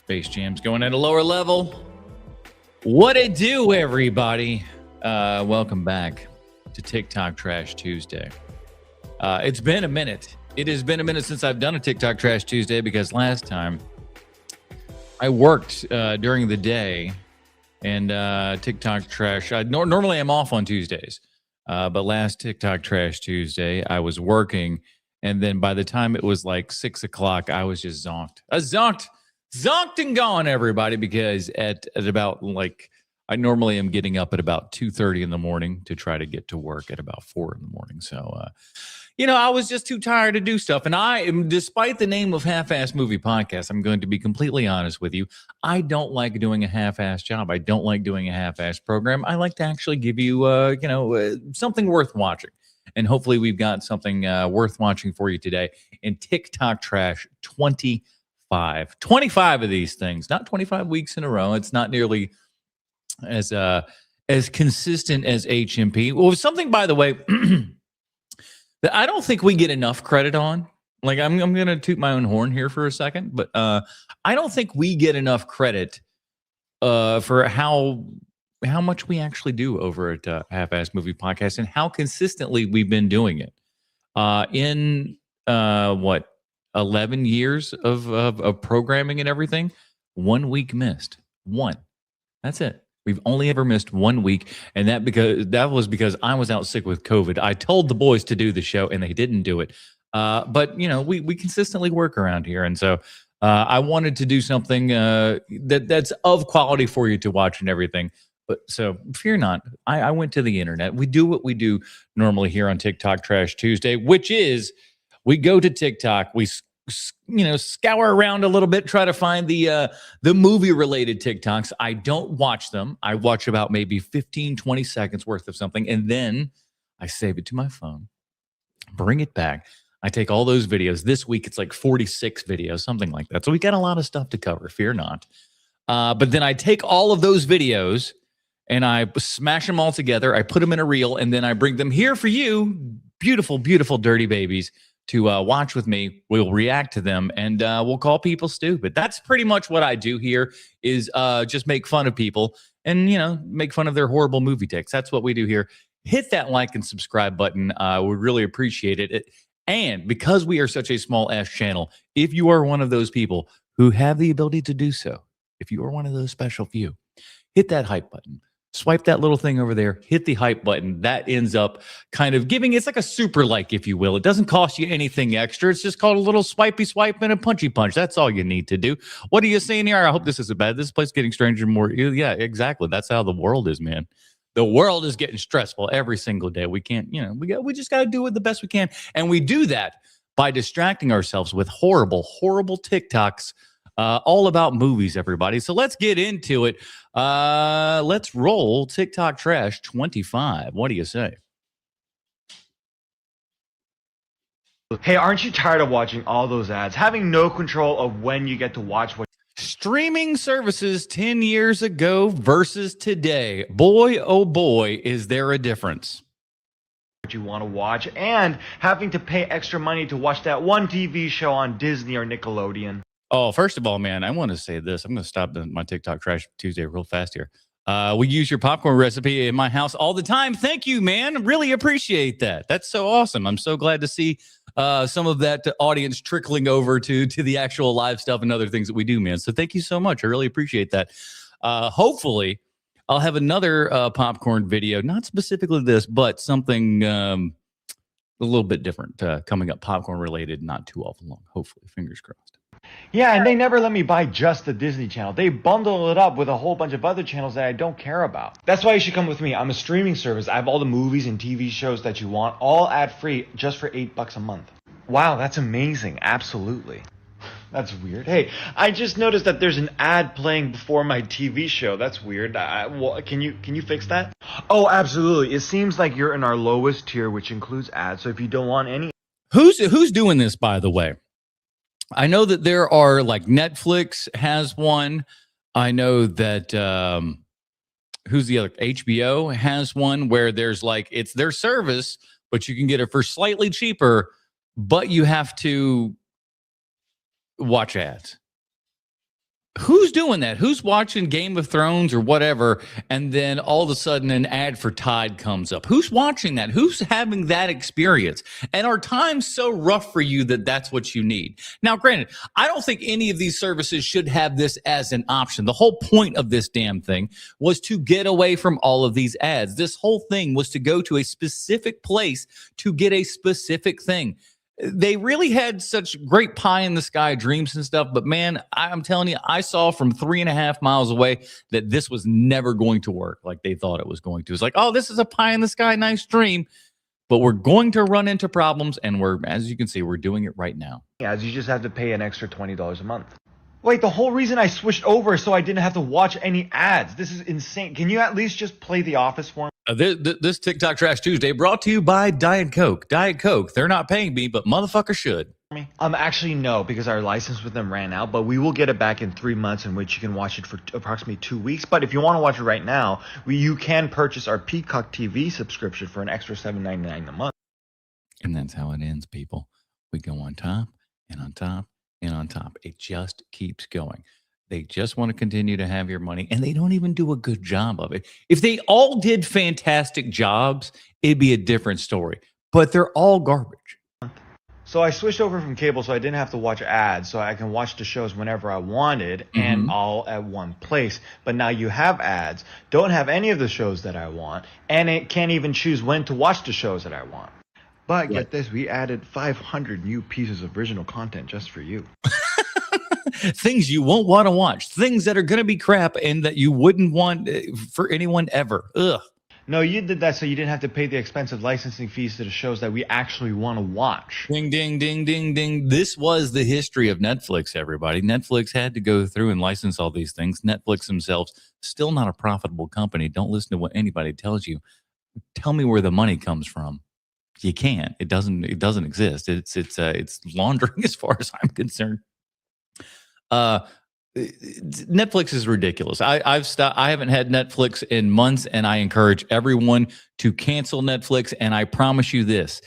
Space Jam's going at a lower level. What it do, everybody? Welcome back to TikTok Trash Tuesday. It's been a minute. It has been a minute since I've done a TikTok Trash Tuesday because last time I worked during the day and TikTok Trash. Normally I'm off on Tuesdays, but last TikTok Trash Tuesday I was working, and then by the time it was like 6 o'clock, I was just zonked. I zonked and gone, everybody, because at about like I normally am getting up at about 2:30 in the morning to try to get to work at about 4 in the morning. So, I was just too tired to do stuff. And I am, despite the name of Half-Ass Movie Podcast, I'm going to be completely honest with you. I don't like doing a half-ass job. I don't like doing a half-ass program. I like to actually give you, something worth watching. And hopefully we've got something worth watching for you today in TikTok Trash 25 of these things, not 25 weeks in a row. It's not nearly as consistent as HMP. Well, something, by the way, that I don't think we get enough credit on. Like, I'm going to toot my own horn here for a second, but I don't think we get enough credit for how much we actually do over at Half-Ass Movie Podcast and how consistently we've been doing it. In 11 years of programming and everything, 1 week missed. One. That's it. We've only ever missed 1 week, and that was because I was out sick with COVID. I told the boys to do the show, and they didn't do it. But we consistently work around here, and so I wanted to do something that's of quality for you to watch and everything. But so fear not. I went to the internet. We do what we do normally here on TikTok Trash Tuesday, which is we go to TikTok, we scour around a little bit, try to find the movie related TikToks. I don't watch them. I watch about maybe 15, 20 seconds worth of something, and then I save it to my phone, bring it back. I take all those videos. This week, it's like 46 videos, something like that. So we got a lot of stuff to cover. Fear not. But then I take all of those videos and I smash them all together. I put them in a reel, and then I bring them here for you, beautiful, beautiful dirty babies, to watch with me. We'll react to them, and we'll call people stupid. That's pretty much what I do here, is just make fun of people and, make fun of their horrible movie takes. That's what we do here. Hit that like and subscribe button. We really appreciate it. And because we are such a small ass channel, if you are one of those people who have the ability to do so, if you are one of those special few, hit that hype button. Swipe that little thing over there, hit the hype button. That ends up kind of giving, it's like a super like, if you will. It doesn't cost you anything extra. It's just called a little swipey swipe and a punchy punch. That's all you need to do. What are you saying here? I hope this isn't bad. This place is getting stranger and more. Yeah, exactly. That's how the world is, man. The world is getting stressful every single day. We can't, we just got to do it the best we can. And we do that by distracting ourselves with horrible, horrible TikToks all about movies, everybody. So let's get into it. Let's roll TikTok Trash 25. What do you say? Hey, aren't you tired of watching all those ads? Having no control of when you get to watch what? Streaming services 10 years ago versus today. Boy, oh boy, is there a difference. You want to watch, and having to pay extra money to watch that one TV show on Disney or Nickelodeon. Oh, first of all, man, I want to say this. I'm going to stop my TikTok Trash Tuesday real fast here. We use your popcorn recipe in my house all the time. Thank you, man. Really appreciate that. That's so awesome. I'm so glad to see some of that audience trickling over to the actual live stuff and other things that we do, man. So thank you so much. I really appreciate that. Hopefully, I'll have another popcorn video, not specifically this, but something a little bit different coming up, popcorn related, not too awful long. Hopefully, fingers crossed. Yeah, and they never let me buy just the Disney Channel. They bundle it up with a whole bunch of other channels that I don't care about. That's why you should come with me. I'm a streaming service. I have all the movies and TV shows that you want, all ad-free, just for $8 a month. Wow, that's amazing. Absolutely. That's weird. Hey, I just noticed that there's an ad playing before my TV show. That's weird. Can you fix that? Oh, absolutely. It seems like you're in our lowest tier, which includes ads. So if you don't want any... Who's doing this, by the way? I know that there are, like, Netflix has one. I know that who's the other? HBO has one where there's like, it's their service, but you can get it for slightly cheaper, but you have to watch ads. Who's doing that? Who's watching Game of Thrones or whatever, and then all of a sudden an ad for Tide comes up? Who's watching that? Who's having that experience? And are times so rough for you that that's what you need? Now, granted, I don't think any of these services should have this as an option. The whole point of this damn thing was to get away from all of these ads. This whole thing was to go to a specific place to get a specific thing. They really had such great pie in the sky dreams and stuff. But man, I'm telling you, I saw from 3.5 miles away that this was never going to work like they thought it was going to. It's like, oh, this is a pie in the sky, nice dream. But we're going to run into problems. And as you can see, we're doing it right now. Yeah, you just have to pay an extra $20 a month. Wait, the whole reason I switched over is so I didn't have to watch any ads. This is insane. Can you at least just play The Office for me? This TikTok Trash Tuesday brought to you by Diet Coke. Diet Coke, they're not paying me, but motherfucker should. Actually, no, because our license with them ran out, but we will get it back in 3 months, in which you can watch it for approximately 2 weeks. But if you want to watch it right now, you can purchase our Peacock TV subscription for an extra $7.99 a month. And that's how it ends, people. We go on top and on top and on top. It just keeps going. They just want to continue to have your money, and they don't even do a good job of it. If they all did fantastic jobs, it'd be a different story. But they're all garbage. So I switched over from cable so I didn't have to watch ads, so I can watch the shows whenever I wanted and all at one place. But now you have ads, don't have any of the shows that I want, and it can't even choose when to watch the shows that I want. But get this, we added 500 new pieces of original content just for you. Things you won't want to watch. Things that are going to be crap and that you wouldn't want for anyone ever. Ugh. No, you did that so you didn't have to pay the expensive licensing fees to the shows that we actually want to watch. Ding, ding, ding, ding, ding. This was the history of Netflix, everybody. Netflix had to go through and license all these things. Netflix themselves, still not a profitable company. Don't listen to what anybody tells you. Tell me where the money comes from. You can't. It doesn't exist. It's laundering as far as I'm concerned. Netflix is ridiculous. I haven't had Netflix in months, and I encourage everyone to cancel Netflix. And I promise you this.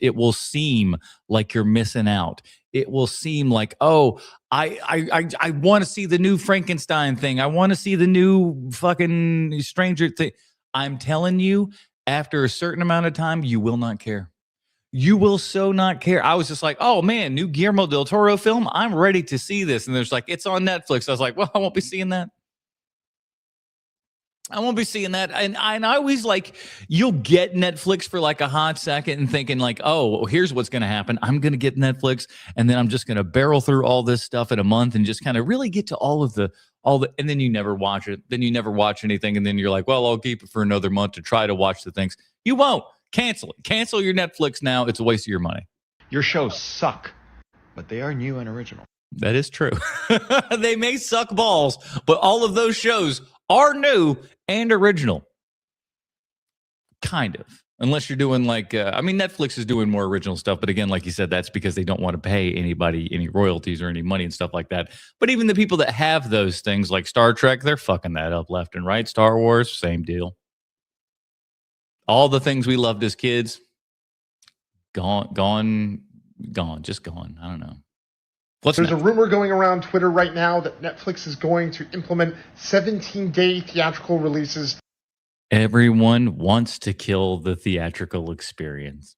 It will seem like you're missing out. It will seem like, oh, I want to see the new Frankenstein thing. I want to see the new fucking Stranger thing. I'm telling you, after a certain amount of time, you will not care. You will so not care. I was just like, oh man, new Guillermo del Toro film. I'm ready to see this. And there's like, it's on Netflix. I was like, well, I won't be seeing that. And I always like, you'll get Netflix for like a hot second and thinking like, oh, here's what's going to happen. I'm going to get Netflix. And then I'm just going to barrel through all this stuff in a month and just kind of really get to all the, and then you never watch it. Then you never watch anything. And then you're like, well, I'll keep it for another month to try to watch the things. You won't. Cancel it. Cancel your Netflix now. It's a waste of your money. Your shows suck, but they are new and original. That is true. They may suck balls, but all of those shows are new and original. Kind of. Unless you're doing like, Netflix is doing more original stuff. But again, like you said, that's because they don't want to pay anybody any royalties or any money and stuff like that. But even the people that have those things like Star Trek, they're fucking that up left and right. Star Wars, same deal. All the things we loved as kids, gone, just gone. I don't know. There's a rumor going around Twitter right now that Netflix is going to implement 17-day theatrical releases. Everyone wants to kill the theatrical experience.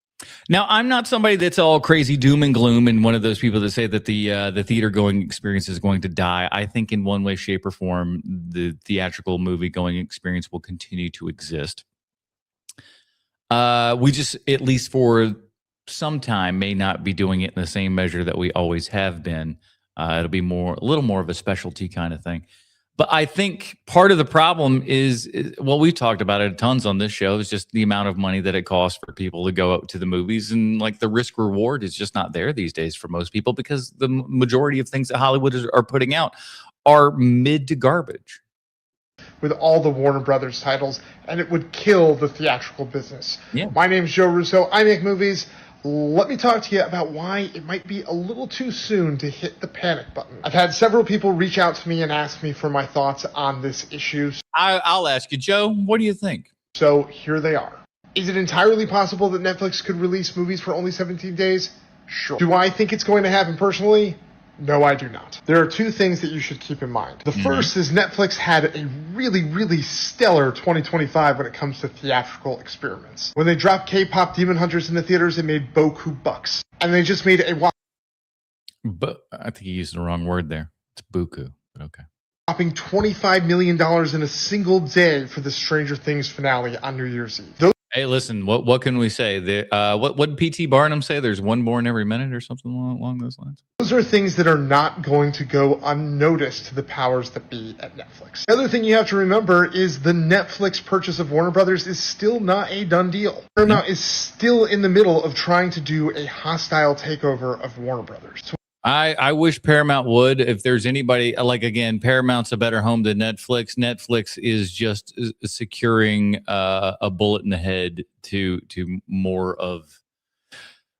Now, I'm not somebody that's all crazy doom and gloom and one of those people that say that the theater-going experience is going to die. I think in one way, shape, or form, the theatrical movie-going experience will continue to exist. We just, at least for some time, may not be doing it in the same measure that we always have been. It'll be a little more of a specialty kind of thing. But I think part of the problem is we've talked about it tons on this show, is just the amount of money that it costs for people to go out to the movies. And like the risk reward is just not there these days for most people, because the majority of things that Hollywood are putting out are mid to garbage. With all the Warner Brothers titles, and it would kill the theatrical business. Yeah. My name's Joe Russo. I make movies. Let me talk to you about why it might be a little too soon to hit the panic button. I've had several people reach out to me and ask me for my thoughts on this issue. I'll ask you, Joe, what do you think? So here they are. Is it entirely possible that Netflix could release movies for only 17 days? Sure. Do I think it's going to happen personally? No, I do not. There are two things that you should keep in mind. The first is Netflix had a really, really stellar 2025 when it comes to theatrical experiments. When they dropped K-pop Demon Hunters in the theaters, they made boku bucks. And they just made But I think you used the wrong word there. It's buku, but okay. Dropping $25 million in a single day for the Stranger Things finale on New Year's Eve. Hey, listen, what can we say? What did P.T. Barnum say? There's one born every minute or something along those lines? Those are things that are not going to go unnoticed to the powers that be at Netflix. The other thing you have to remember is the Netflix purchase of Warner Brothers is still not a done deal. Paramount is still in the middle of trying to do a hostile takeover of Warner Brothers. So I wish Paramount would. If there's anybody, like, again, Paramount's a better home than Netflix. Netflix is just securing a bullet in the head to more of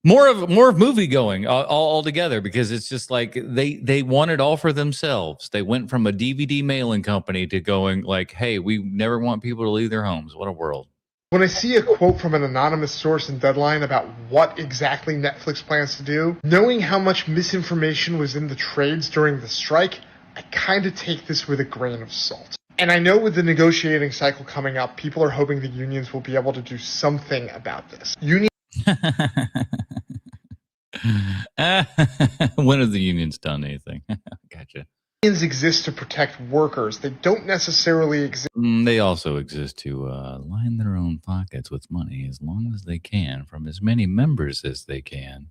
movie going all together, because it's just like they want it all for themselves. They went from a DVD mailing company to going like, hey, we never want people to leave their homes. What a world. when I see a quote from an anonymous source in Deadline about what exactly Netflix plans to do, knowing how much misinformation was in the trades during the strike, I kind of take this with a grain of salt. And I know with the negotiating cycle coming up, people are hoping the unions will be able to do something about this. When have the unions done anything? Gotcha. Unions exist to protect workers. They don't necessarily exist. They also exist to line their own pockets with money as long as they can from as many members as they can.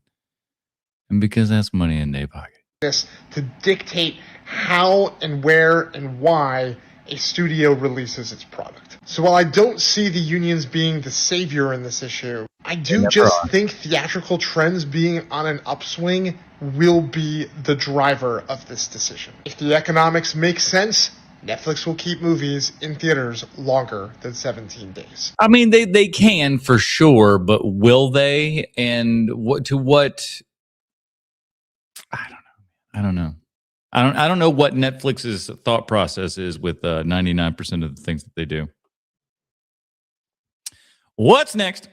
And because that's money in their pocket. This to dictate how and where and why a studio releases its product. So while I don't see the unions being the savior in this issue, I do just think theatrical trends being on an upswing will be the driver of this decision. If the economics make sense, Netflix will keep movies in theaters longer than 17 days. I mean, they can for sure, but will they? And what? I don't know. I don't know what Netflix's thought process is with 99% of the things that they do. What's next?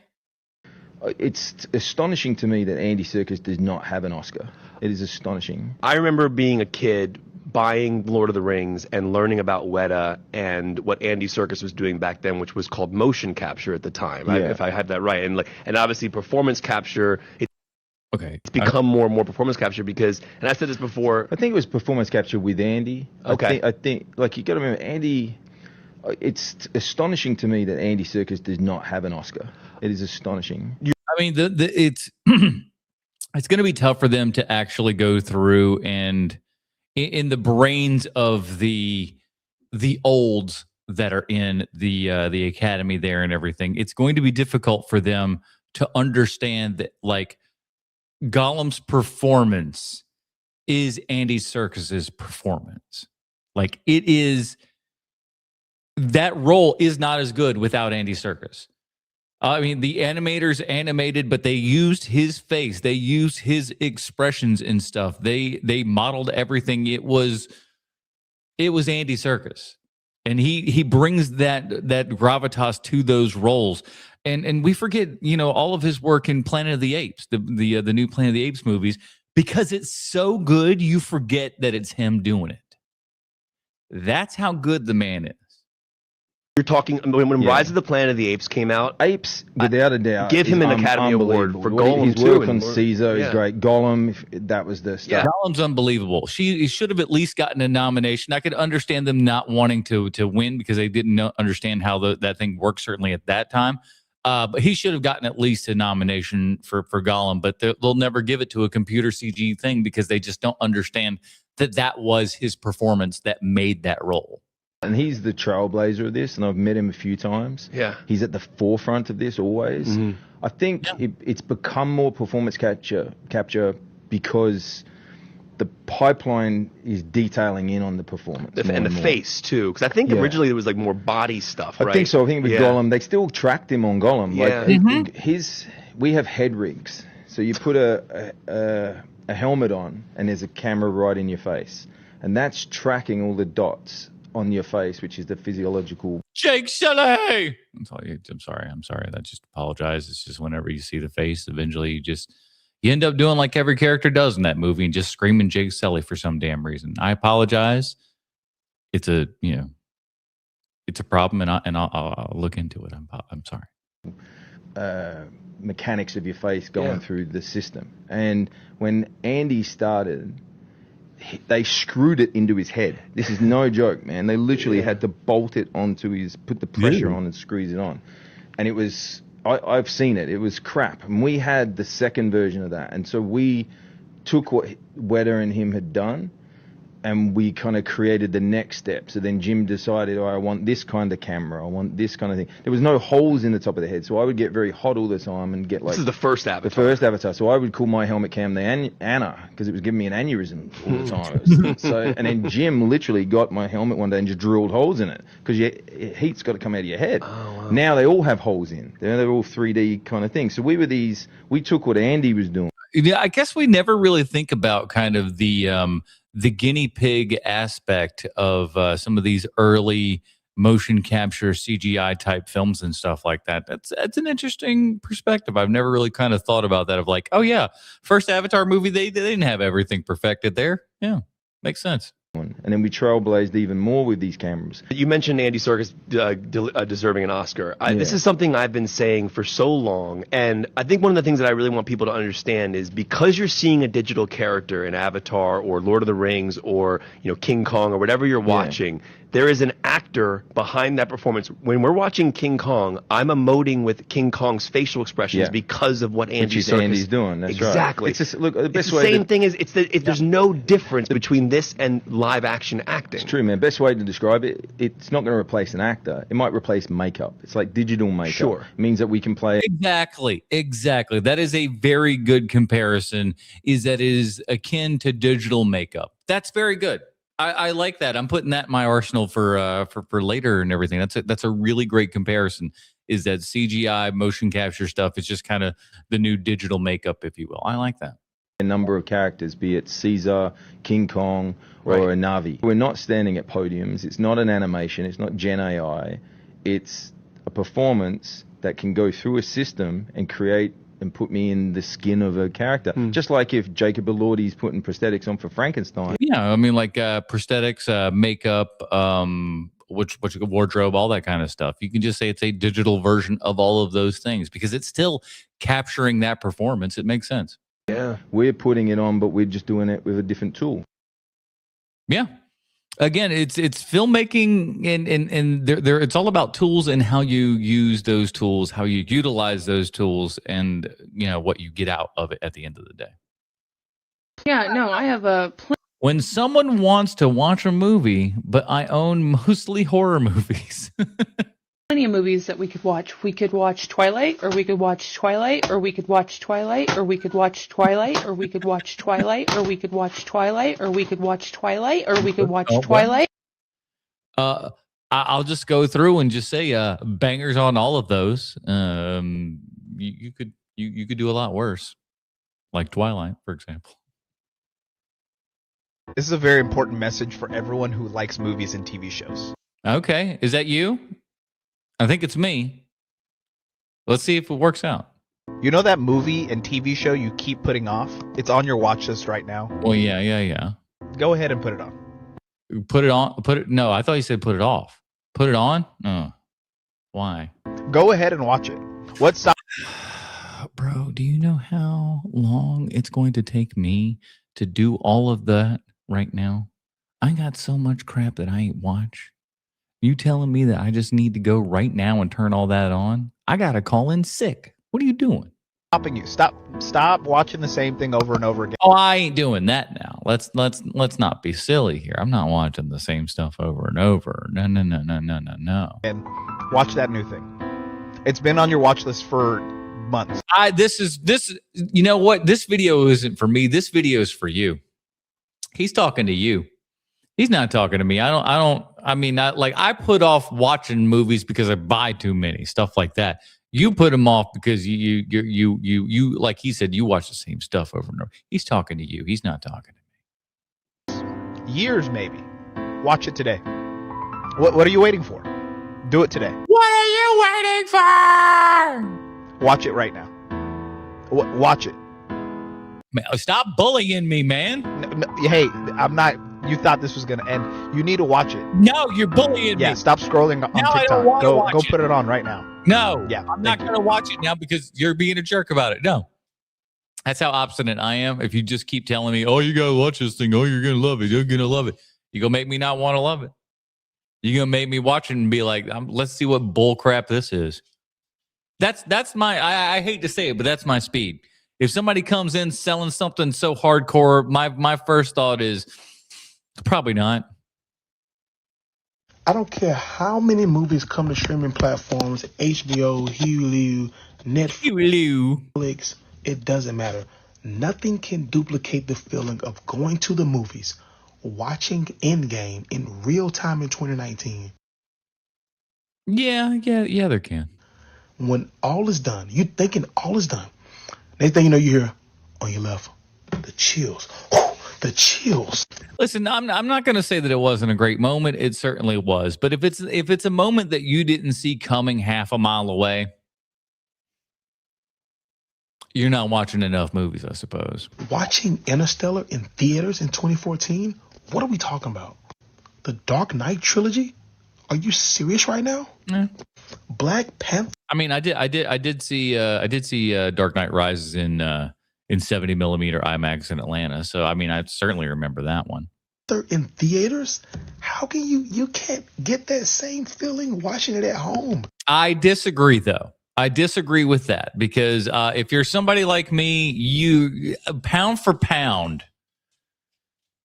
It's astonishing to me that Andy Serkis does not have an Oscar. It is astonishing. I remember being a kid buying Lord of the Rings and learning about Weta and what Andy Serkis was doing back then, which was called motion capture at the time, if I had that right. And obviously performance capture. It's become more and more performance capture because, and I said this before. I think it was performance capture with Andy. Okay. I think like you got to remember Andy. It's astonishing to me that Andy Serkis does not have an Oscar. It is astonishing. I mean, it's it's going to be tough for them to actually go through and in the brains of the olds that are in the academy there and everything. It's going to be difficult for them to understand that like Gollum's performance is Andy Serkis's performance. Like it is. That role is not as good without Andy Serkis. I mean, the animators animated, but they used his face. They used his expressions and stuff. They modeled everything. It was Andy Serkis, and he brings that gravitas to those roles. And we forget, all of his work in Planet of the Apes, the new Planet of the Apes movies, because it's so good, you forget that it's him doing it. That's how good the man is. You're talking when Rise of the Planet of the Apes came out. Apes, without a doubt, give him an Academy Award for Gollum his work on Caesar is great. Gollum, that was the stuff. Yeah. Gollum's unbelievable. He should have at least gotten a nomination. I could understand them not wanting to win because they didn't understand how that thing worked. Certainly at that time, but he should have gotten at least a nomination for Gollum. But they'll never give it to a computer CG thing because they just don't understand that was his performance that made that role. And he's the trailblazer of this, and I've met him a few times. Yeah. He's at the forefront of this always. Mm-hmm. I think it's become more performance capture because the pipeline is detailing in on the performance. And the face, too. Because I think originally it was like more body stuff, right? I think so. I think with Gollum, they still tracked him on Gollum. Yeah. Like we have head rigs. So you put a helmet on, and there's a camera right in your face. And that's tracking all the dots on your face, which is the physiological. Jake Sully. I'm sorry. I just apologize. It's just whenever you see the face, eventually you end up doing like every character does in that movie and just screaming Jake Sully for some damn reason. I apologize. It's a problem, and I'll look into it. I'm sorry. Mechanics of your face going through the system, and when Andy started, they screwed it into his head. This is no joke, man. They literally had to bolt it onto put the pressure on and squeeze it on. And it was, I've seen it. It was crap. And we had the second version of that. And so we took what Weta and him had done, and we kind of created the next step. So then Jim decided, I want this kind of camera. I want this kind of thing. There was no holes in the top of the head. So I would get very hot all the time and get like... This is the first Avatar. The first Avatar. So I would call my helmet cam the Anna because it was giving me an aneurysm all the time. And then Jim literally got my helmet one day and just drilled holes in it because heat's got to come out of your head. Oh, wow. Now they all have holes in. They're all 3D kind of things. So we took what Andy was doing. Yeah, I guess we never really think about kind of the guinea pig aspect of some of these early motion capture CGI type films and stuff like that. That's an interesting perspective. I've never really kind of thought about that of like, oh yeah, first Avatar movie, they didn't have everything perfected there. Yeah, makes sense. And then we trailblazed even more with these cameras. You mentioned Andy Serkis deserving an Oscar. This is something I've been saying for so long, and I think one of the things that I really want people to understand is because you're seeing a digital character in Avatar or Lord of the Rings or King Kong or whatever you're watching, there is an actor behind that performance. When we're watching King Kong, I'm emoting with King Kong's facial expressions because of what Andy's doing. That's exactly. Right. It's just, look, the best it's the same thing is there's no difference between this and live action acting. It's true, man. Best way to describe it, it's not going to replace an actor. It might replace makeup. It's like digital makeup. Sure. It means that we can play. Exactly. That is a very good comparison. Is that it is akin to digital makeup. That's very good. I like that. I'm putting that in my arsenal for later and everything. That's a really great comparison. Is that CGI motion capture stuff? It's just kind of the new digital makeup, if you will. I like that. A number of characters, be it Caesar, King Kong, or a Navi. We're not standing at podiums. It's not an animation. It's not Gen AI. It's a performance that can go through a system and create and put me in the skin of a character. Just like if Jacob Elordi's putting prosthetics on for Frankenstein. Yeah, I mean, like prosthetics, makeup, which wardrobe, all that kind of stuff. You can just say it's a digital version of all of those things because it's still capturing that performance. It makes sense. Yeah, we're putting it on, but we're just doing it with a different tool. Yeah. Again, it's filmmaking and there it's all about tools and how you use those tools, how you utilize those tools, and what you get out of it at the end of the day. Yeah, no, I have a When someone wants to watch a movie, but I own mostly horror movies. plenty of movies that we could watch. We could watch Twilight, or we could watch Twilight, or we could watch Twilight, or we could watch Twilight, or we could watch Twilight, or we could watch Twilight, or we could watch Twilight, or we could watch Twilight. I'll just go through and just say bangers on all of those. You could do a lot worse, like Twilight, for example. This is a very important message for everyone who likes movies and TV shows. Okay, is that you? I think it's me. Let's see if it works out. You know that movie and TV show you keep putting off? It's on your watch list right now. Well, yeah. Go ahead and put it on. Put it on. No, I thought you said put it off. Put it on? Oh, why? Go ahead and watch it. What's Bro, do you know how long it's going to take me to do all of that right now? I got so much crap that I ain't watch. You telling me that I just need to go right now and turn all that on? I got to call in sick. What are you doing? stopping you? Stop watching the same thing over and over again. Oh, I ain't doing that now. Let's not be silly here. I'm not watching the same stuff over and over. No. And watch that new thing. It's been on your watch list for months. This you know what? This video isn't for me. This video is for you. He's talking to you. He's not talking to me. I put off watching movies because I buy too many, stuff like that. You put them off because you like he said, you watch the same stuff over and over. He's talking to you. He's not talking to me. Years, maybe. Watch it today. What are you waiting for? Do it today. What are you waiting for? Watch it right now. Watch it. Man, stop bullying me, man. No, hey, I'm not. You thought this was gonna end. You need to watch it. No, you're bullying me. Yeah, stop scrolling on now TikTok. I don't want to watch Go it. put it on right now. No, Yeah, I'm not going to watch it now because you're being a jerk about it. No. That's how obstinate I am. If you just keep telling me, oh, you got to watch this thing. Oh, you're going to love it. You're going to love it. You're going to make me not want to love it. You're going to make me watch it and be like, let's see what bull crap this is. That's my, I hate to say it, but that's my speed. If somebody comes in selling something so hardcore, my first thought is probably not. I don't care how many movies come to streaming platforms, HBO, Hulu, Netflix, it doesn't matter. Nothing can duplicate the feeling of going to the movies, watching Endgame in real time in 2019. Yeah, there can. When all is done, you're thinking all is done. Next thing you know, you hear on your left, the chills. The chills. Listen, I'm not going to say that it wasn't a great moment. It certainly was. But if it's a moment that you didn't see coming half a mile away, you're not watching enough movies, I suppose. Watching Interstellar in theaters in 2014? What are we talking about? The Dark Knight trilogy? Are you serious right now? Yeah. Black Panther. I mean, I did see Dark Knight Rises in 70 millimeter IMAX in Atlanta. So I mean, I certainly remember that one. In theaters? How can you can't get that same feeling watching it at home? I disagree, though. I disagree with that because if you're somebody like me, you pound for pound,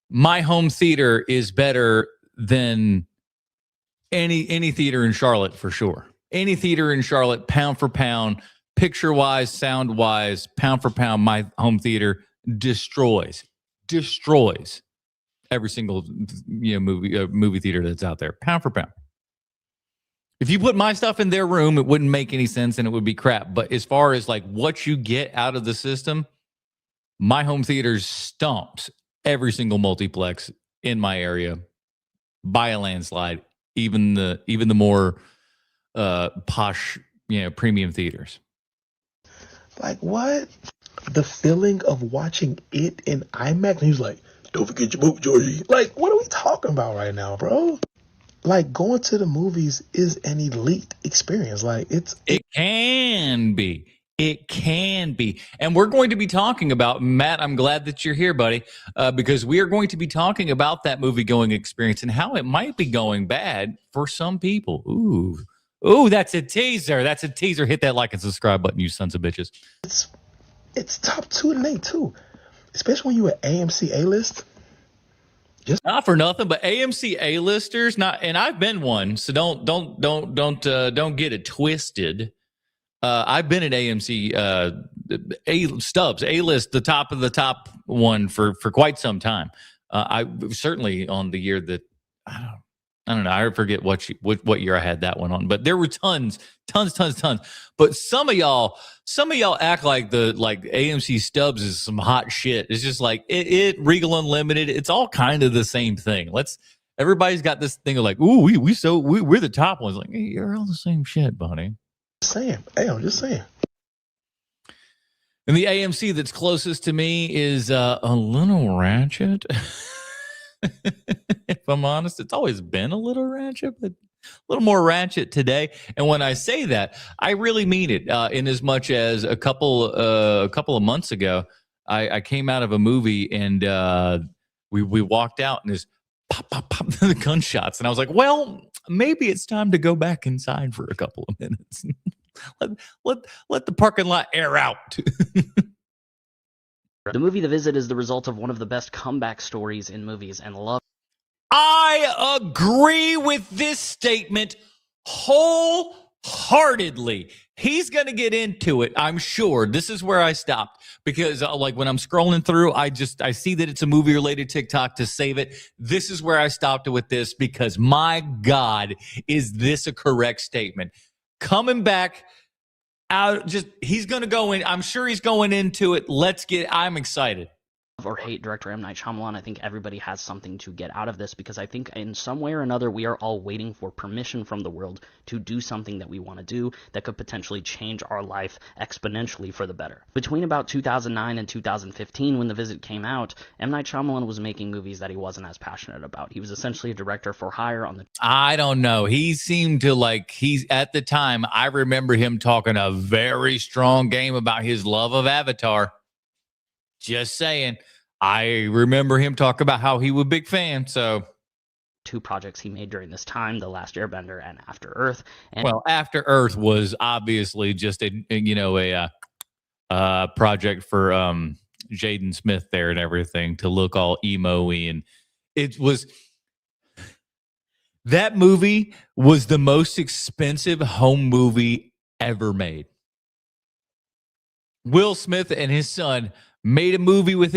my home theater is better than any theater in Charlotte for sure. Any theater in Charlotte, pound for pound, picture wise, sound wise, pound for pound, my home theater destroys every single movie theater that's out there, pound for pound. If you put my stuff in their room, it wouldn't make any sense and it would be crap. But as far as like what you get out of the system, my home theater stomps every single multiplex in my area by a landslide, even the more posh, premium theaters. Like, what? The feeling of watching it in IMAX, and he was like, don't forget your movie, Georgie. Like, what are we talking about right now, bro? Like, going to the movies is an elite experience. Like, it can be. It can be. And we're going to be talking about, Matt, I'm glad that you're here, buddy, because we are going to be talking about that movie-going experience and how it might be going bad for some people. Ooh, that's a teaser. That's a teaser. Hit that like and subscribe button, you sons of bitches. It's top 2 in name, too. Especially when you at AMC A-list. Just not for nothing, but AMC A-listers, and I've been one, so don't get it twisted. I've been at AMC A-list, the top of the top one for quite some time. I certainly on the year that I don't know. I forget what year I had that one on, but there were tons. But some of y'all act like AMC Stubs is some hot shit. It's just like it Regal Unlimited. It's all kind of the same thing. Everybody's got this thing of like, ooh, we're the top ones. Like, hey, you're all the same shit, buddy. I'm just saying. And the AMC that's closest to me is a little ratchet. If I'm honest, it's always been a little ratchet, but a little more ratchet today. And when I say that, I really mean it. In as much as a couple of months ago, I came out of a movie and we walked out and there's pop, pop, pop, the gunshots, and I was like, well, maybe it's time to go back inside for a couple of minutes. let the parking lot air out. The movie The Visit is the result of one of the best comeback stories in movies, and love. I agree with this statement wholeheartedly. He's going to get into it, I'm sure. This is where I stopped because like when I'm scrolling through, I see that it's a movie related TikTok to save it. This is where I stopped with this because my God, is this a correct statement? Coming back out, he's going to go in. I'm sure he's going into it. I'm excited. Or hate director M. Night Shyamalan. I think everybody has something to get out of this because I think in some way or another we are all waiting for permission from the world to do something that we want to do that could potentially change our life exponentially for the better. Between about 2009 and 2015 when The Visit came out, M. Night Shyamalan was making movies that he wasn't as passionate about. He was essentially a director for hire on the... I don't know. He seemed to at the time, I remember him talking a very strong game about his love of Avatar. Just saying. I remember him talk about how he was a big fan. So, 2 projects he made during this time: The Last Airbender and After Earth. And After Earth was obviously just a project for Jaden Smith there and everything to look all emo-y, and that movie was the most expensive home movie ever made. Will Smith and his son made a movie with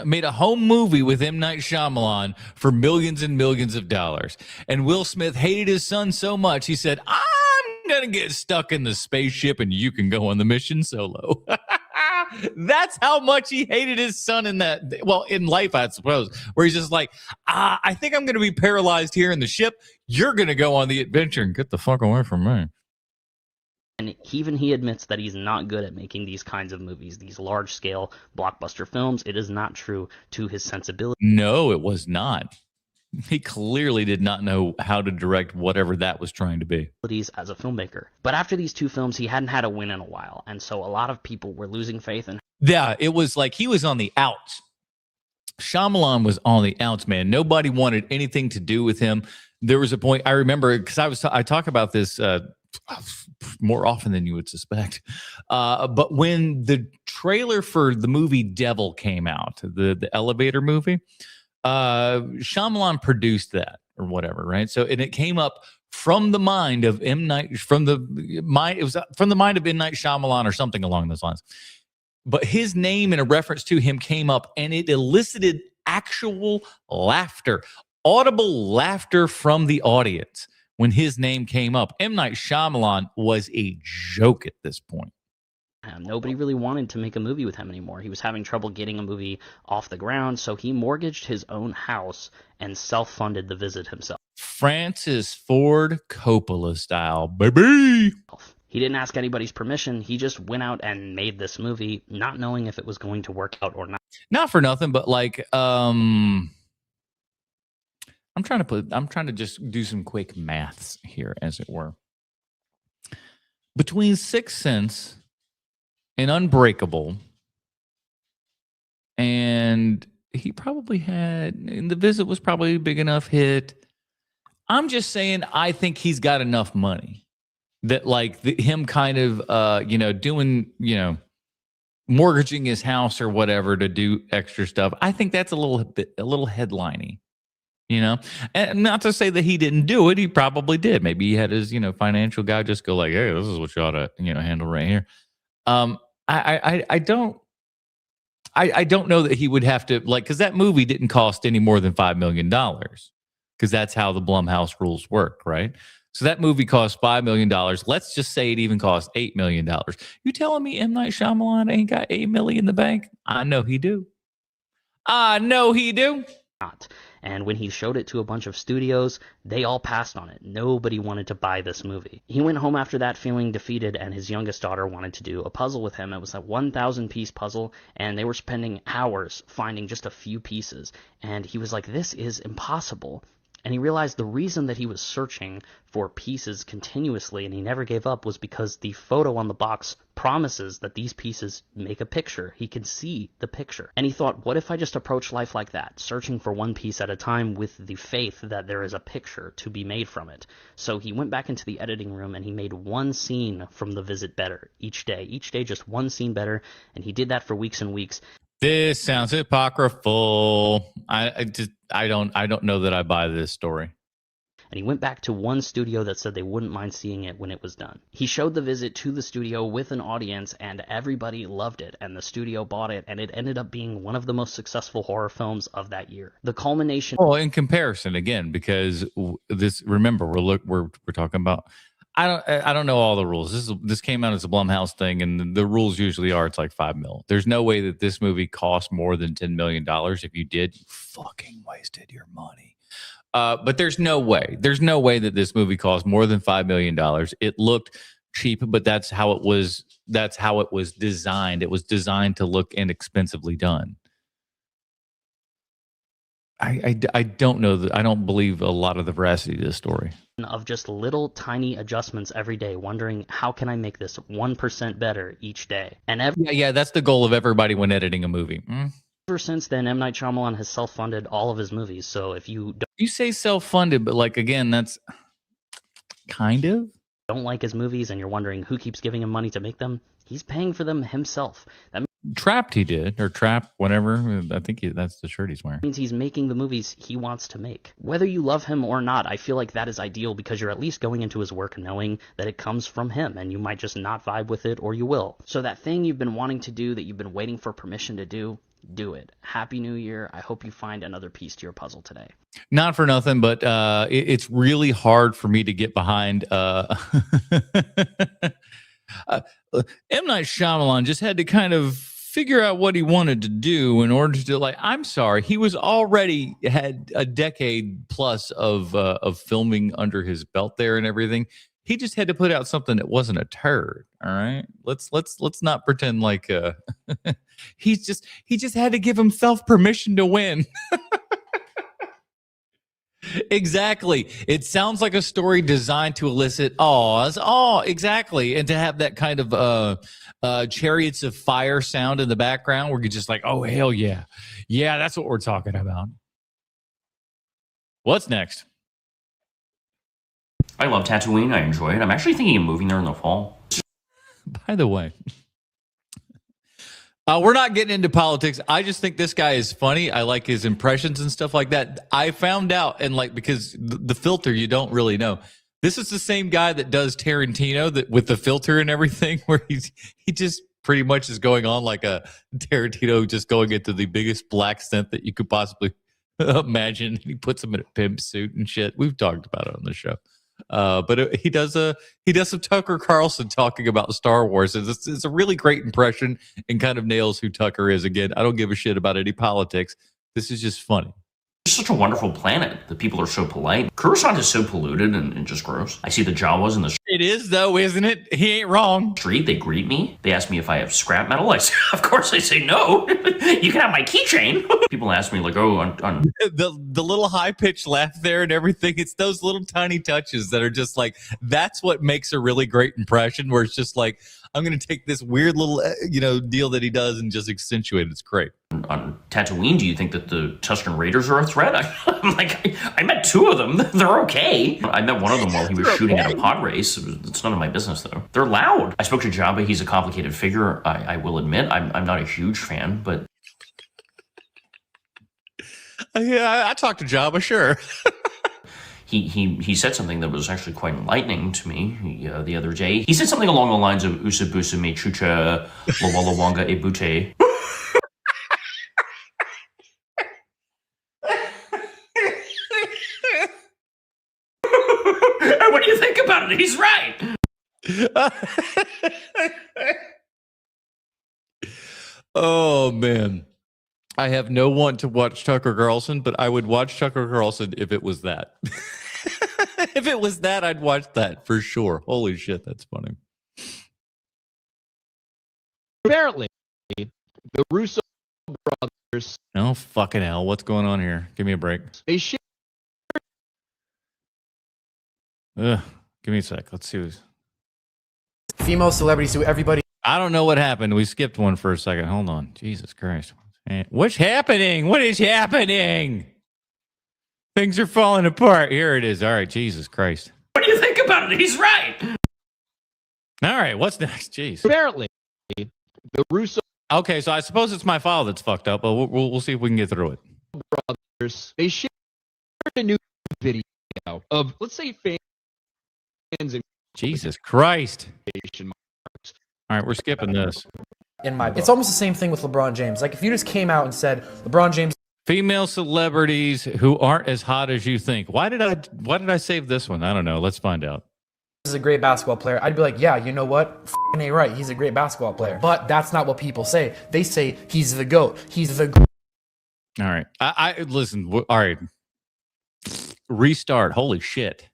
made a home movie with M. Night Shyamalan for millions and millions of dollars. And Will Smith hated his son so much, he said, I'm going to get stuck in the spaceship and you can go on the mission solo. That's how much he hated his son in life, I suppose, where he's just like, I think I'm going to be paralyzed here in the ship. You're going to go on the adventure and get the fuck away from me. And he admits that he's not good at making these kinds of movies, these large-scale blockbuster films. It is not true to his sensibility. No, it was not. He clearly did not know how to direct whatever that was trying to be. As a filmmaker. But after these 2 films, he hadn't had a win in a while. And so a lot of people were losing faith in him. Yeah, it was like he was on the outs. Shyamalan was on the outs, man. Nobody wanted anything to do with him. There was a point, I remember, because I talk about this more often than you would suspect. But when the trailer for the movie Devil came out, the elevator movie, Shyamalan produced that or whatever, right? So, and it came up from the mind of M. Night, from the mind of M. Night Shyamalan or something along those lines. But his name and a reference to him came up, and it elicited actual laughter, audible laughter from the audience when his name came up. M. Night Shyamalan was a joke at this point. Nobody really wanted to make a movie with him anymore. He was having trouble getting a movie off the ground, so he mortgaged his own house and self-funded The Visit himself. Francis Ford Coppola style, baby. He didn't ask anybody's permission. He just went out and made this movie, not knowing if it was going to work out or not. Not for nothing, but like, I'm trying to just do some quick maths here, as it were. Between Sixth Sense and Unbreakable, and he probably had, and The Visit was probably a big enough hit. I'm just saying, I think he's got enough money that like him kind of, doing, mortgaging his house or whatever to do extra stuff. I think that's a little headliney, and not to say that he didn't do it. He probably did. Maybe he had his, financial guy just go like, hey, this is what you ought to, handle right here. I don't know that he would have to because that movie didn't cost any more than $5 million because that's how the Blumhouse rules work, right? So that movie cost $5 million. Let's just say it even cost $8 million. You telling me M. Night Shyamalan ain't got $8 million in the bank? I know he do. And when he showed it to a bunch of studios, they all passed on it. Nobody wanted to buy this movie. He went home after that feeling defeated, and his youngest daughter wanted to do a puzzle with him. It was a 1,000-piece puzzle, and they were spending hours finding just a few pieces. And he was like, this is impossible. And he realized the reason that he was searching for pieces continuously and he never gave up was because the photo on the box promises that these pieces make a picture. He can see the picture. And he thought, what if I just approach life like that, searching for one piece at a time with the faith that there is a picture to be made from it? So he went back into the editing room and he made one scene from The Visit better each day. Each day, just one scene better. And he did that for weeks and weeks. This sounds apocryphal. I don't know that I buy this story. And he went back to one studio that said they wouldn't mind seeing it when it was done. He showed The Visit to the studio with an audience, and everybody loved it, and the studio bought it, and it ended up being one of the most successful horror films of that year. The culmination... Well, in comparison, again, because this, remember, we're talking about... I don't know all the rules. This came out as a Blumhouse thing, and the rules usually are it's like $5 million. There's no way that this movie cost more than $10 million. If you did, you fucking wasted your money. But there's no way. There's no way that this movie cost more than $5 million. It looked cheap, but that's how it was. That's how it was designed. It was designed to look inexpensively done. I don't know that. I don't believe a lot of the veracity of this story. Of just little tiny adjustments every day, wondering how can I make this 1% better each day. And that's the goal of everybody when editing a movie. Ever since then, M. Night Shyamalan has self-funded all of his movies. So if you say self-funded, but like again, that's kind of don't like his movies and you're wondering who keeps giving him money to make them, he's paying for them himself. That Trapped he did, or Trap, whatever. I think that's the shirt he's wearing. Means he's making the movies he wants to make. Whether you love him or not, I feel like that is ideal because you're at least going into his work knowing that it comes from him, and you might just not vibe with it, or you will. So that thing you've been wanting to do, that you've been waiting for permission to do it. Happy New Year. I hope you find another piece to your puzzle today. Not for nothing, but it's really hard for me to get behind. M. Night Shyamalan just had to kind of figure out what he wanted to do in order to I'm sorry, he was already had a decade plus of filming under his belt there and everything. He just had to put out something that wasn't a turd. All right, let's not pretend like he just had to give himself permission to win. Exactly. It sounds like a story designed to elicit awes. Oh, exactly. And to have that kind of Chariots of Fire sound in the background where you're just like, oh, hell yeah. Yeah, that's what we're talking about. What's next? I love Tatooine. I enjoy it. I'm actually thinking of moving there in the fall. By the way, we're not getting into politics. I just think this guy is funny. I like his impressions and stuff like that. I found out, and because the filter, you don't really know. This is the same guy that does Tarantino with the filter and everything, where he just pretty much is going on like a Tarantino just going into the biggest black scent that you could possibly imagine. He puts him in a pimp suit and shit. We've talked about it on the show. But he does some Tucker Carlson talking about Star Wars. It's a really great impression and kind of nails who Tucker is. Again, I don't give a shit about any politics. This is just funny. It's such a wonderful planet. The people are so polite. Coruscant is so polluted and just gross. I see the Jawas in the It is, though, isn't it? He ain't wrong. street. They greet me. They ask me if I have scrap metal. I say, of course, I say no. You can have my keychain. People ask me, like, oh, on The little high-pitched laugh there and everything, it's those little tiny touches that are just like, that's what makes a really great impression, where it's just like, I'm going to take this weird little, deal that he does and just accentuate it. It's great. on Tatooine, do you think that the Tusken Raiders are a threat? I'm like, I met two of them. They're okay. I met one of them while he was shooting at a pod race. It's none of my business, though. They're loud. I spoke to Jabba. He's a complicated figure. I will admit, I'm not a huge fan, but... Yeah, I talked to Jabba, sure. He said something that was actually quite enlightening to me the other day. He said something along the lines of Usabusa me chucha lawalawanga ebute. And what do you think about it? He's right. Oh, man. I have no want to watch Tucker Carlson, but I would watch Tucker Carlson if it was that. If it was that, I'd watch that for sure. Holy shit, that's funny. Apparently, the Russo brothers... Oh, fucking hell. What's going on here? Give me a break. They share... Ugh, give me a sec. Let's see who's... Female celebrities who everybody... I don't know what happened. We skipped one for a second. Hold on. Jesus Christ. What's happening? What is happening? Things are falling apart. Here it is. All right. Jesus Christ. What do you think about it? He's right. All right. What's next? Jeez. Apparently, the Russo Okay, so I suppose it's my file that's fucked up, but we'll see if we can get through it. brothers, they shared a new video of, let's say, fans in Jesus Christ. quotation marks. All right, we're skipping this. in my book. It's almost the same thing with LeBron James. Like if you just came out and said LeBron James, Female celebrities who aren't as hot as you think. Why did I save this one? I don't know. Let's find out. is a great basketball player, I'd be like, yeah, you know what? F***ing A right. He's a great basketball player. But that's not what people say. They say he's the GOAT. He's the GOAT. All right. I listen. All right. Restart. Holy shit.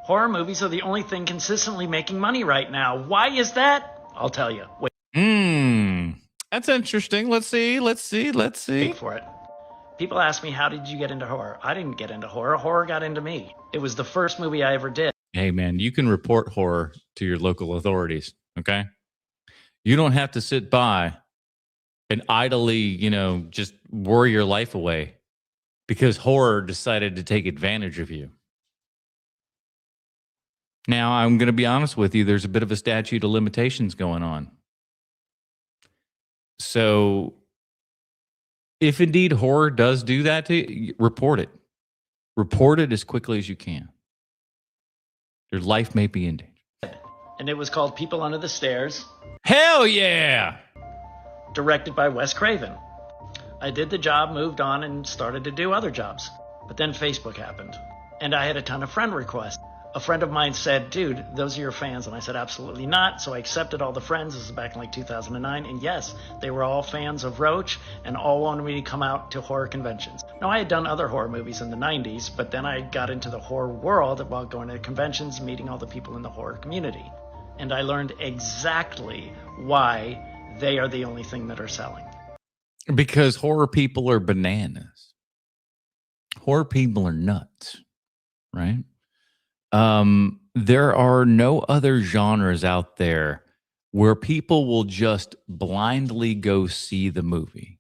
Horror movies are the only thing consistently making money right now. Why is that? I'll tell you. Wait. That's interesting. Let's see. Wait for it. People ask me, how did you get into horror? I didn't get into horror. Horror got into me. It was the first movie I ever did. Hey, man, you can report horror to your local authorities, okay? You don't have to sit by and idly, just worry your life away because horror decided to take advantage of you. Now, I'm going to be honest with you. There's a bit of a statute of limitations going on. So if indeed horror does do that to you, report it. Report it as quickly as you can. Your life may be in danger. And it was called People Under the Stairs. Hell yeah! Directed by Wes Craven. I did the job, moved on, and started to do other jobs. But then Facebook happened. And I had a ton of friend requests. A friend of mine said, dude, those are your fans. And I said, absolutely not. So I accepted all the friends. This is back in like 2009. And yes, they were all fans of Roach and all wanted me to come out to horror conventions. Now, I had done other horror movies in the 90s, but then I got into the horror world while going to conventions, meeting all the people in the horror community. And I learned exactly why they are the only thing that are selling. Because horror people are bananas. Horror people are nuts, right? There are no other genres out there where people will just blindly go see the movie.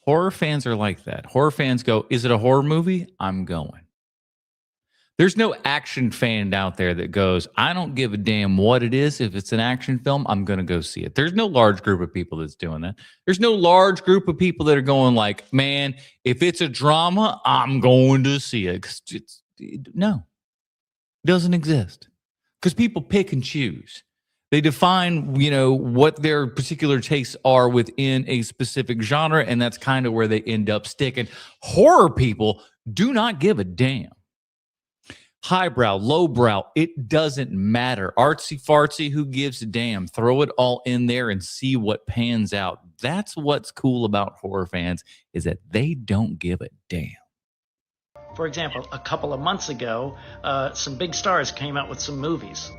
Horror fans are like that. Horror fans go, is it a horror movie? I'm going. There's no action fan out there that goes, I don't give a damn what it is. If it's an action film, I'm going to go see it. There's no large group of people that's doing that. There's no large group of people that are going like, man, if it's a drama, I'm going to see it. No, it doesn't exist because people pick and choose. They define, what their particular tastes are within a specific genre, and that's kind of where they end up sticking. Horror people do not give a damn. Highbrow, lowbrow, it doesn't matter. Artsy fartsy, who gives a damn? Throw it all in there and see what pans out. That's what's cool about horror fans, is that they don't give a damn. For example, a couple of months ago, some big stars came out with some movies.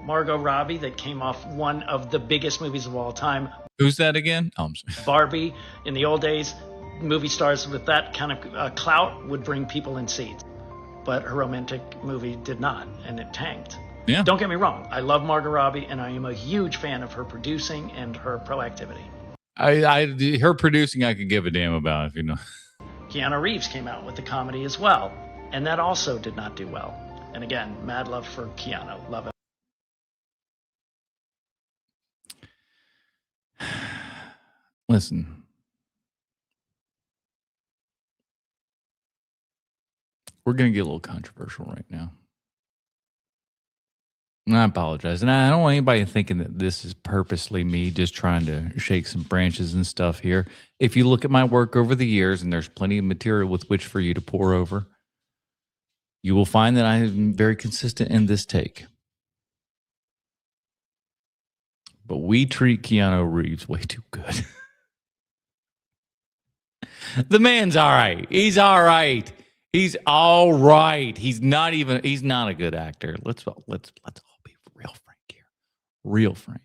Margot Robbie, that came off one of the biggest movies of all time. Who's that again? Oh, I'm sorry. Barbie. In the old days, movie stars with that kind of clout would bring people in seats. But her romantic movie did not, and it tanked. Yeah. Don't get me wrong. I love Margot Robbie, and I am a huge fan of her producing and her proactivity. Her producing, I could give a damn about, if you know. Keanu Reeves came out with the comedy as well, and that also did not do well. And again, mad love for Keanu. Love him. Listen. We're going to get a little controversial right now. And I apologize. And I don't want anybody thinking that this is purposely me just trying to shake some branches and stuff here. If you look at my work over the years, and there's plenty of material with which for you to pour over, you will find that I am very consistent in this take. But we treat Keanu Reeves way too good. The man's all right. He's all right. He's all right. He's not a good actor. Let's all be real frank here. Real frank.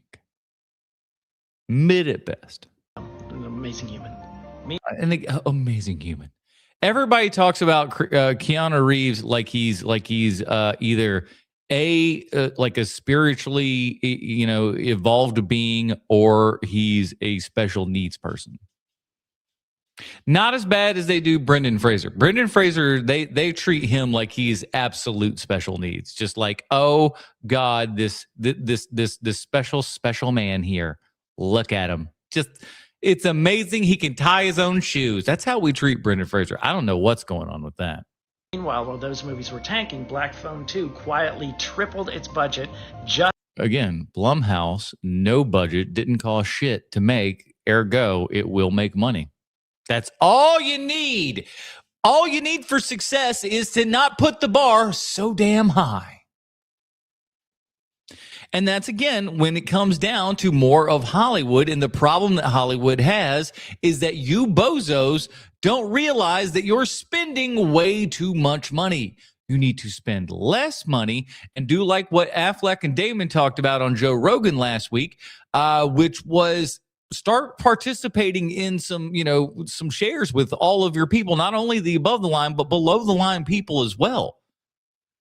Mid at best. An amazing human. Amazing human. Everybody talks about Keanu Reeves like he's either like a spiritually evolved being, or he's a special needs person. Not as bad as they do Brendan Fraser. Brendan Fraser, they treat him like he's absolute special needs. Just like, oh God, this special man here. Look at him. Just, it's amazing he can tie his own shoes. That's how we treat Brendan Fraser. I don't know what's going on with that. Meanwhile, while those movies were tanking, Black Phone 2 quietly tripled its budget. Again, Blumhouse, no budget, didn't cost shit to make. Ergo, it will make money. That's all you need. All you need for success is to not put the bar so damn high. And that's, again, when it comes down to more of Hollywood. And the problem that Hollywood has is that you bozos don't realize that you're spending way too much money. You need to spend less money and do like what Affleck and Damon talked about on Joe Rogan last week, which was start participating in some shares with all of your people, not only the above the line, but below the line people as well.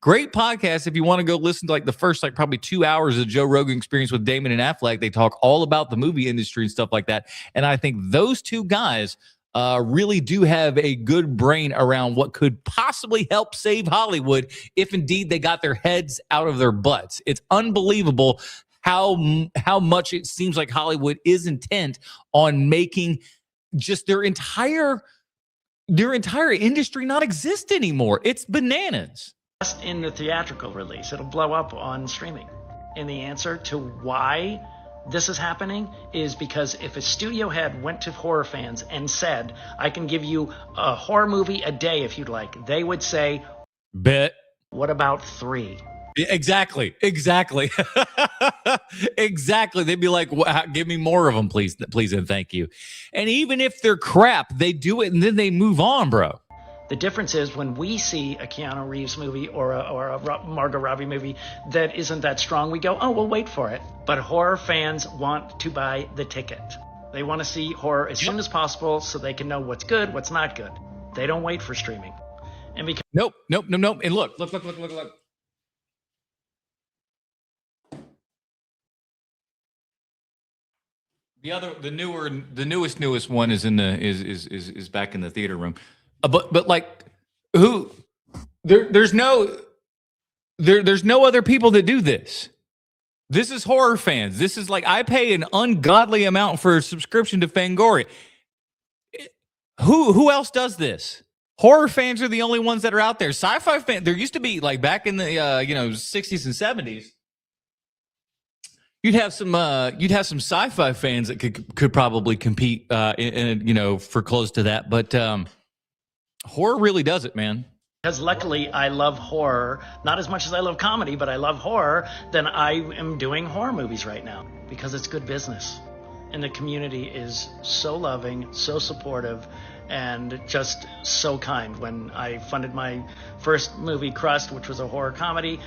Great podcast. If you want to go listen to like the first, probably 2 hours of Joe Rogan Experience with Damon and Affleck, they talk all about the movie industry and stuff like that. And I think those two guys really do have a good brain around what could possibly help save Hollywood if indeed they got their heads out of their butts. It's unbelievable how much it seems like Hollywood is intent on making just their entire industry not exist anymore. It's bananas. Just in the theatrical release, it'll blow up on streaming. And the answer to why this is happening is because if a studio head went to horror fans and said, I can give you a horror movie a day if you'd like, they would say, bet. What about 3? Exactly. Exactly. They'd be like, give me more of them, please, and thank you. And even if they're crap, they do it and then they move on, bro. The difference is when we see a Keanu Reeves movie or a Margot Robbie movie that isn't that strong, we go, oh, we'll wait for it. But horror fans want to buy the ticket. They want to see horror as soon as possible so they can know what's good, what's not good. They don't wait for streaming. And because Nope. And look. The newest one is in the is back in the theater room, but like who there's no other people that do this. This is horror fans. This is like I pay an ungodly amount for a subscription to Fangoria. Who else does this? Horror fans are the only ones that are out there. Sci-fi fans. There used to be like back in the 60s and 70s. You'd have some sci-fi fans that could probably compete for close to that, but horror really does it, man. Because luckily I love horror, not as much as I love comedy, but I love horror, then I am doing horror movies right now because it's good business. And the community is so loving, so supportive, and just so kind. When I funded my first movie, Crust, which was a horror comedy,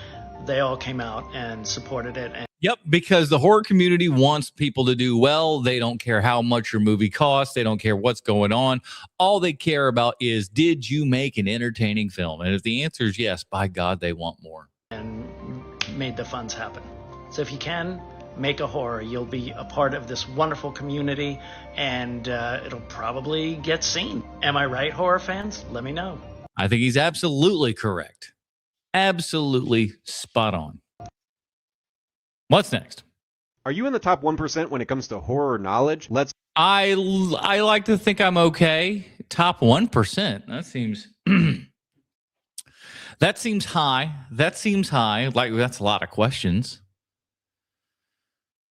they all came out and supported it. Yep, because the horror community wants people to do well. They don't care how much your movie costs. They don't care what's going on. All they care about is, did you make an entertaining film? And if the answer is yes, by God, they want more. And made the funds happen. So if you can, make a horror. You'll be a part of this wonderful community, and it'll probably get seen. Am I right, horror fans? Let me know. I think he's absolutely correct. Absolutely spot on. What's next? Are you in the top 1% when it comes to horror knowledge? I like to think I'm okay. Top 1%. That seems that seems high. That seems high. Like, that's a lot of questions.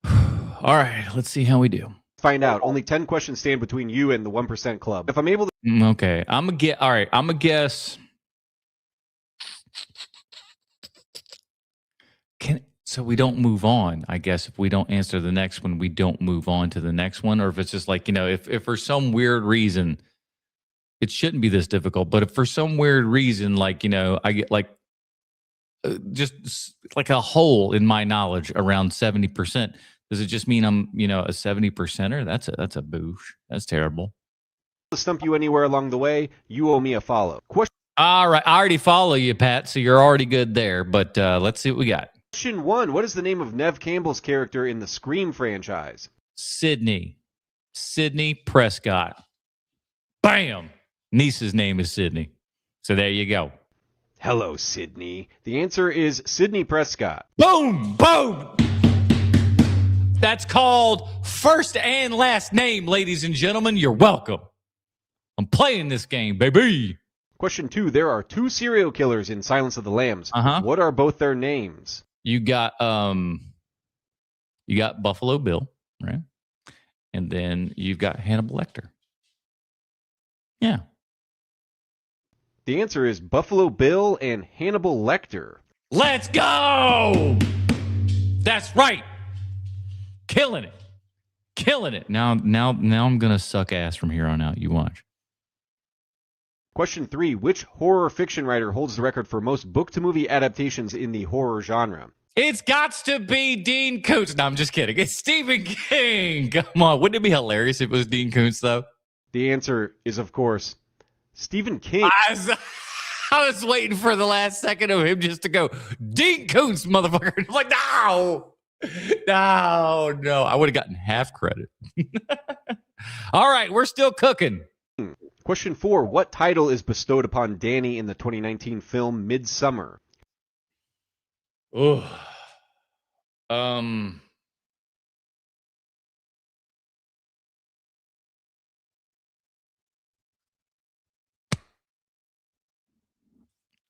All right, let's see how we do. Find out. Only 10 questions stand between you and the 1% club. If I'm able to... Okay, I'm gonna guess. So we don't move on, I guess. If we don't answer the next one, we don't move on to the next one. Or if it's just like, if for some weird reason, it shouldn't be this difficult. But if for some weird reason, like, I get like just like a hole in my knowledge around 70%, does it just mean I'm, a 70%er? That's a boosh. That's terrible. To stump you anywhere along the way, you owe me a follow. All right. I already follow you, Pat. So you're already good there. But let's see what we got. Question 1. What is the name of Neve Campbell's character in the Scream franchise? Sydney Prescott. Bam! Niece's name is Sydney. So there you go. Hello, Sydney. The answer is Sydney Prescott. Boom! Boom! That's called first and last name, ladies and gentlemen. You're welcome. I'm playing this game, baby. Question 2. There are 2 serial killers in Silence of the Lambs. What are both their names? You got Buffalo Bill, right? And then you've got Hannibal Lecter. Yeah. The answer is Buffalo Bill and Hannibal Lecter. Let's go! That's right. Killing it. Now I'm gonna suck ass from here on out. You watch. Question 3. Which horror fiction writer holds the record for most book-to-movie adaptations in the horror genre? It's got to be Dean Koontz. No, I'm just kidding. It's Stephen King. Come on. Wouldn't it be hilarious if it was Dean Koontz, though? The answer is, of course, Stephen King. I was waiting for the last second of him just to go, Dean Koontz, motherfucker. I'm like, no. I would have gotten half credit. All right. We're still cooking. Question 4. What title is bestowed upon Danny in the 2019 film Midsommar? Oh. All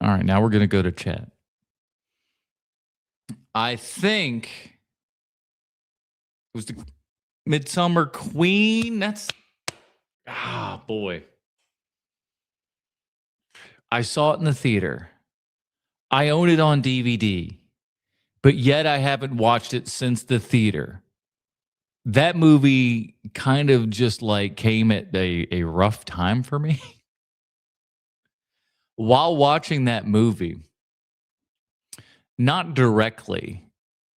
right, now we're going to go to chat. I think it was the Midsummer Queen. That's, boy. I saw it in the theater. I own it on DVD, but yet I haven't watched it since the theater. That movie kind of just like came at a rough time for me. While watching that movie, not directly,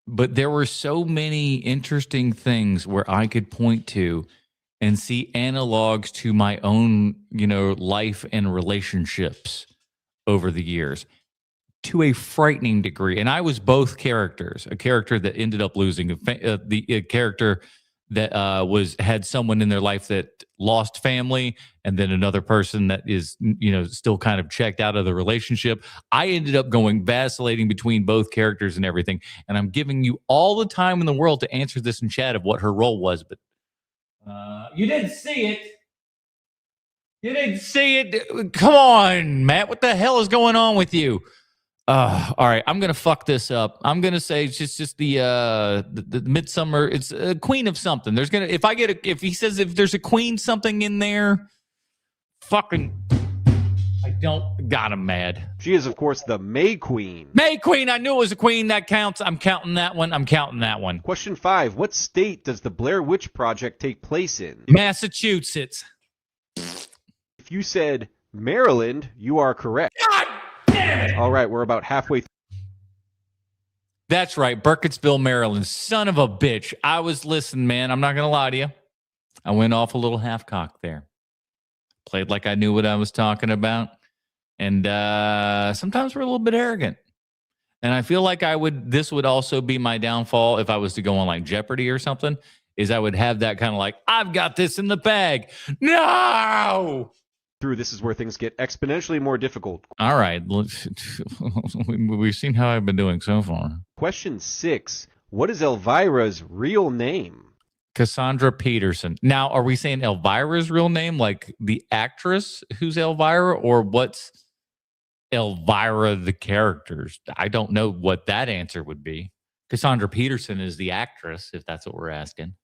but there were so many interesting things where I could point to and see analogs to my own, life and relationships over the years to a frightening degree. And I was both characters, a character that ended up losing, a character that had someone in their life that lost family, and then another person that is, still kind of checked out of the relationship. I ended up vacillating between both characters and everything. And I'm giving you all the time in the world to answer this in chat of what her role was, but you didn't see it. You didn't see it. Come on, Matt. What the hell is going on with you? All right, I'm gonna fuck this up. I'm gonna say it's just the Midsummer. It's a queen of something. There's gonna if he says if there's a queen something in there, fucking I don't got him mad. She is, of course, the May Queen. May Queen. I knew it was a queen. That counts. I'm counting that one. Question 5. What state does the Blair Witch Project take place in? Massachusetts. If you said Maryland, you are correct. God damn it! All right, we're about halfway. That's right, Burkittsville, Maryland. Son of a bitch. I was listening, man. I'm not gonna lie to you. I went off a little half-cocked there. Played like I knew what I was talking about. And sometimes we're a little bit arrogant. And I feel like this would also be my downfall if I was to go on like Jeopardy or something, is I would have that kind of like, I've got this in the bag. No! This is where things get exponentially more difficult. All right. We've seen how I've been doing so far. Question 6. What is Elvira's real name? Cassandra Peterson. Now, are we saying Elvira's real name, like the actress who's Elvira, or what's Elvira the characters? I don't know what that answer would be. Cassandra Peterson is the actress, if that's what we're asking.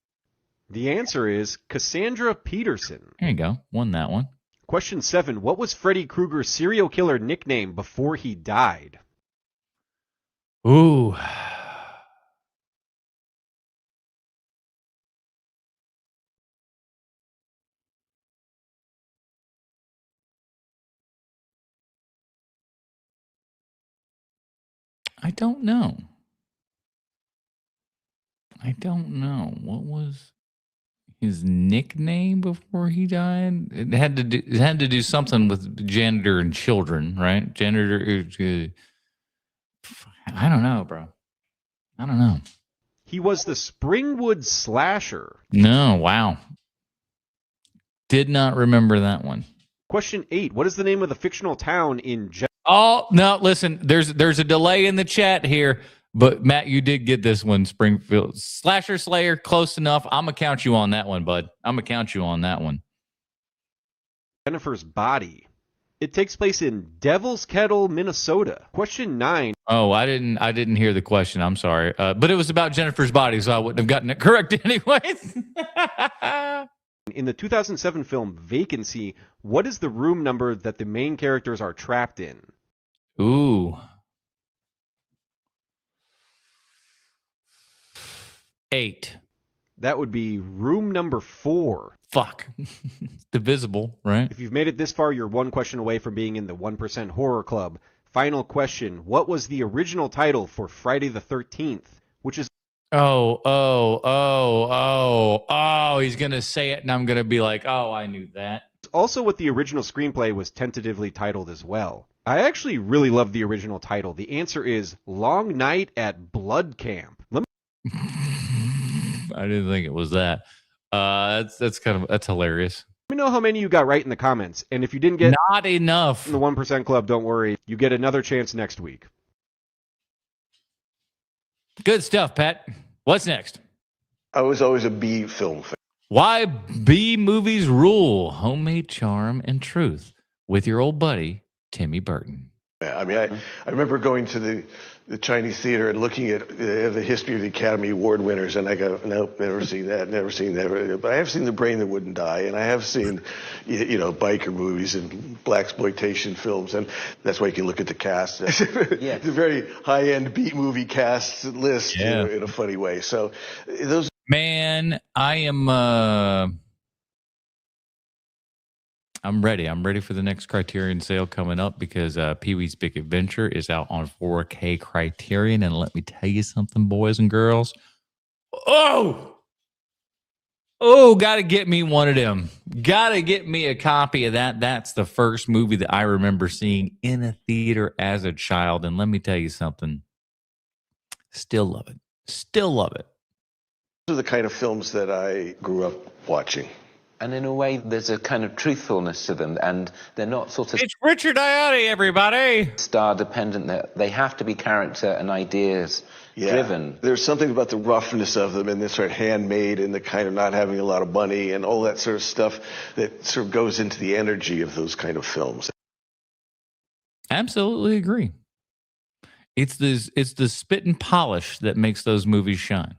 The answer is Cassandra Peterson. There you go. Won that one. Question 7. What was Freddy Krueger's serial killer nickname before he died? Ooh. I don't know. What was his nickname before he died? It had to do something with janitor and children, right? Janitor. I don't know, bro. I don't know. He was the Springwood Slasher. No, wow. Did not remember that one. Question 8. What is the name of the fictional town in Oh, no, listen, there's a delay in the chat here, but Matt, you did get this one, Springfield. Slasher Slayer, close enough. I'm going to count you on that one, bud. I'm going to count you on that one. Jennifer's Body? It takes place in Devil's Kettle, Minnesota. Question 9. Oh, I didn't hear the question. I'm sorry. But it was about Jennifer's Body, so I wouldn't have gotten it correct anyways. In the 2007 film Vacancy, what is the room number that the main characters are trapped in? Ooh. 8. That would be room number 4. Fuck. It's divisible, right? If you've made it this far, you're one question away from being in the 1% Horror Club. Final question. What was the original title for Friday the 13th? Which is... Oh, he's going to say it and I'm going to be like, oh, I knew that. Also what the original screenplay was tentatively titled as well. I actually really love the original title. The answer is Long Night at Blood Camp. I didn't think it was that. That's hilarious. Let me know how many you got right in the comments. And if you didn't get not enough in the 1% Club, don't worry. You get another chance next week. Good stuff, Pat. What's next? I was always a B film fan. Why B movies rule? Homemade charm and truth with your old buddy, Timmy Burton. I mean, I remember going to the Chinese theater and looking at the history of the Academy Award winners, and I go, nope, never seen that. But I have seen The Brain That Wouldn't Die, and I have seen, biker movies and blaxploitation films, and that's why you can look at the cast. It's a very high-end B movie cast list in a funny way. So those. Man, I'm ready. I'm ready for the next Criterion sale coming up because Pee-wee's Big Adventure is out on 4K Criterion. And let me tell you something, boys and girls. Oh, got to get me one of them. Got to get me a copy of that. That's the first movie that I remember seeing in a theater as a child. And let me tell you something. Still love it. Still love it. Those are the kind of films that I grew up watching. And in a way, there's a kind of truthfulness to them, and they're not sort of... It's Richard Iotti, everybody! ...star-dependent. They have to be character and ideas-driven. There's something about the roughness of them and this sort of handmade and the kind of not having a lot of money and all that sort of stuff that sort of goes into the energy of those kind of films. Absolutely agree. It's the spit and polish that makes those movies shine.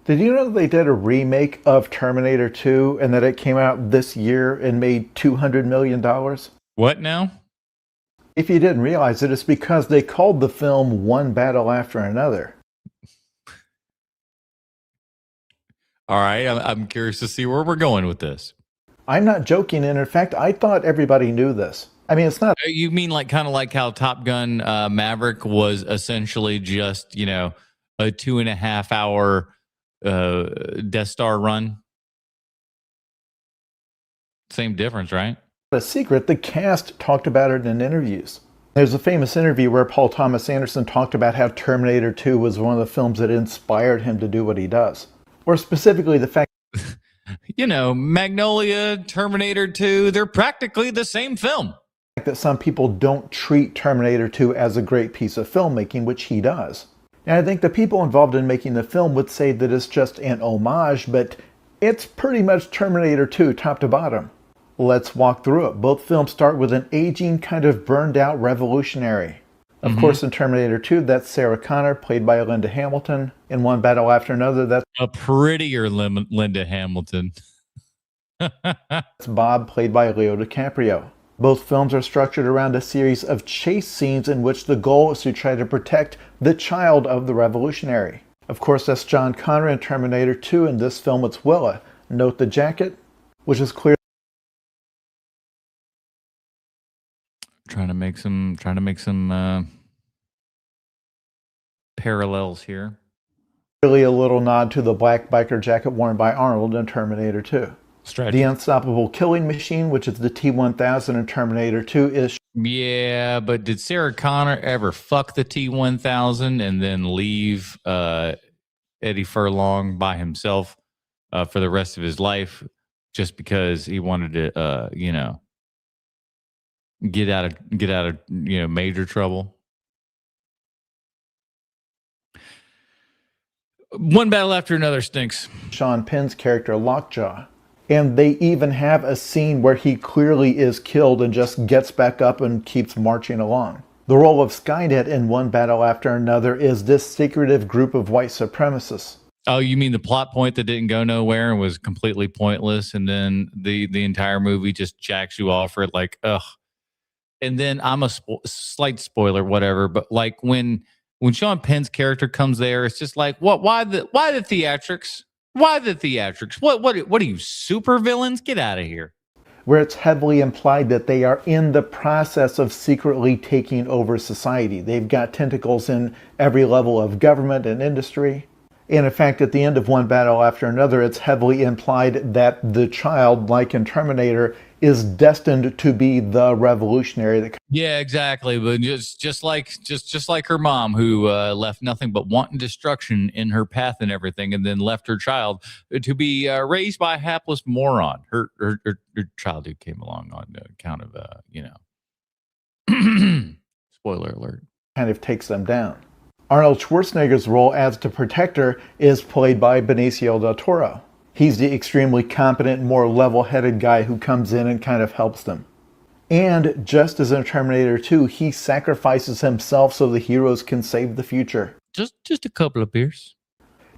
Did you know they did a remake of Terminator 2 and that it came out this year and made $200 million? What now? If you didn't realize it, it's because they called the film One Battle After Another. All right, I'm curious to see where we're going with this. I'm not joking, and in fact, I thought everybody knew this. I mean, it's not... You mean kind of like how Top Gun Maverick was essentially just, a 2.5 hour Death Star run? Same difference, right? A secret, the cast talked about it in interviews. There's a famous interview where Paul Thomas Anderson talked about how Terminator 2 was one of the films that inspired him to do what he does. Or specifically the fact... Magnolia, Terminator 2, they're practically the same film. That some people don't treat Terminator 2 as a great piece of filmmaking, which he does. And I think the people involved in making the film would say that it's just an homage, but it's pretty much Terminator 2 top to bottom. Let's walk through it. Both films start with an aging, kind of burned out revolutionary. Of course, in Terminator 2, that's Sarah Connor, played by Linda Hamilton. In One Battle After Another, that's a prettier Linda Hamilton. That's Bob, played by Leo DiCaprio. Both films are structured around a series of chase scenes in which the goal is to try to protect the child of the revolutionary. Of course, that's John Connor in Terminator 2. In this film, it's Willa. Note the jacket, which is clear. Trying to make some parallels here. Really a little nod to the black biker jacket worn by Arnold in Terminator 2. The unstoppable killing machine, which is the T-1000 in Terminator 2, is... Yeah, but did Sarah Connor ever fuck the T-1000 and then leave Eddie Furlong by himself for the rest of his life just because he wanted to, get out of major trouble? One Battle After Another stinks. Sean Penn's character Lockjaw. And they even have a scene where he clearly is killed and just gets back up and keeps marching along. The role of Skynet in One Battle After Another is this secretive group of white supremacists. Oh, you mean the plot point that didn't go nowhere and was completely pointless, and then the entire movie just jacks you off for it, like, ugh. And then I'm a slight spoiler, whatever, but like when Sean Penn's character comes there, it's just like, what? Why the theatrics? Why the theatrics? What are you, super villains? Get out of here. Where it's heavily implied that they are in the process of secretly taking over society. They've got tentacles in every level of government and industry. And in fact, at the end of One Battle After Another, it's heavily implied that the child, like in Terminator, is destined to be the revolutionary that... Yeah, exactly. But just like her mom, who left nothing but wanton destruction in her path and everything, and then left her child to be raised by a hapless moron. Her child who came along on account of spoiler alert, kind of takes them down. Arnold Schwarzenegger's role as the protector is played by Benicio del Toro. He's the extremely competent, more level-headed guy who comes in and kind of helps them. And just as in Terminator 2, he sacrifices himself so the heroes can save the future. Just a couple of beers.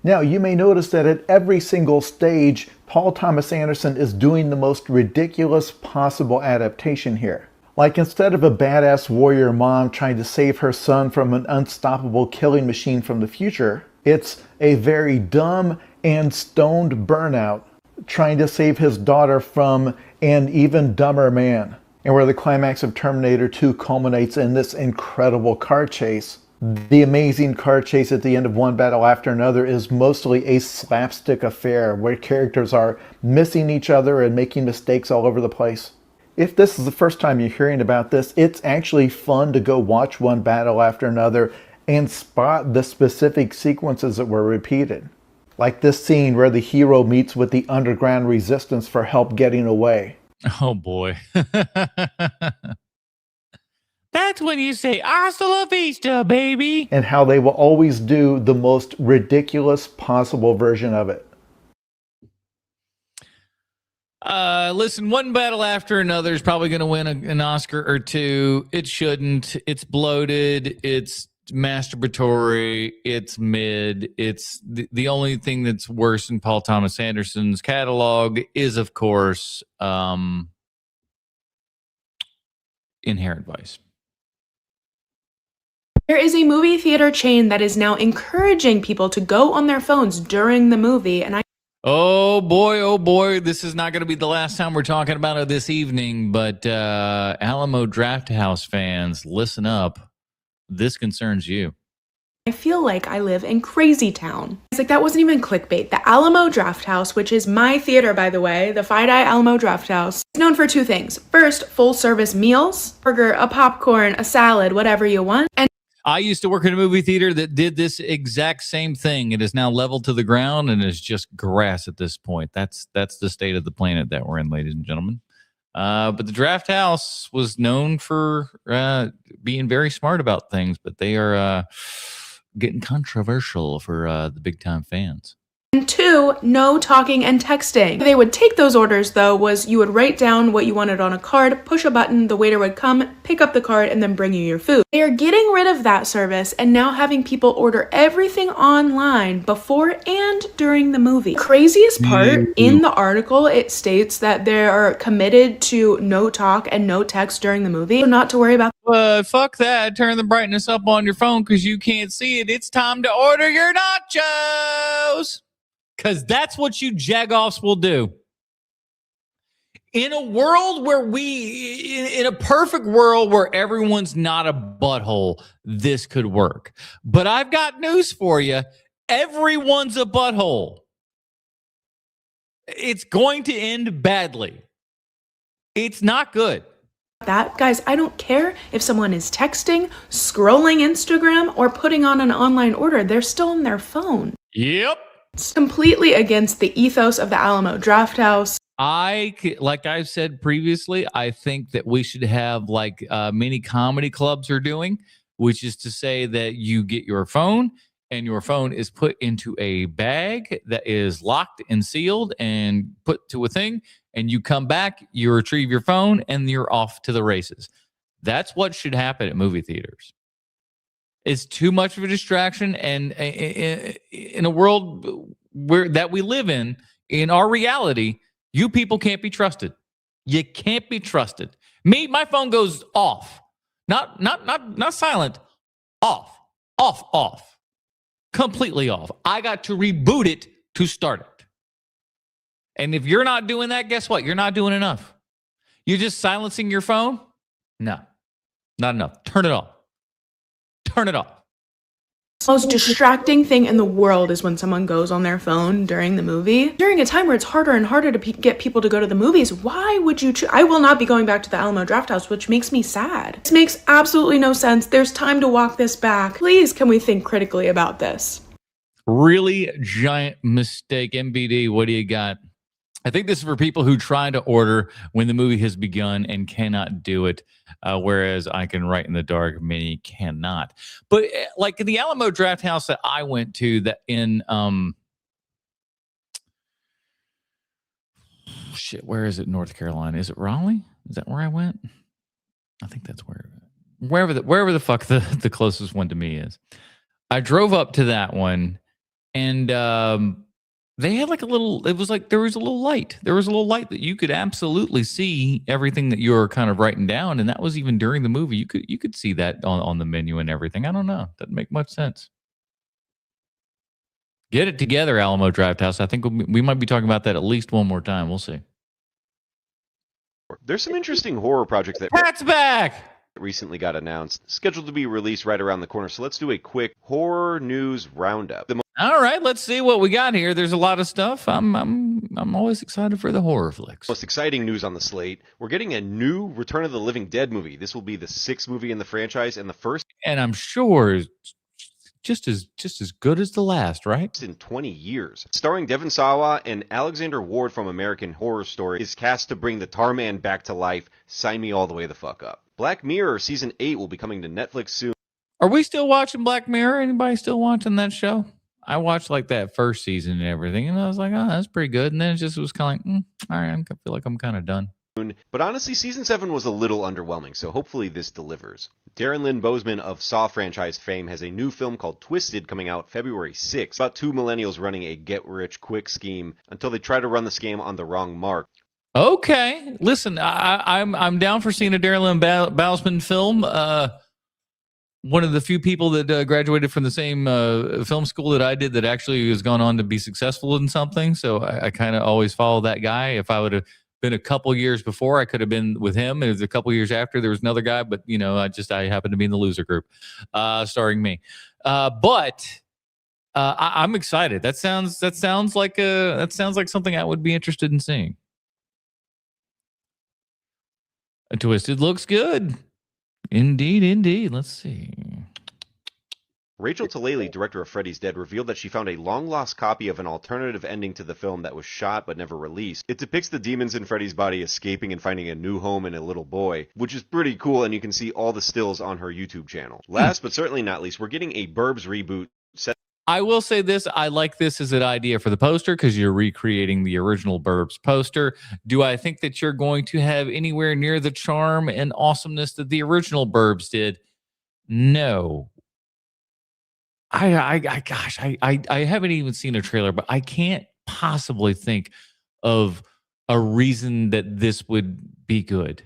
Now, you may notice that at every single stage, Paul Thomas Anderson is doing the most ridiculous possible adaptation here. Like, instead of a badass warrior mom trying to save her son from an unstoppable killing machine from the future, it's a very dumb and stoned burnout trying to save his daughter from an even dumber man. And where the climax of Terminator 2 culminates in this incredible car chase. The amazing car chase at the end of One Battle After Another is mostly a slapstick affair where characters are missing each other and making mistakes all over the place. If this is the first time you're hearing about this, it's actually fun to go watch One Battle After Another and spot the specific sequences that were repeated. Like this scene where the hero meets with the underground resistance for help getting away. Oh boy. That's when you say, hasta la vista, baby. And how they will always do the most ridiculous possible version of it. Listen, one battle after another is probably going to win an Oscar or two. It shouldn't. It's bloated. It's masturbatory. It's mid. It's the only thing that's worse in Paul Thomas Anderson's catalog is, of course, Inherent Vice. There is a movie theater chain that is now encouraging people to go on their phones during the movie, and Oh boy, this is not going to be the last time we're talking about it this evening, but Alamo Drafthouse fans, listen up. This concerns you. I feel like I live in Crazy Town. It's like, that wasn't even clickbait. The Alamo Drafthouse, which is my theater, by the way, the Fi-Di Alamo Drafthouse, is known for two things. First, full-service meals, burger, a popcorn, a salad, whatever you want. And I used to work in a movie theater that did this exact same thing. It is now leveled to the ground and is just grass at this point. That's the state of the planet that we're in, ladies and gentlemen. But the Draft House was known for being very smart about things, but they are getting controversial for the big time fans. And two, no talking and texting. They would take those orders, though, was you would write down what you wanted on a card, push a button, the waiter would come, pick up the card, and then bring you your food. They are getting rid of that service and now having people order everything online before and during the movie. Craziest part, in the article, it states that they are committed to no talk and no text during the movie. So not to worry about. Fuck that. Turn the brightness up on your phone because you can't see it. It's time to order your nachos. Because that's what you jagoffs will do. In a world where in a perfect world where everyone's not a butthole, this could work. But I've got news for you. Everyone's a butthole. It's going to end badly. It's not good. That, guys, I don't care if someone is texting, scrolling Instagram, or putting on an online order. They're still on their phone. Yep. It's completely against the ethos of the Alamo Drafthouse. Like I've said previously, I think that we should have like many comedy clubs are doing, which is to say that you get your phone and your phone is put into a bag that is locked and sealed and put to a thing, and you come back, you retrieve your phone, and you're off to the races. That's what should happen at movie theaters. It's too much of a distraction, and in a world that we live in our reality, you people can't be trusted. You can't be trusted. My phone goes off, not silent, off, completely off. I got to reboot it to start it. And if you're not doing that, guess what? You're not doing enough. You're just silencing your phone? No, not enough. Turn it off. Turn it off. The most distracting thing in the world is when someone goes on their phone during the movie. During a time where it's harder and harder to get people to go to the movies, why would you I will not be going back to the Alamo Drafthouse, which makes me sad. This makes absolutely no sense. There's time to walk this back. Please, can we think critically about this? Really giant mistake. MBD, what do you got? I think this is for people who try to order when the movie has begun and cannot do it, whereas I can write in the dark, many cannot. But like the Alamo Drafthouse that I went to, that in where is it? North Carolina? Is it Raleigh? Is that where I went? I think that's wherever the fuck the closest one to me is. I drove up to that one, and they had like it was like there was a little light. There was a little light that you could absolutely see everything that you were kind of writing down. And that was even during the movie. You could see that on the menu and everything. I don't know. Doesn't make much sense. Get it together, Alamo Drafthouse. I think we might be talking about that at least one more time. We'll see. There's some interesting horror projects that Pat's back recently got announced, scheduled to be released right around the corner. So let's do a quick horror news roundup. All right, let's see what we got here. There's a lot of stuff. I'm always excited for the horror flicks. Most exciting news on the slate: we're getting a new Return of the Living Dead movie. This will be the 6th movie in the franchise and the first, and I'm sure just as good as the last, right? In 20 years. Starring Devon Sawa and Alexander Ward from American Horror Story is cast to bring the Tar Man back to life. Sign me all the way the fuck up. Black Mirror Season 8 will be coming to Netflix soon. Are we still watching Black Mirror? Anybody still watching that show? I watched like that first season and everything, and I was like, oh, that's pretty good. And then it just was kind of like, all right, I feel like I'm kind of done. But honestly, season 7 was a little underwhelming, so hopefully this delivers. Darren Lynn Bousman of Saw franchise fame has a new film called Twisted coming out February 6th, about two millennials running a get-rich-quick scheme until they try to run the scam on the wrong mark. Okay, listen, I'm down for seeing a Darren Lynn Bousman film. One of the few people that graduated from the same film school that I did that actually has gone on to be successful in something. So I kind of always follow that guy. If I would have been a couple years before, I could have been with him. It was a couple years after, there was another guy, but you know, I happened to be in the loser group, starring me. I'm excited. That sounds like something I would be interested in seeing. A Twisted looks good. Indeed. Let's see. Rachel Talalay, director of Freddy's Dead, revealed that she found a long-lost copy of an alternative ending to the film that was shot but never released. It depicts the demons in Freddy's body escaping and finding a new home in a little boy, which is pretty cool, and you can see all the stills on her YouTube channel. Last but certainly not least, we're getting a Burbs reboot set. I will say this. I like this as an idea for the poster because you're recreating the original Burbs poster. Do I think that you're going to have anywhere near the charm and awesomeness that the original Burbs did? No. I haven't even seen a trailer, but I can't possibly think of a reason that this would be good.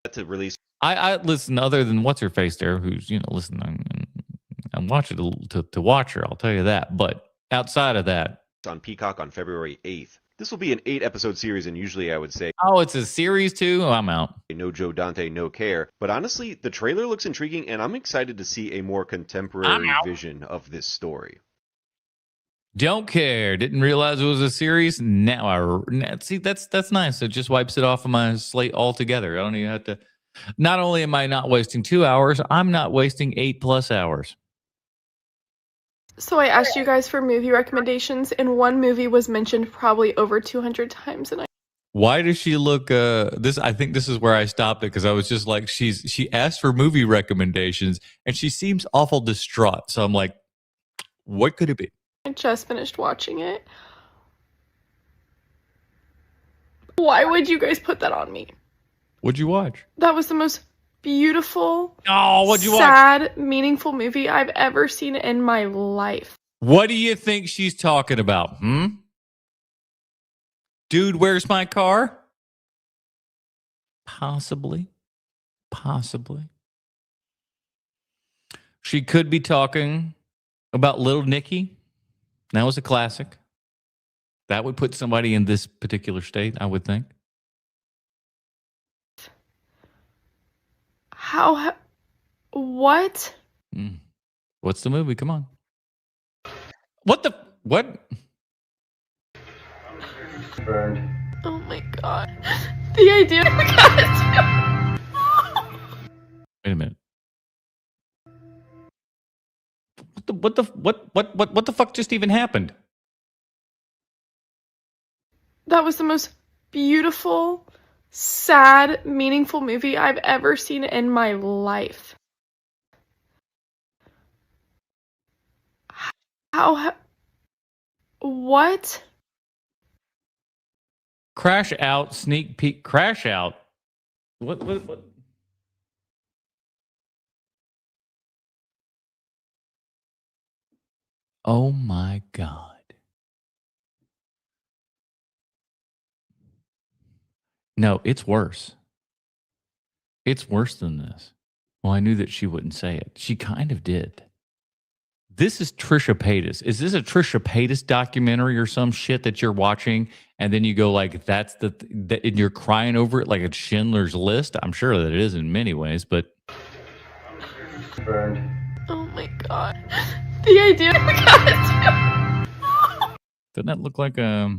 To release. I listen, other than what's her face there, who's, you know, listening. I'm watching to watch her, I'll tell you that. But outside of that, it's on Peacock on February 8th. This will be an 8-episode series, and usually I would say, oh, it's a series too? Oh, I'm out. No Joe Dante, no care. But honestly, the trailer looks intriguing, and I'm excited to see a more contemporary vision of this story. Don't care. Didn't realize it was a series. Now see, that's nice. It just wipes it off of my slate altogether. I don't even have to. Not only am I not wasting 2 hours, I'm not wasting 8+ hours. So I asked you guys for movie recommendations, and one movie was mentioned probably over 200 times, and Why does she look this? I think this is where I stopped it because I was just like, she asked for movie recommendations and she seems awful distraught. So I'm like, what could it be? I just finished watching it. Why would you guys put that on me? What'd you watch? That was the most beautiful, what'd you watch? sad, meaningful movie I've ever seen in my life. What do you think she's talking about? Dude, where's my car? Possibly. She could be talking about Little Nicky. That was a classic. That would put somebody in this particular state, I would think. What? What's the movie? Come on. What? Burned. Oh my god. The idea of God. Wait a minute. What the fuck just even happened? That was the most beautiful, sad, meaningful movie I've ever seen in my life. What? Crash Out, sneak peek, Crash Out. What? Oh my God. No, it's worse. It's worse than this. Well, I knew that she wouldn't say it. She kind of did. This is Trisha Paytas. Is this a Trisha Paytas documentary or some shit that you're watching and then you go like, that's and you're crying over it like it's Schindler's List? I'm sure that it is in many ways, but... Burned. Oh my god. The idea of God. Doesn't that look like a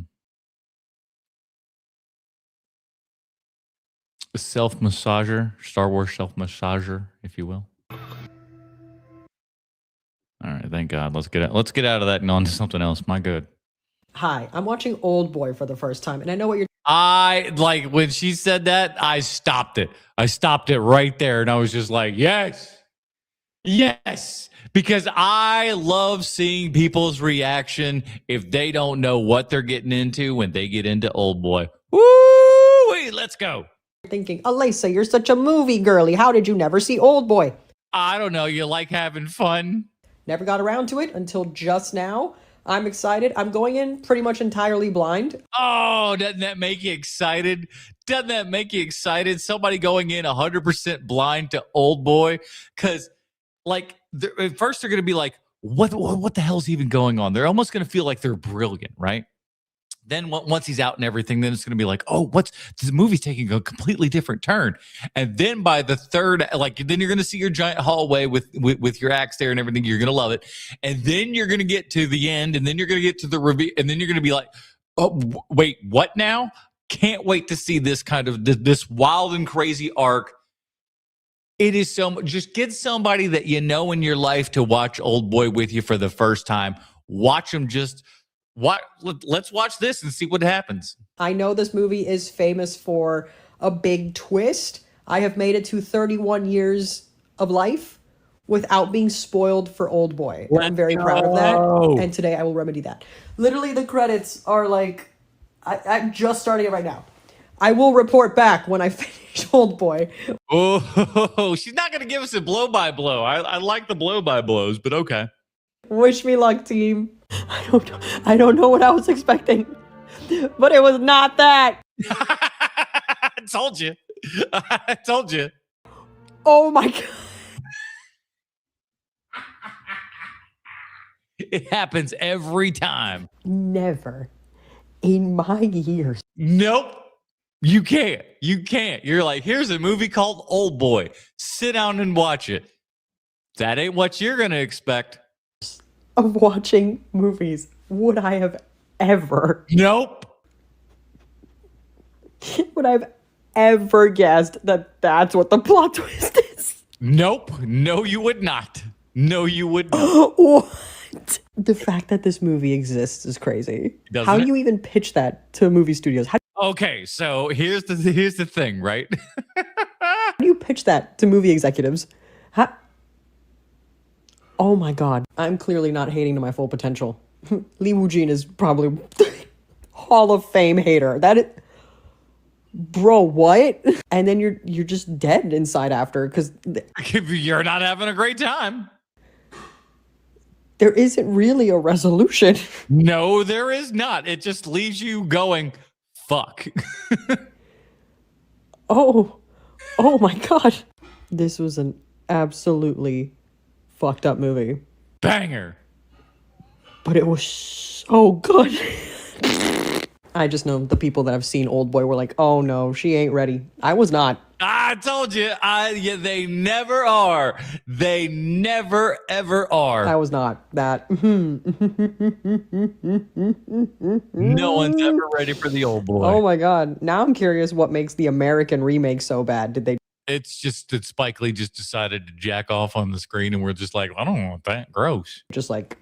self-massager? Star Wars self-massager, if you will. All right, thank God. Let's get out of that and on to something else. My good. Hi, I'm watching Old Boy for the first time, and I know what you're... When she said that, I stopped it. I stopped it right there, and I was just like, yes. Yes, because I love seeing people's reaction if they don't know what they're getting into when they get into Old Boy. Woo! Wait, let's go. Thinking, Alyssa, you're such a movie girly. How did you never see Old Boy? I don't know. You like having fun? Never got around to it until just now. I'm excited. I'm going in pretty much entirely blind. Oh, doesn't that make you excited? Doesn't that make you excited? Somebody going in 100% blind to Old Boy? Because, like, at first they're going to be like, what the hell's even going on? They're almost going to feel like they're brilliant, right? Then once he's out and everything, then it's going to be like, oh, this movie's taking a completely different turn. And then by the third, like, then you're going to see your giant hallway with your axe there and everything. You're going to love it. And then you're going to get to the end, and then you're going to get to the reveal, and then you're going to be like, oh, wait, what now? Can't wait to see this kind of this wild and crazy arc. It is so much. Just get somebody that you know in your life to watch Old Boy with you for the first time. Watch them just. Let's watch this and see what happens. I know this movie is famous for a big twist. I have made it to 31 years of life without being spoiled for Old Boy. I'm very proud of that. And today I will remedy that. Literally, the credits are like, I'm just starting it right now. I will report back when I finish Old Boy. Oh, she's not going to give us a blow-by-blow. I like the blow-by-blows, but okay. Wish me luck, team. I don't know what I was expecting, but it was not that. I told you. I told you. Oh my God. It happens every time. Never in my years. Nope. You can't. You can't. You're like, here's a movie called Old Boy. Sit down and watch it. That ain't what you're going to expect. Of watching movies would I have ever? Nope. Would I have ever guessed that that's what the plot twist is? Nope. No, you would not. No, you would not. What? The fact that this movie exists is crazy. How do you even pitch that to movie studios? Okay, so here's the thing, right? How do you pitch that to movie executives? Oh my God. I'm clearly not hating to my full potential. Lee Woo-jin is probably Hall of Fame hater. Bro, what? And then you're just dead inside after because you're not having a great time. There isn't really a resolution. No, there is not. It just leaves you going, fuck. Oh my God. This was an absolutely fucked up movie. Banger. But it was so good. I just know the people that have seen Old Boy were like, oh no, she ain't ready. I was not. I told you. They never are. They never, ever are. I was not that. No one's ever ready for the Old Boy. Oh my God. Now I'm curious what makes the American remake so bad. Did they? It's just that Spike Lee just decided to jack off on the screen, and we're just like, I don't want that. Gross. Just like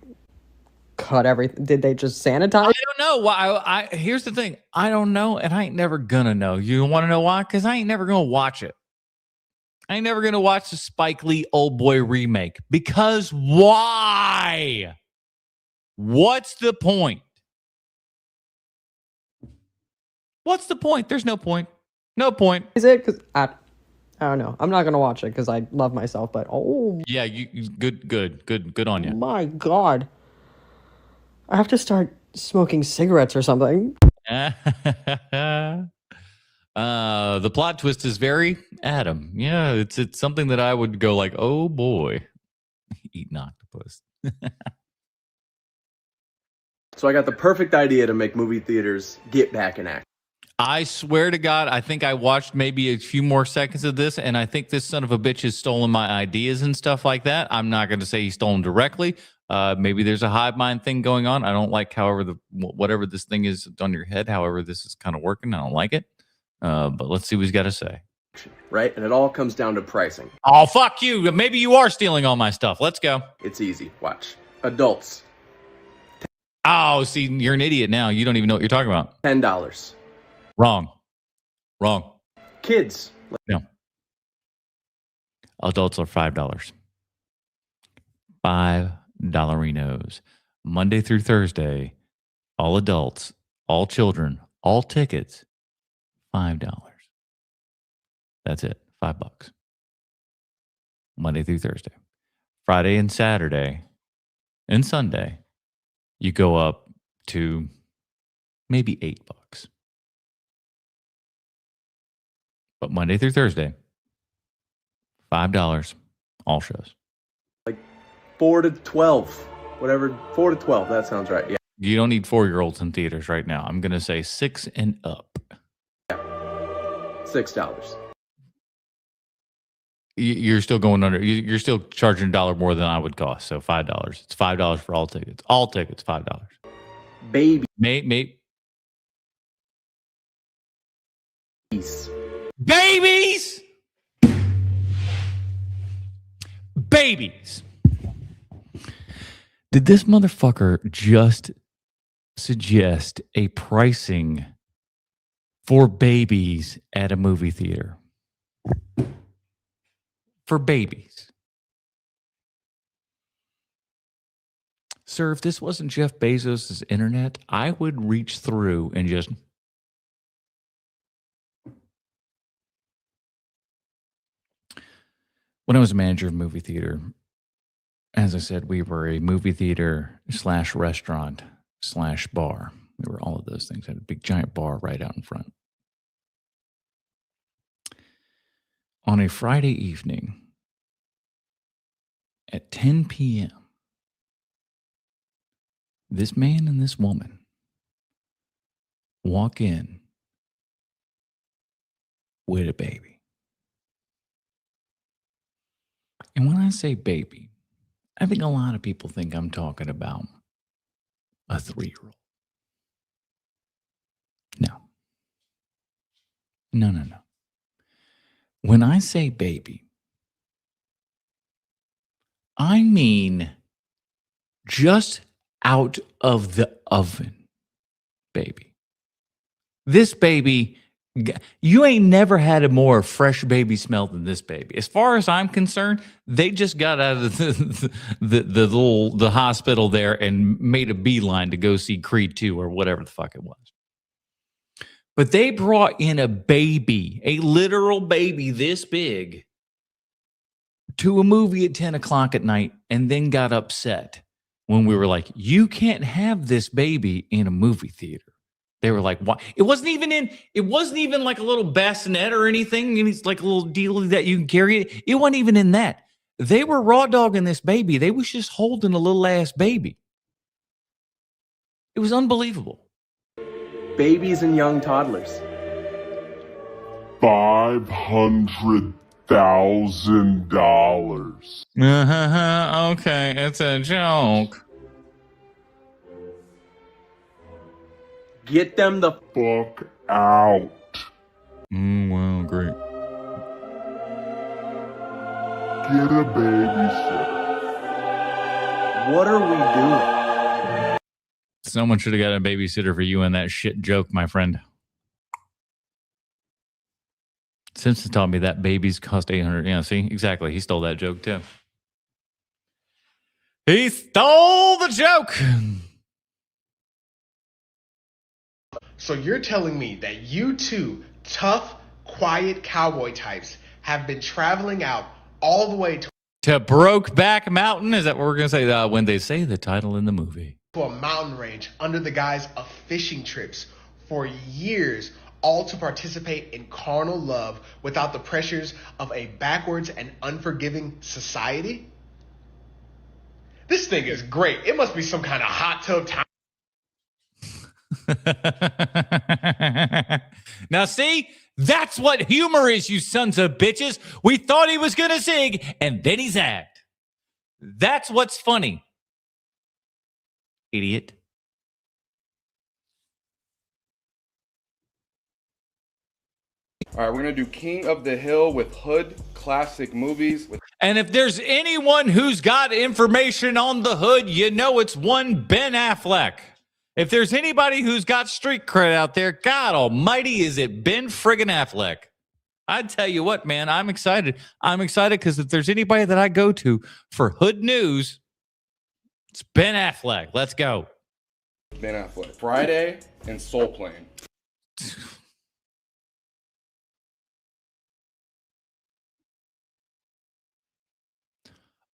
cut everything. Did they just sanitize? I don't know. Why? Here's the thing. I don't know, and I ain't never gonna know. You want to know why? Because I ain't never gonna watch it. I ain't never gonna watch the Spike Lee Old Boy remake. Because why? What's the point? What's the point? There's no point. No point. Is it? Because I don't know. I'm not gonna watch it because I love myself. But yeah, you good on you. My God, I have to start smoking cigarettes or something. The plot twist is very Adam. Yeah, it's something that I would go like, oh boy, eating octopus. So I got the perfect idea to make movie theaters get back in action. I swear to God, I think I watched maybe a few more seconds of this, and I think this son of a bitch has stolen my ideas and stuff like that. I'm not going to say he stole them directly. Maybe there's a hive mind thing going on. I don't like however whatever this thing is on your head, however this is kind of working. I don't like it. But let's see what he's got to say. Right? And it all comes down to pricing. Oh, fuck you. Maybe you are stealing all my stuff. Let's go. It's easy. Watch. Adults. Oh, see, you're an idiot now. You don't even know what you're talking about. $10. Wrong. Kids. No. Adults are $5. $5 Monday through Thursday. All adults, all children, all tickets, $5. That's it, $5. Monday through Thursday. Friday and Saturday and Sunday, you go up to maybe $8. But Monday through Thursday, $5, all shows. 4 to 12, whatever. 4 to 12. That sounds right. Yeah. You don't need 4-year-olds in theaters right now. I'm going to say 6 and up. $6. You're still going under. You're still charging $1 more than I would cost. So $5. It's $5 for all tickets. All tickets, $5. Baby. Mate. Babies. Babies. Did this motherfucker just suggest a pricing for babies at a movie theater? For babies. Sir, if this wasn't Jeff Bezos' internet, I would reach through and just... When I was a manager of a movie theater, as I said, we were a movie theater / restaurant / bar. We were all of those things. We had a big giant bar right out in front. On a Friday evening at 10 p.m., this man and this woman walk in with a baby. And when I say baby, I think a lot of people think I'm talking about a 3-year-old. No. When I say baby, I mean just out of the oven, baby. This baby, you ain't never had a more fresh baby smell than this baby. As far as I'm concerned, they just got out of the hospital there and made a beeline to go see Creed 2 or whatever the fuck it was. But they brought in a baby, a literal baby this big, to a movie at 10 o'clock at night and then got upset when we were like, you can't have this baby in a movie theater. They were like, "Why?" It wasn't even like a little bassinet or anything. It's like a little deal that you can carry. It wasn't even in that. They were raw dogging this baby. They was just holding a little ass baby. It was unbelievable. Babies and young toddlers. $500,000. Okay, it's a joke. Get them the fuck out. Well, great. Get a babysitter. What are we doing? Someone should have got a babysitter for you in that shit joke, my friend. Simpson taught me that babies cost $800. Yeah, see? Exactly. He stole that joke, too. He stole the joke! So you're telling me that you two tough, quiet cowboy types have been traveling out all the way to Brokeback Mountain? Is that what we're going to say? When they say the title in the movie. To a mountain range under the guise of fishing trips for years, all to participate in carnal love without the pressures of a backwards and unforgiving society? This thing is great. It must be some kind of hot tub time. Now see, that's what humor is, you sons of bitches. We thought he was gonna sing and then he's act. That's what's funny, idiot. All right, we're gonna do King of the Hill with Hood classic movies. And if there's anyone who's got information on the Hood, you know it's one Ben Affleck. If there's anybody who's got street cred out there, God almighty, is it Ben friggin' Affleck? I tell you what, man, I'm excited. I'm excited because if there's anybody that I go to for Hood news, It's Ben Affleck. Let's go. Ben Affleck. Friday and Soul Plane.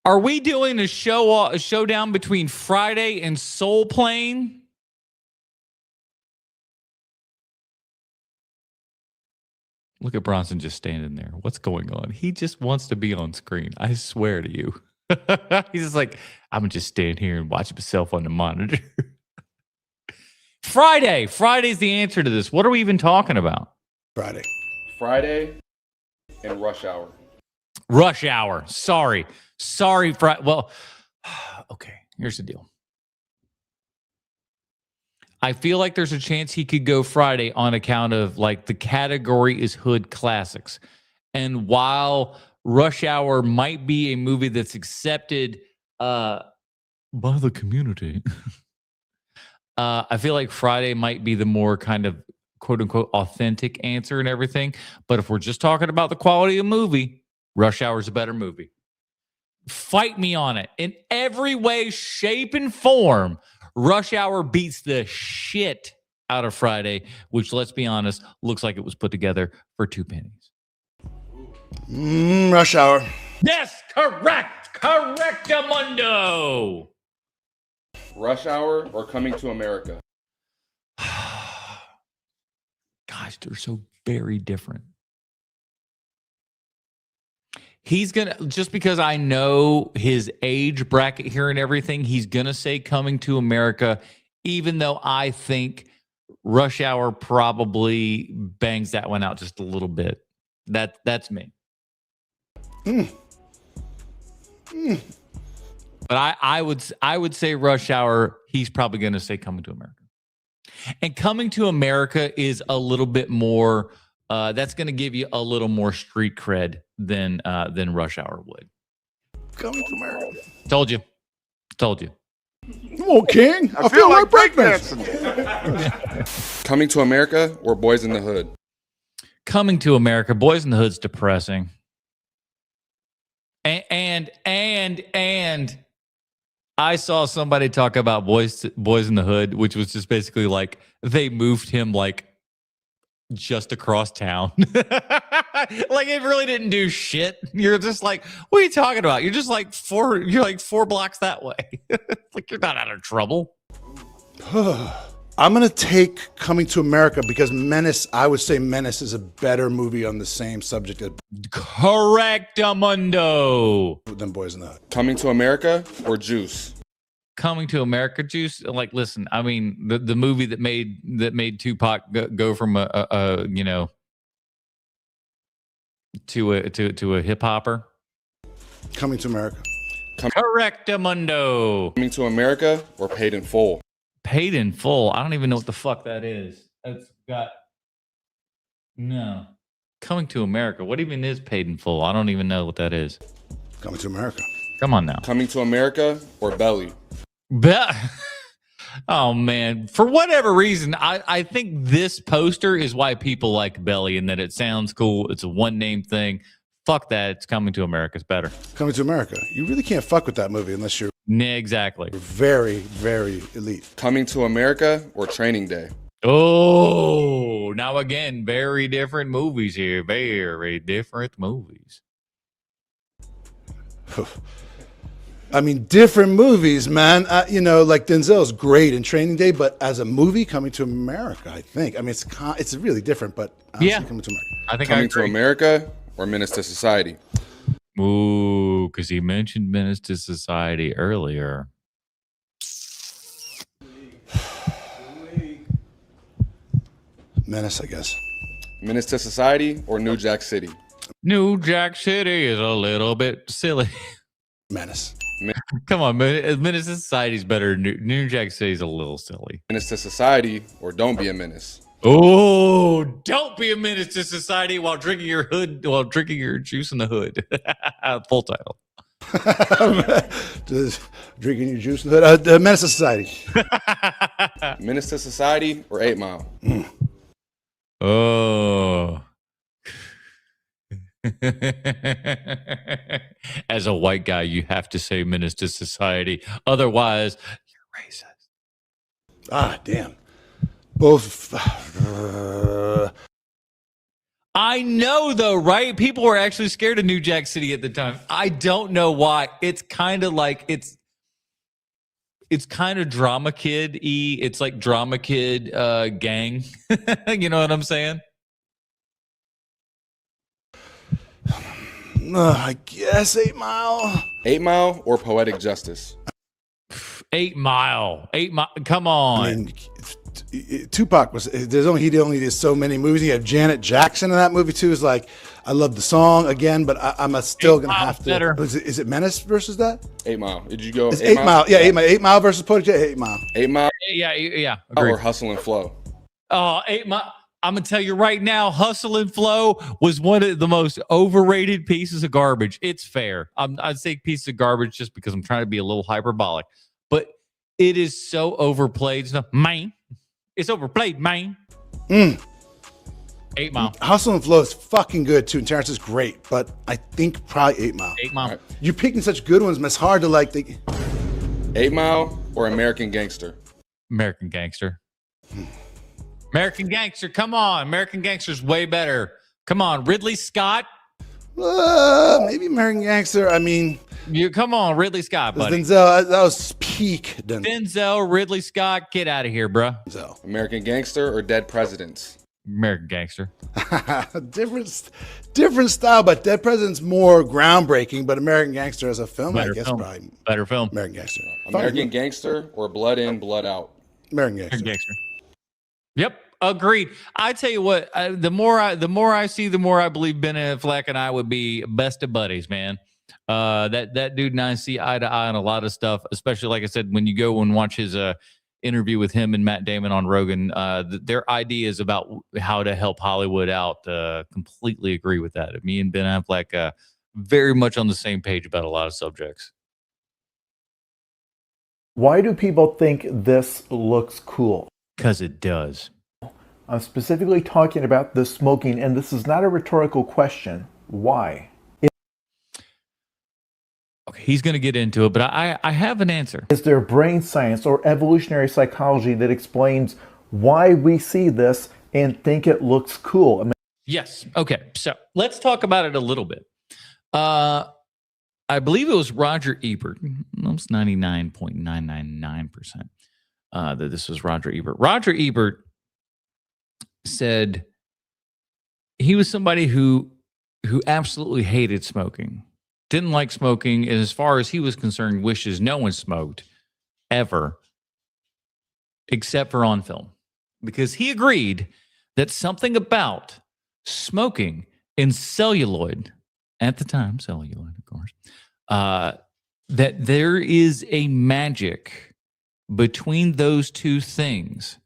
Are we doing a showdown between Friday and Soul Plane? Look at Bronson just standing there. What's going on? He just wants to be on screen. I swear to you. He's just like, I'm going to just stand here and watch myself on the monitor. Friday. Friday's the answer to this. What are we even talking about? Friday and Rush Hour. Rush Hour. Sorry. Well, okay. Here's the deal. I feel like there's a chance he could go Friday on account of like the category is hood classics. And while Rush Hour might be a movie that's accepted by the community, I feel like Friday might be the more kind of quote unquote authentic answer and everything. But if we're just talking about the quality of movie, Rush Hour is a better movie. Fight me on it. In every way, shape, and form, Rush Hour beats the shit out of Friday, which, let's be honest, looks like it was put together for 2 pennies. Rush Hour. Yes, correct. Correctamundo. Rush Hour or Coming to America? Gosh, they're so very different. He's going to, just because I know his age bracket here and everything, he's going to say Coming to America, even though I think Rush Hour probably bangs that one out just a little bit. That's me. But I would say Rush Hour, he's probably going to say Coming to America. And Coming to America is a little bit more, that's going to give you a little more street cred than Rush Hour would. Coming to America. Told you. Come on, King. I feel like breakdancing. Coming to America or Boys in the Hood? Coming to America. Boys in the Hood's depressing. And I saw somebody talk about Boys in the Hood, which was just basically like they moved him like just across town. Like it really didn't do shit. You're just like, what are you talking about? You're just like four blocks that way. Like you're not out of trouble. I'm going to take Coming to America because Menace, I would say Menace is a better movie on the same subject Correctamundo than Boys in the Hood. Coming to America or Juice? Coming to America, Juice. Like, listen, I mean, the movie that made Tupac go from a you know, to a hip hopper. Coming to America. Correctamundo. Coming to America or Paid in Full? Paid in Full. I don't even know what the fuck that is. It's got no. Coming to America. What even is Paid in Full? I don't even know what that is. Coming to America. Come on now. Coming to America or Belly? Oh man, for whatever reason, I think this poster is why people like Belly, and that it sounds cool. It's a one name thing. Fuck that. It's Coming to America. It's better. Coming to America. You really can't fuck with that movie unless you're exactly very, very elite. Coming to America or Training Day? Oh, now again, very different movies here. Very different movies. I mean, different movies, man. You know, like Denzel's great in Training Day, but as a movie, Coming to America, I think. I mean, it's really different, but yeah, Coming to America. I think Coming to America or Menace to Society? Ooh, because he mentioned Menace to Society earlier. Menace, I guess. Menace to Society or New Jack City? New Jack City is a little bit silly. Menace. Come on, Menace to Society is better. New Jack City is a little silly. Menace to Society or Don't Be a Menace? Oh, don't be a menace to society while drinking your juice in the hood. Full title. Drinking your juice in the hood. Menace to Society. Menace to Society or 8 Mile? Oh. As a white guy, you have to say menace to society. Otherwise, you're racist. Ah, damn. Both. I know, though, right? People were actually scared of New Jack City at the time. I don't know why. It's kind of like it's kind of Drama Kid-y. It's like Drama Kid gang. You know what I'm saying? I guess 8 Mile. 8 Mile or Poetic Justice? 8 Mile. 8 Mile. Come on. I mean, Tupac was. He only did so many movies. You have Janet Jackson in that movie too. Is like, I love the song again, but I'm still gonna have to. Better. Is it Menace versus that? 8 Mile. Did you go? It's 8 Mile. Yeah, 8 Mile. 8 Mile versus Poetic. 8 Mile. 8 Mile. Yeah. Agreed. Or Hustle and Flow. Oh, 8 Mile. I'm gonna tell you right now, Hustle and Flow was one of the most overrated pieces of garbage. It's fair. I'd say piece of garbage just because I'm trying to be a little hyperbolic, but it is so overplayed. It's overplayed, man. 8 Mile. Hustle and Flow is fucking good too, and Terrence is great, but I think probably 8 Mile. 8 Mile. Right. You're picking such good ones, but it's hard to like. 8 Mile or American Gangster? American Gangster. American Gangster, come on. American Gangster's way better. Come on, Ridley Scott. Maybe American Gangster. I mean, you come on, Ridley Scott, buddy. Denzel, that was peak Denzel, Ridley Scott, get out of here, bro. Denzel. American Gangster or Dead Presidents? American Gangster. different style, but Dead President's more groundbreaking. But American Gangster as a film, Better I guess, film. probably Better film. American Gangster. American Gangster or Blood In, Blood Out? American Gangster. American Gangster. Yep. Agreed. I tell you what, the more I see, the more I believe Ben Affleck and I would be best of buddies, man. That dude and I see eye to eye on a lot of stuff, especially like I said, when you go and watch his interview with him and Matt Damon on Rogan, their ideas about how to help Hollywood out, completely agree with that. Me and Ben Affleck very much on the same page about a lot of subjects. Why do people think this looks cool? Because it does. I'm specifically talking about the smoking, and this is not a rhetorical question. Why? Okay, he's going to get into it, but I have an answer. Is there brain science or evolutionary psychology that explains why we see this and think it looks cool? I mean, yes. Okay, so let's talk about it a little bit. I believe it was Roger Ebert, almost 99.999% that this was Roger Ebert. Roger Ebert said he was somebody who absolutely hated smoking, didn't like smoking, and as far as he was concerned, wishes no one smoked ever except for on film, because he agreed that something about smoking in celluloid, at the time, celluloid, of course, that there is a magic between those two things,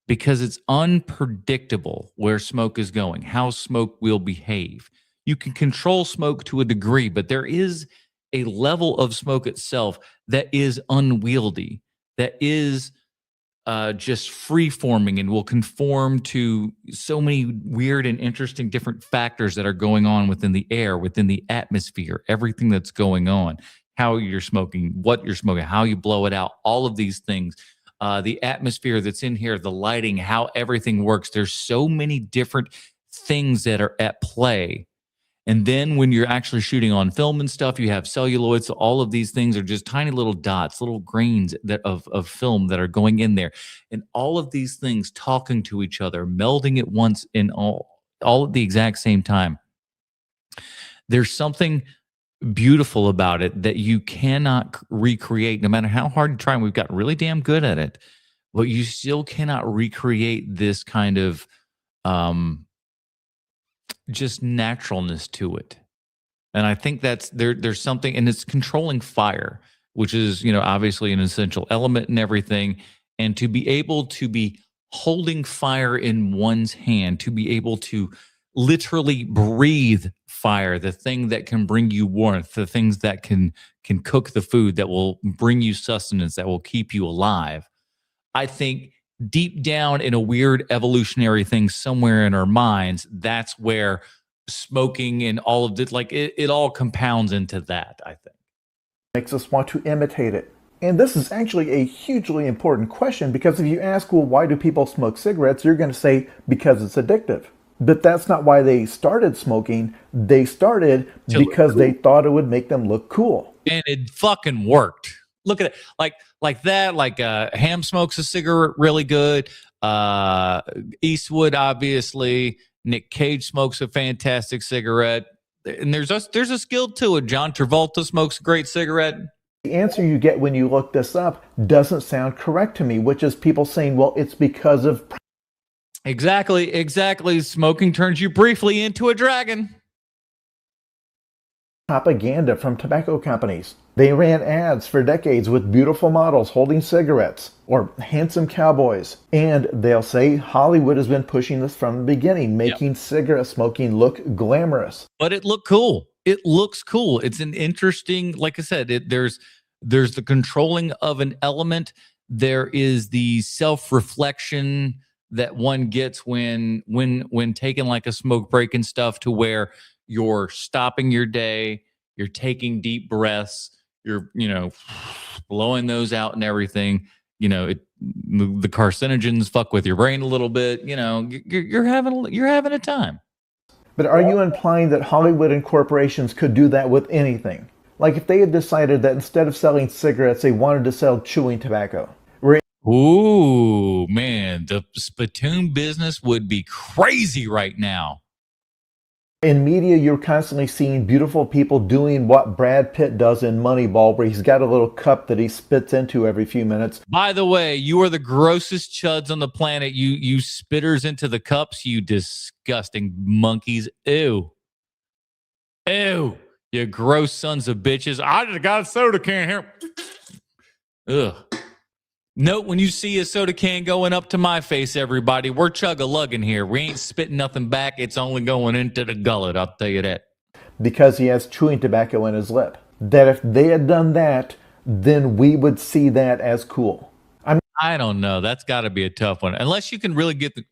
because it's unpredictable where smoke is going, how smoke will behave. You can control smoke to a degree, but there is a level of smoke itself that is unwieldy, that is just free-forming and will conform to so many weird and interesting different factors that are going on within the air, within the atmosphere, everything that's going on, how you're smoking, what you're smoking, how you blow it out, all of these things. The atmosphere that's in here, the lighting, how everything works. There's so many different things that are at play. And then when you're actually shooting on film and stuff, you have celluloid. So all of these things are just tiny little dots, little grains of film that are going in there. And all of these things talking to each other, melding at once in all at the exact same time. There's something beautiful about it that you cannot recreate, no matter how hard you try. And we've gotten really damn good at it, but you still cannot recreate this kind of just naturalness to it. And I think that's there's something, and it's controlling fire, which is, obviously an essential element in everything. And to be able to be holding fire in one's hand, to be able to literally breathe fire, the thing that can bring you warmth, the things that can cook the food, that will bring you sustenance, that will keep you alive. I think deep down in a weird evolutionary thing somewhere in our minds, that's where smoking and all of this. Like it all compounds into that, I think. Makes us want to imitate it. And this is actually a hugely important question, because if you ask, well, why do people smoke cigarettes? You're going to say, because it's addictive. But that's not why they started smoking. They started because they thought it would make them look cool. And it fucking worked. Look at it. Like that, Ham smokes a cigarette really good. Eastwood, obviously. Nick Cage smokes a fantastic cigarette. And there's a skill to it. John Travolta smokes a great cigarette. The answer you get when you look this up doesn't sound correct to me, which is people saying, well, it's because of... Exactly. Smoking turns you briefly into a dragon. Propaganda from tobacco companies. They ran ads for decades with beautiful models holding cigarettes or handsome cowboys. And they'll say Hollywood has been pushing this from the beginning, making cigarette smoking look glamorous. But it looked cool. It looks cool. It's an interesting, like I said, there's the controlling of an element. There is the self-reflection that one gets when taking like a smoke break and stuff, to where you're stopping your day, you're taking deep breaths, you're, blowing those out and everything. The carcinogens fuck with your brain a little bit. You're having a time. But are you implying that Hollywood and corporations could do that with anything? Like if they had decided that instead of selling cigarettes, they wanted to sell chewing tobacco. Ooh, man, the spittoon business would be crazy right now. In media, you're constantly seeing beautiful people doing what Brad Pitt does in Moneyball, where he's got a little cup that he spits into every few minutes. By the way, you are the grossest chuds on the planet. You spitters into the cups, you disgusting monkeys. Ew. You gross sons of bitches. I just got a soda can here. Ugh. Note when you see a soda can going up to my face, everybody, we're chug-a-lugging here. We ain't spitting nothing back. It's only going into the gullet, I'll tell you that. Because he has chewing tobacco in his lip. That if they had done that, then we would see that as cool. I don't know. That's got to be a tough one. Unless you can really get the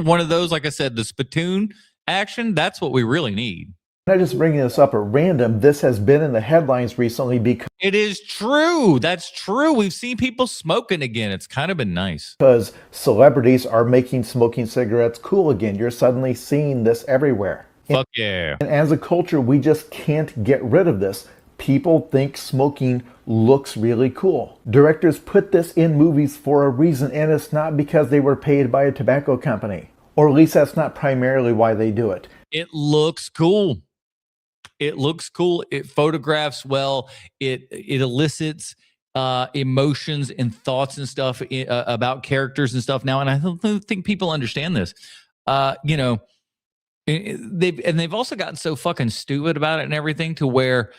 one of those, like I said, the spittoon action, that's what we really need. I'm not just bringing this up at random. This has been in the headlines recently because... It is true. That's true. We've seen people smoking again. It's kind of been nice. Because celebrities are making smoking cigarettes cool again. You're suddenly seeing this everywhere. Fuck yeah. And as a culture, we just can't get rid of this. People think smoking looks really cool. Directors put this in movies for a reason, and it's not because they were paid by a tobacco company. Or at least that's not primarily why they do it. It looks cool. It looks cool. It photographs well. It elicits emotions and thoughts and stuff about characters and stuff now. And I don't think people understand this. They've also gotten so fucking stupid about it and everything, to where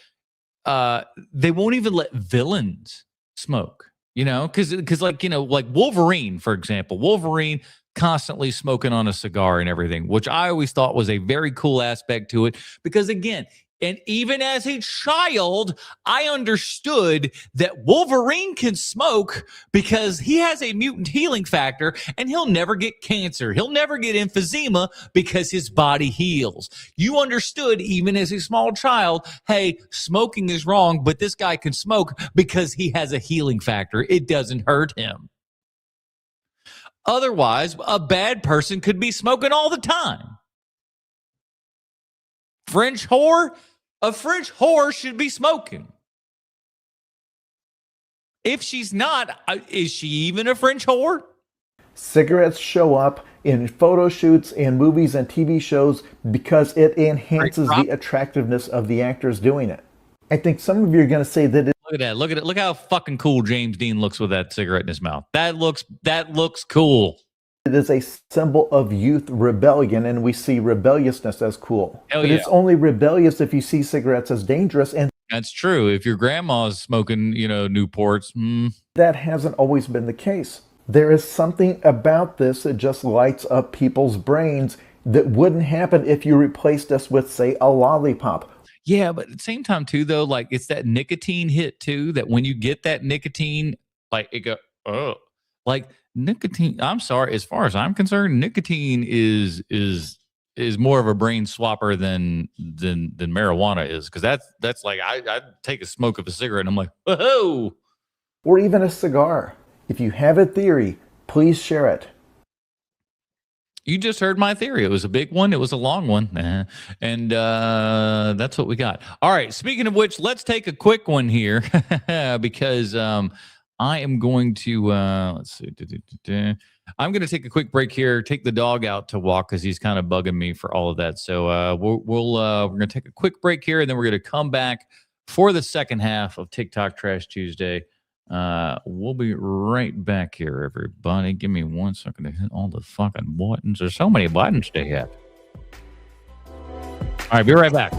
they won't even let villains smoke. Because like Wolverine, for example, Wolverine constantly smoking on a cigar and everything, which I always thought was a very cool aspect to it. Because again, and even as a child, I understood that Wolverine can smoke because he has a mutant healing factor, and he'll never get cancer. He'll never get emphysema because his body heals. You understood even as a small child, hey, smoking is wrong, but this guy can smoke because he has a healing factor. It doesn't hurt him. Otherwise, a bad person could be smoking all the time. French whore? A French whore should be smoking. If she's not, is she even a French whore? Cigarettes show up in photo shoots and movies and TV shows because it enhances the attractiveness of the actors doing it. I think some of you are going to say that Look at that. Look at it. Look how fucking cool James Dean looks with that cigarette in his mouth. That looks cool. it is a symbol of youth rebellion, and we see rebelliousness as cool. Hell but yeah. it's only rebellious if you see cigarettes as dangerous, and that's true. If your grandma's smoking, Newports, that hasn't always been the case. There is something about this that just lights up people's brains that wouldn't happen if you replaced us with, say, a lollipop. Yeah, but at the same time, too, though, like it's that nicotine hit, too, that when you get that nicotine, like it go, oh, like nicotine. I'm sorry, as far as I'm concerned, nicotine is is more of a brain swapper than marijuana is, because that's like I take a smoke of a cigarette and I'm like, whoa. Or even a cigar. If you have a theory, please share it. You just heard my theory. It was a big one. It was a long one. And that's what we got. All right. Speaking of which, let's take a quick one here because I am going to, let's see. I'm going to take a quick break here, take the dog out to walk because he's kind of bugging me for all of that. So we're going to take a quick break here, and then we're going to come back for the second half of TikTok Trash Tuesday. We'll be right back here, everybody. Give me 1 second to hit all the fucking buttons. There's so many buttons to hit. All right, be right back.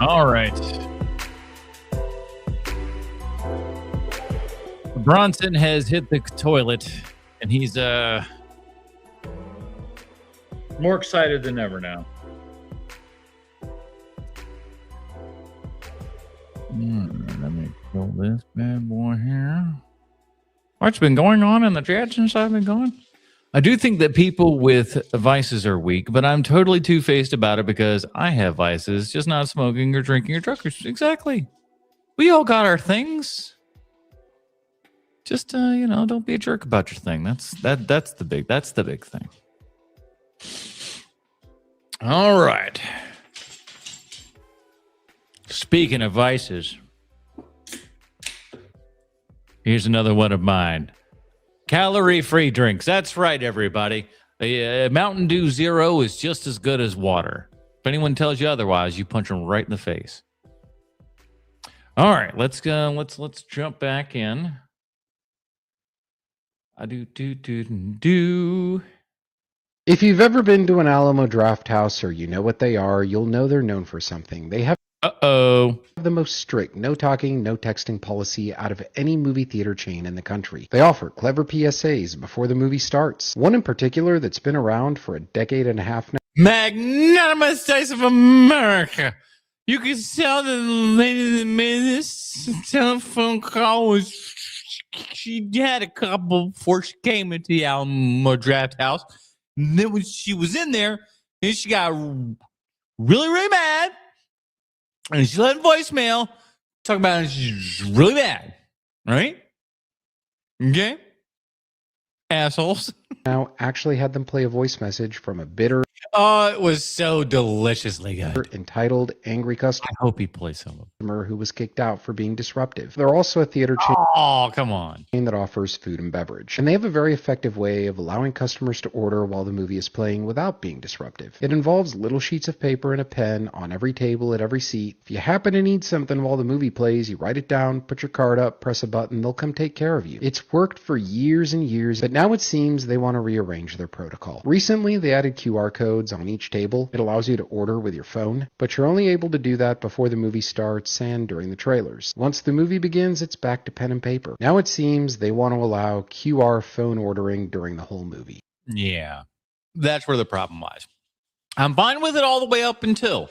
All right. Bronson has hit the toilet, and he's more excited than ever now. Let me kill this bad boy here. What's been going on in the chat since I've been gone? I do think that people with vices are weak, but I'm totally two-faced about it because I have vices, just not smoking or drinking or drugs. Exactly. We all got our things. Just don't be a jerk about your thing. That's the big thing. All right. Speaking of vices, here's another one of mine. Calorie-free drinks. That's right, everybody. Mountain Dew Zero is just as good as water. If anyone tells you otherwise, you punch them right in the face. All right, let's go. Let's jump back in. If you've ever been to an Alamo Draft House or you know what they are, you'll know they're known for something. They have the most strict no talking, no texting policy out of any movie theater chain in the country. They offer clever PSAs before the movie starts. One in particular that's been around for a decade and a half now. Magnanimous States of America. You can tell the lady that made this telephone call was she had a couple before she came into the Alamo Draft House. And then when she was in there, then she got really, really mad. And she left voicemail. Talk about it, she's really mad. Right? Okay? Assholes. Now actually had them play a voice message from a bitter. Oh, it was so deliciously good. Entitled angry customer. I hope he plays some of them. Who was kicked out for being disruptive. They're also a theater chain. Oh, come on. That offers food and beverage. And they have a very effective way of allowing customers to order while the movie is playing without being disruptive. It involves little sheets of paper and a pen on every table at every seat. If you happen to need something while the movie plays, you write it down, put your card up, press a button, they'll come take care of you. It's worked for years and years, but now it seems they want to rearrange their protocol. Recently, they added QR codes on each table. It allows you to order with your phone, but you're only able to do that before the movie starts and during the trailers. Once the movie begins, it's back to pen and paper. Now it seems they want to allow QR phone ordering during the whole movie. Yeah, that's where the problem lies. I'm fine with it all the way up until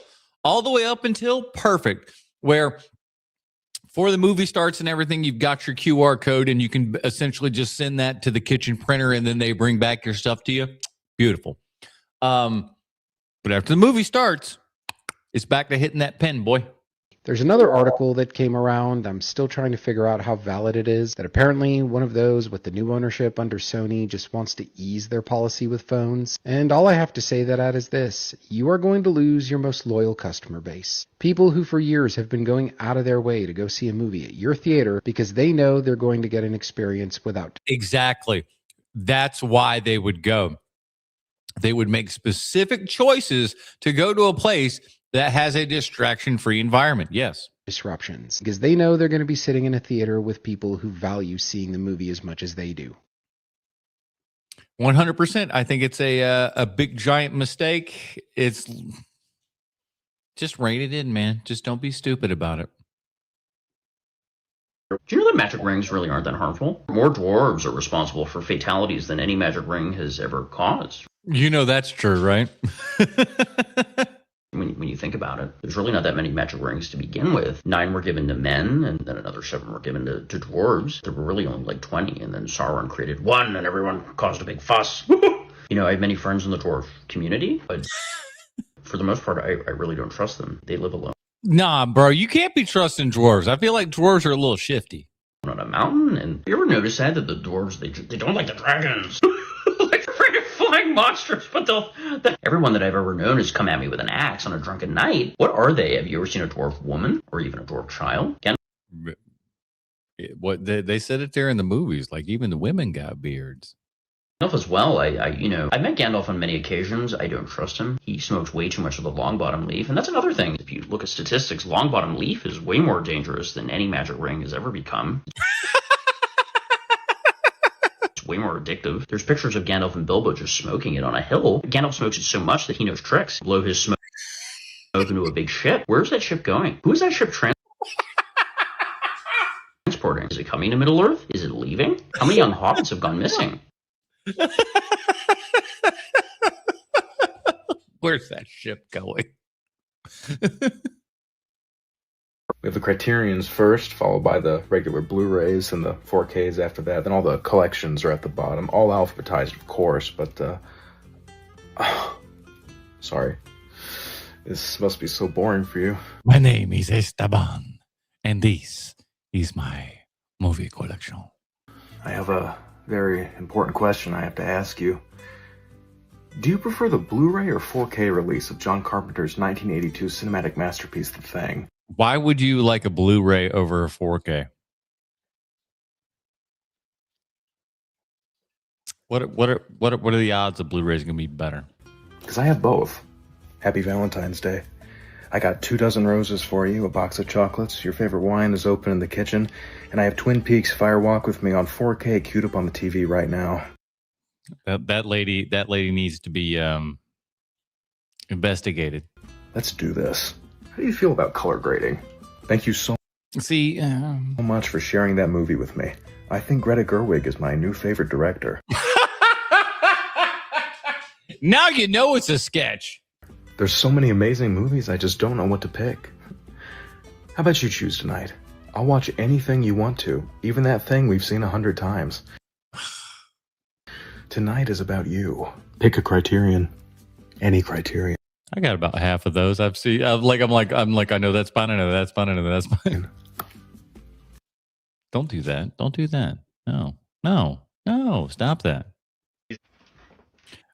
perfect, where before the movie starts and everything, you've got your QR code and you can essentially just send that to the kitchen printer and then they bring back your stuff to you. Beautiful. But after the movie starts, it's back to hitting that pen, boy. There's another article that came around. I'm still trying to figure out how valid it is. That apparently one of those with the new ownership under Sony just wants to ease their policy with phones. And all I have to say that is this. You are going to lose your most loyal customer base. People who for years have been going out of their way to go see a movie at your theater because they know they're going to get an experience without. Exactly. That's why they would go. They would make specific choices to go to a place that has a distraction-free environment. Yes. Disruptions. Because they know they're going to be sitting in a theater with people who value seeing the movie as much as they do. 100%. I think it's a big, giant mistake. It's just rein it in, man. Just don't be stupid about it. Do you know that magic rings really aren't that harmful? More dwarves are responsible for fatalities than any magic ring has ever caused. You know that's true, right? When you think about it, there's really not that many magic rings to begin with. 9 were given to men, and then another 7 were given to dwarves. There were really only like 20, and then Sauron created 1, and everyone caused a big fuss. You know, I have many friends in the dwarf community, but for the most part, I really don't trust them. They live alone. Nah, bro, you can't be trusting dwarves. I feel like dwarves are a little shifty. On a mountain, and you ever notice that the dwarves, they don't like the dragons. Like they're afraid of flying monsters, but everyone that I've ever known has come at me with an axe on a drunken night. What are they? Have you ever seen a dwarf woman or even a dwarf child? What they said it there in the movies, like even the women got beards. Gandalf as well. I met Gandalf on many occasions. I don't trust him. He smokes way too much of the long bottom leaf, and that's another thing. If you look at statistics, long bottom leaf is way more dangerous than any magic ring has ever become. It's way more addictive. There's pictures of Gandalf and Bilbo just smoking it on a hill. Gandalf smokes it so much that he knows tricks. Blow his smoke goes into a big ship. Where's that ship going? Who's that ship transporting? Is it coming to Middle Earth? Is it leaving? How many young hobbits have gone missing? Where's that ship going? We have the Criterions first, followed by the regular Blu-rays and the 4Ks after that. Then all the collections are at the bottom, all alphabetized, of course, but, sorry. This must be so boring for you. My name is Esteban, and this is my movie collection. I have a very important question I have to ask you. Do you prefer the Blu-ray or 4K release of John Carpenter's 1982 cinematic masterpiece, The Thing? Why would you like a Blu-ray over a 4K? What are the odds of Blu-ray's gonna be better? Because I have both. Happy Valentine's Day. I got 2 dozen roses for you, a box of chocolates, your favorite wine is open in the kitchen, and I have Twin Peaks Fire Walk with Me on 4K queued up on the TV right now. That lady needs to be investigated. Let's do this. How do you feel about color grading? Thank you so much for sharing that movie with me. I think Greta Gerwig is my new favorite director. Now you know it's a sketch. There's so many amazing movies, I just don't know what to pick. How about you choose tonight? I'll watch anything you want to, even that thing we've seen 100 times. Tonight is about you. Pick a Criterion. Any Criterion. I got about half of those. I've seen. I'm like, I know that's fine. I know that's fine. I know that's fine. Don't do that. Don't do that. No. Stop that.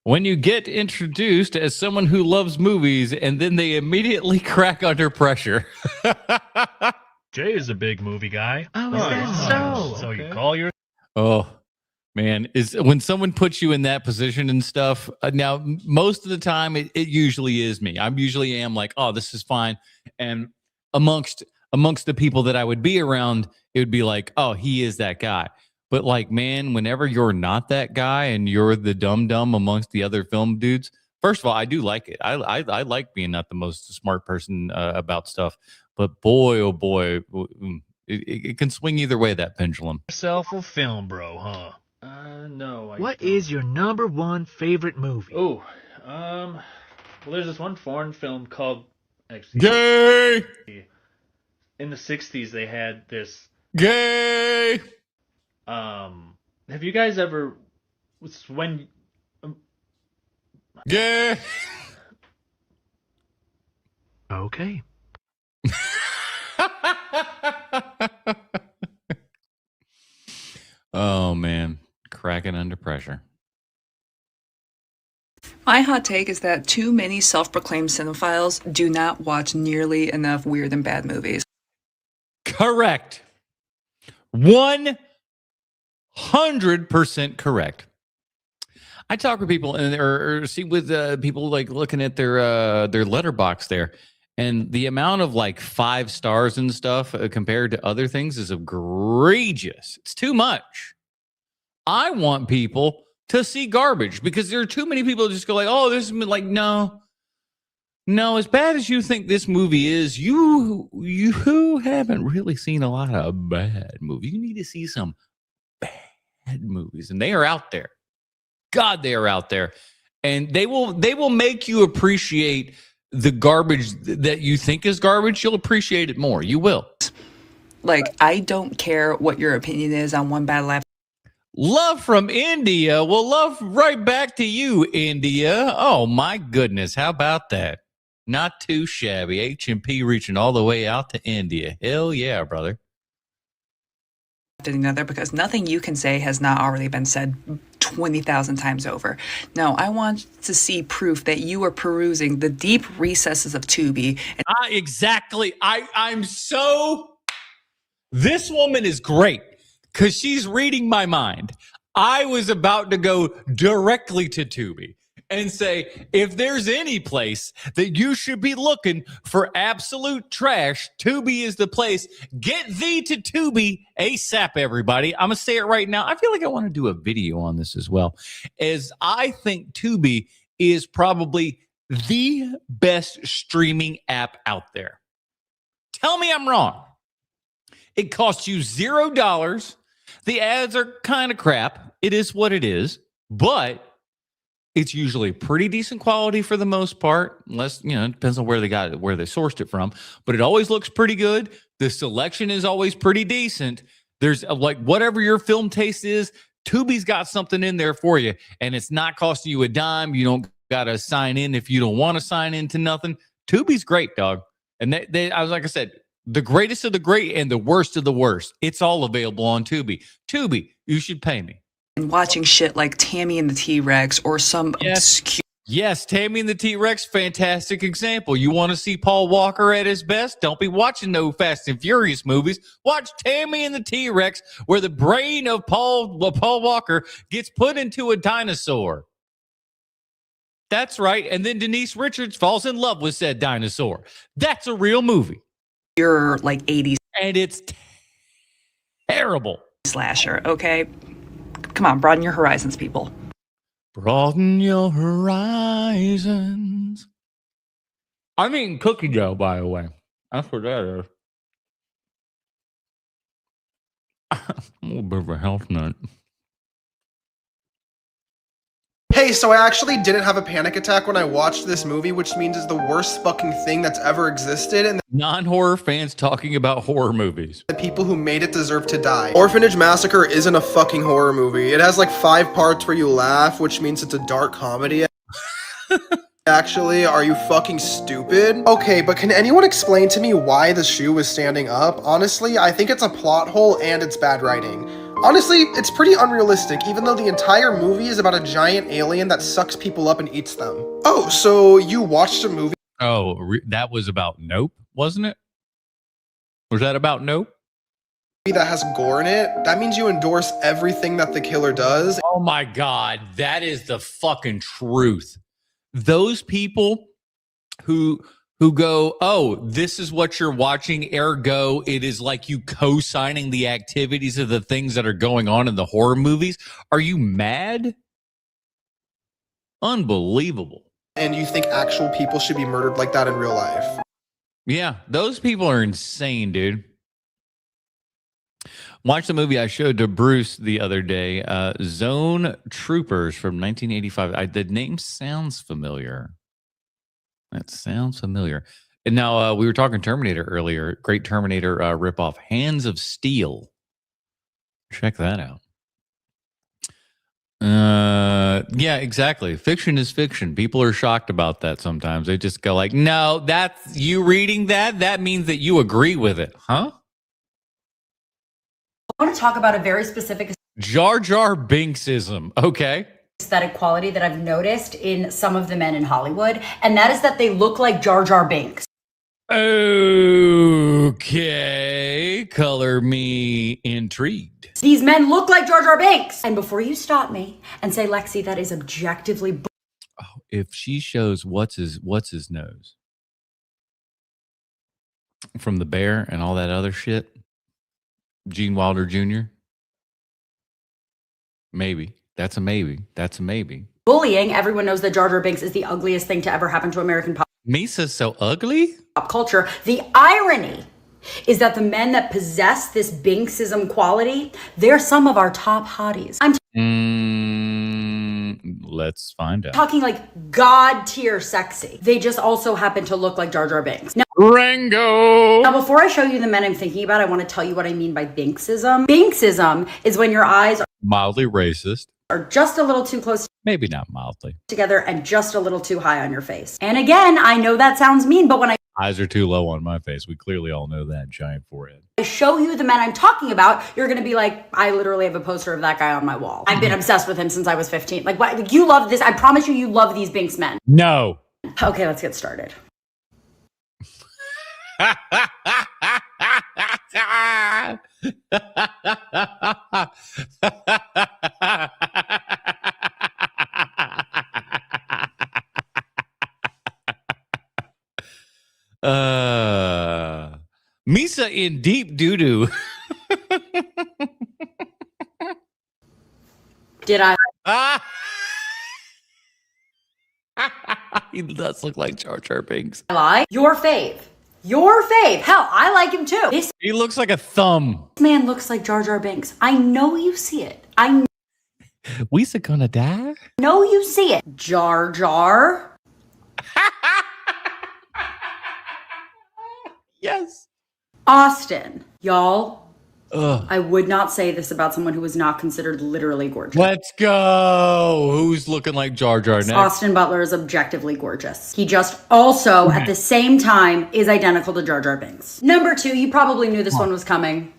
When you get introduced as someone who loves movies and then they immediately crack under pressure. Jay is a big movie guy. Oh, is that so? So you call your... Oh, man. Is when someone puts you in that position and stuff. Now, most of the time, it usually is me. I usually am like, oh, this is fine. And amongst the people that I would be around, it would be like, oh, he is that guy. But like, man, whenever you're not that guy and you're the dumb amongst the other film dudes, first of all, I do like it. I like being not the most smart person about stuff. But boy, oh boy, it can swing either way, that pendulum. Yourself a film bro, huh? No. What is your number one favorite movie? Oh, well, there's this one foreign film called... Actually, Gay! In the 60s, they had this... Gay! Have you guys ever... When... Gay! Okay. Oh, man. Cracking under pressure. My hot take is that too many self-proclaimed cinephiles do not watch nearly enough weird and bad movies. Correct. 100% correct. I talk with people or see with people like looking at their letterbox there, and the amount of like 5 stars and stuff compared to other things is egregious. It's too much. I want people to see garbage because there are too many people who just go like, oh, this is like, no, as bad as you think this movie is, you haven't really seen a lot of bad movies. You need to see some bad movies, and they are out there. God, they are out there, and they will make you appreciate the garbage that you think is garbage. You'll appreciate it more. You will. Like, I don't care what your opinion is on One Bad Life. Love from India. Well, love right back to you, India. Oh, my goodness. How about that? Not too shabby. H&P reaching all the way out to India. Hell yeah, brother. Another, because nothing you can say has not already been said 20,000 times over. No, I want to see proof that you are perusing the deep recesses of Tubi. Exactly. I'm so... This woman is great because she's reading my mind. I was about to go directly to Tubi and say, if there's any place that you should be looking for absolute trash, Tubi is the place. Get thee to Tubi ASAP, everybody. I'm going to say it right now. I feel like I want to do a video on this as well, as I think Tubi is probably the best streaming app out there. Tell me I'm wrong. It costs you $0. The ads are kind of crap. It is what it is, but it's usually pretty decent quality for the most part, unless, it depends on where they got it, where they sourced it from, but it always looks pretty good. The selection is always pretty decent. There's whatever your film taste is, Tubi's got something in there for you, and it's not costing you a dime. You don't got to sign in if you don't want to sign into nothing. Tubi's great, dog. And like I said, the greatest of the great and the worst of the worst. It's all available on Tubi. Tubi, you should pay me. And watching shit like Tammy and the T-Rex or some obscure... Yes, Tammy and the T-Rex, fantastic example. You want to see Paul Walker at his best? Don't be watching no Fast and Furious movies. Watch Tammy and the T-Rex, where the brain of Paul Walker gets put into a dinosaur. That's right. And then Denise Richards falls in love with said dinosaur. That's a real movie. You're like 80s. And it's terrible. Slasher, okay? Come on, broaden your horizons, people. Broaden your horizons. I'm eating cookie dough, by the way. That's what that is. A little bit of a health nut. Hey, so I actually didn't have a panic attack when I watched this movie, which means it's the worst fucking thing that's ever existed, and non-horror fans talking about horror movies. The people who made it deserve to die. Orphanage Massacre isn't a fucking horror movie. It has like 5 parts where you laugh, which means it's a dark comedy. Actually, are you fucking stupid? Okay, but can anyone explain to me why the shoe was standing up? Honestly, I think it's a plot hole and it's bad writing. Honestly, it's pretty unrealistic, even though the entire movie is about a giant alien that sucks people up and eats them. Oh, so you watched a movie? Oh, that was about Nope, wasn't it? Was that about Nope? That has gore in it? That means you endorse everything that the killer does? Oh my God, that is the fucking truth. Those people who go, oh, this is what you're watching, ergo, it is like you co-signing the activities of the things that are going on in the horror movies. Are you mad? Unbelievable. And you think actual people should be murdered like that in real life? Yeah, those people are insane, dude. Watch the movie I showed to Bruce the other day, Zone Troopers from 1985. The name sounds familiar. That sounds familiar. And now we were talking Terminator earlier. Great Terminator ripoff, Hands of Steel. Check that out. Yeah, exactly. Fiction is fiction. People are shocked about that sometimes. They just go like, no, that's you reading that. That means that you agree with it. Huh? I want to talk about a very specific Jar Jar Binksism. Okay. aesthetic quality that I've noticed in some of the men in Hollywood, and that is that they look like Jar Jar Binks. Okay, color me intrigued. These men look like Jar Jar Binks. And before you stop me and say, Lexi, that is objectively If she shows what's his nose from The Bear and all that other shit, Gene Wilder Jr. Maybe. That's a maybe. That's a maybe. bullying, everyone knows that Jar Jar Binks is the ugliest thing to ever happen to American pop Misa's so ugly? culture. The irony is that the men that possess this Binksism quality, they're some of our top hotties. I'm Let's find out. talking like god tier sexy. They just also happen to look like Jar Jar Binks. Rango! Now, before I show you the men I'm thinking about, I want to tell you what I mean by Binksism. Binksism is when your eyes Mildly racist. are just a little too close Maybe not mildly. together and just a little too high on your face. And again, I know that sounds mean, but when I Eyes are too low on my face. We clearly all know that. Giant forehead. show you the men I'm talking about, you're going to be like, I literally have a poster of that guy on my wall. I've been obsessed with him since I was 15. Like, what? You love this. I promise you love these Binks men. No. Okay, let's get started. Misa in deep doo-doo. Did I? He does look like Jar Jar Binks. I lie. Your fave. Your fave. Hell, I like him too. This He looks like a thumb. man looks like Jar Jar Binks. I know you see it. I We's gonna die? know you see it. Jar Jar. Yes. Austin. Y'all, Ugh. I would not say this about someone who was not considered literally gorgeous. Let's go. Who's looking like Jar Jar next? Austin Butler is objectively gorgeous. He just also, at the same time, is identical to Jar Jar Binks. Number 2, you probably knew this one was coming.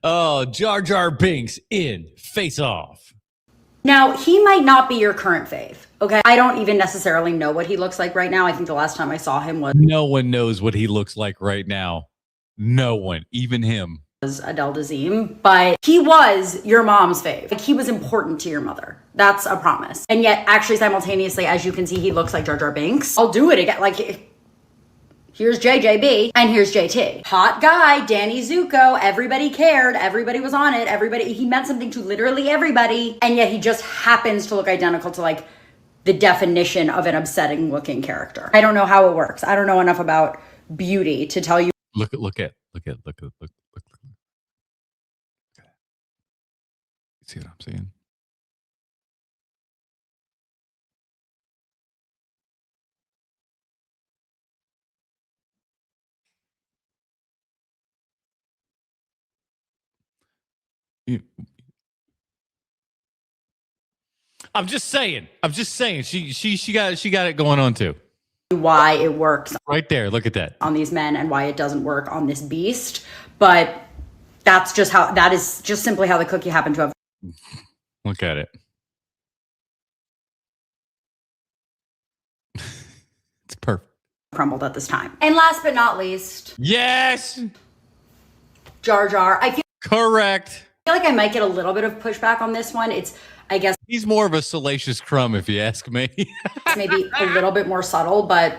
Oh, Jar Jar Binks in Face Off. Now, he might not be your current fave, okay? I don't even necessarily know what he looks like right now. I think the last time I saw him was No one knows what he looks like right now. No one, even him. Adele Dazeem, but he was your mom's fave. Like, he was important to your mother. That's a promise. And yet, actually, simultaneously, as you can see, he looks like Jar Jar Binks. I'll do it again. Like, here's JJB and here's JT. Hot guy, Danny Zuko. Everybody cared. Everybody was on it. He meant something to literally everybody. And yet he just happens to look identical to like the definition of an upsetting looking character. I don't know how it works. I don't know enough about beauty to tell you. Look. You see what I'm saying? I'm just saying. She got it going on too. Why it works Right there. Look at that. on these men and why it doesn't work on this beast. But that is just simply how the cookie happened to have Look at it. It's perfect. crumbled at this time. And last but not least, Yes. Jar Jar. I feel Correct. like I might get a little bit of pushback on this one. It's, I guess, He's more of a salacious crumb, if you ask me. maybe a little bit more subtle, but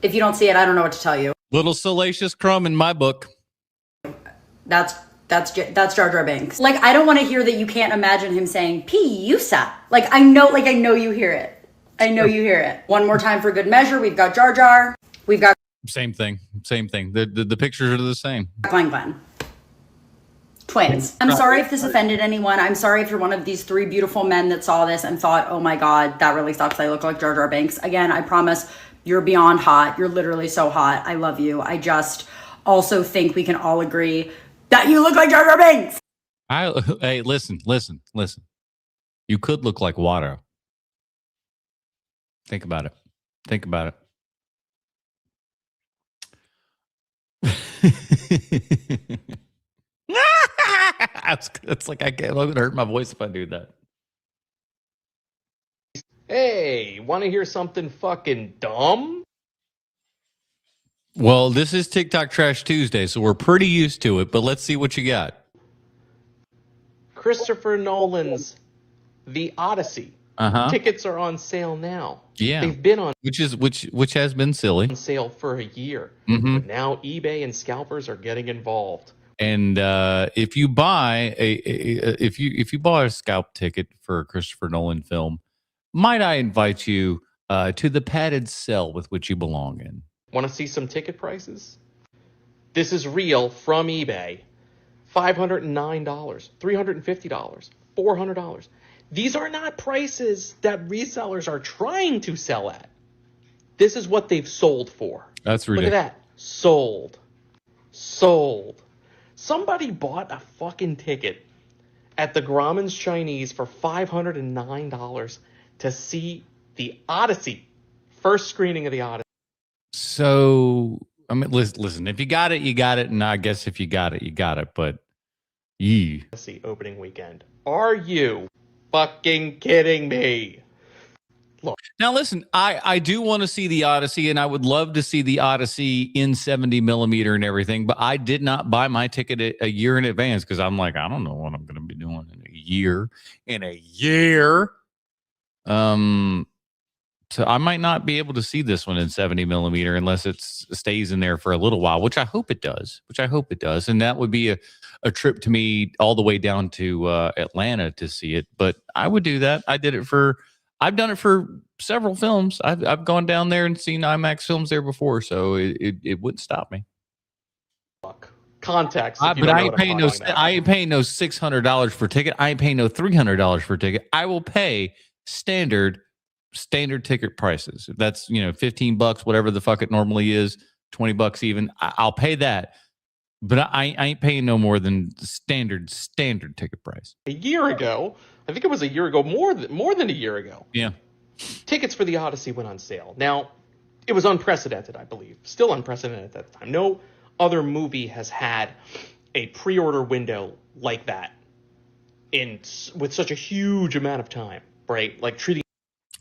if you don't see it, I don't know what to tell you. Little salacious crumb in my book. That's Jar Jar Binks. Like, I don't want to hear that you can't imagine him saying "P-U-S-A." I know you hear it. I know you hear it. One more time for good measure. We've got Jar Jar. We've got Same thing. The pictures are the same. Glen Glen. Twins. I'm sorry if this offended anyone. I'm sorry if you're one of these 3 beautiful men that saw this and thought, oh my God, that really sucks. I look like Jar Jar Binks. Again, I promise you're beyond hot. You're literally so hot. I love you. I just also think we can all agree that you look like Jar Jar Binks. Hey, listen. You could look like water. Think about it. It's like I'm going to hurt my voice if I do that. Hey, want to hear something fucking dumb? Well, this is TikTok Trash Tuesday, so we're pretty used to it, but let's see what you got. Christopher Nolan's The Odyssey. Uh-huh. Tickets are on sale now. Yeah. They've been on which has been silly. sale for a year. Mhm. But now eBay and scalpers are getting involved. And if you buy if you bought a scalp ticket for a Christopher Nolan film, might I invite you to the padded cell with which you belong in? Want to see some ticket prices? This is real from eBay. $509, $350, $400. These are not prices that resellers are trying to sell at. This is what they've sold for. That's Look ridiculous. at that. Sold. Somebody bought a fucking ticket at the Grauman's Chinese for $509 to see The Odyssey. First screening of The Odyssey. So, I mean, listen, if you got it, you got it. And I guess if you got it, you got it. But, Opening weekend. Are you fucking kidding me? Look. Now, listen, I do want to see the Odyssey, and I would love to see the Odyssey in 70 millimeter and everything, but I did not buy my ticket a year in advance because I'm like, I don't know what I'm going to be doing in a year. So I might not be able to see this one in 70 millimeter unless it stays in there for a little while, which I hope it does. And that would be a trip to me all the way down to Atlanta to see it. But I would do that. I've done it for several films. I've gone down there and seen IMAX films there before, so it wouldn't stop me. Context. But I ain't paying no $600 for a ticket. I ain't paying no $300 for a ticket. I will pay standard ticket prices. If that's, $15, whatever the fuck it normally is, $20 even. I'll pay that. But I ain't paying no more than the standard ticket price. A year ago, I think it was a year ago, more than a year ago. Yeah. Tickets for the Odyssey went on sale. Now, it was unprecedented, I believe. Still unprecedented at that time. No other movie has had a pre-order window like that with such a huge amount of time, right? Like treating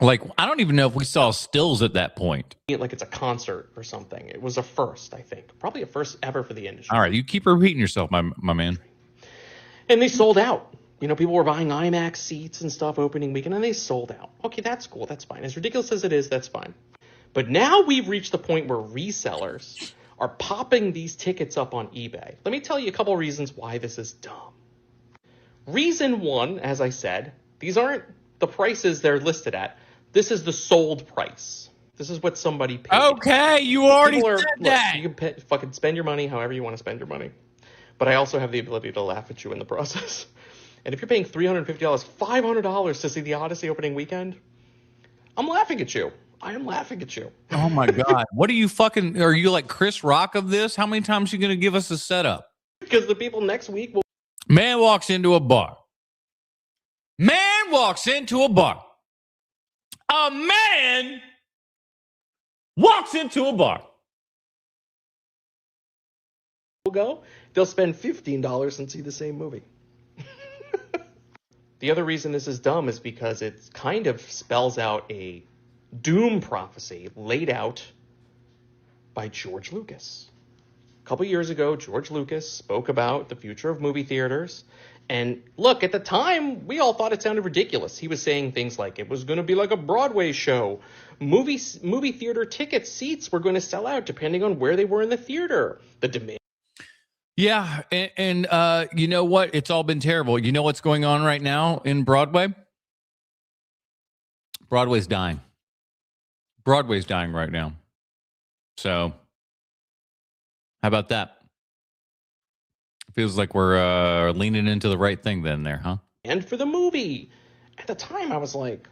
I don't even know if we saw stills at that point. it like it's a concert or something. It was a first, I think. Probably a first ever for the industry. All right, you keep repeating yourself, my man. And they sold out. People were buying IMAX seats and stuff opening weekend, and they sold out. Okay, that's cool. That's fine. As ridiculous as it is, that's fine. But now we've reached the point where resellers are popping these tickets up on eBay. Let me tell you a couple reasons why this is dumb. Reason one, as I said, these aren't the prices they're listed at. This is the sold price. This is what somebody paid. Okay, you already said that. You can fucking spend your money however you want to spend your money. But I also have the ability to laugh at you in the process. And if you're paying $350, $500 to see the Odyssey opening weekend, I'm laughing at you. I am laughing at you. Oh my God. What are you like Chris Rock of this? How many times are you going to give us a setup? Because the people next week will... Man walks into a bar. A man walks into a bar. Go, they'll spend $15 and see the same movie. The other reason this is dumb is because it kind of spells out a doom prophecy laid out by George Lucas. A couple years ago, George Lucas spoke about the future of movie theaters. And look, at the time, we all thought it sounded ridiculous. He was saying things like it was going to be like a Broadway show. Movie theater ticket seats were going to sell out depending on where they were in the theater. The demand. Yeah, and you know what? It's all been terrible. You know what's going on right now in Broadway? Broadway's dying. Broadway's dying right now. So, how about that? Feels like we're leaning into the right thing then there, huh? And for the movie. At the time, I was like,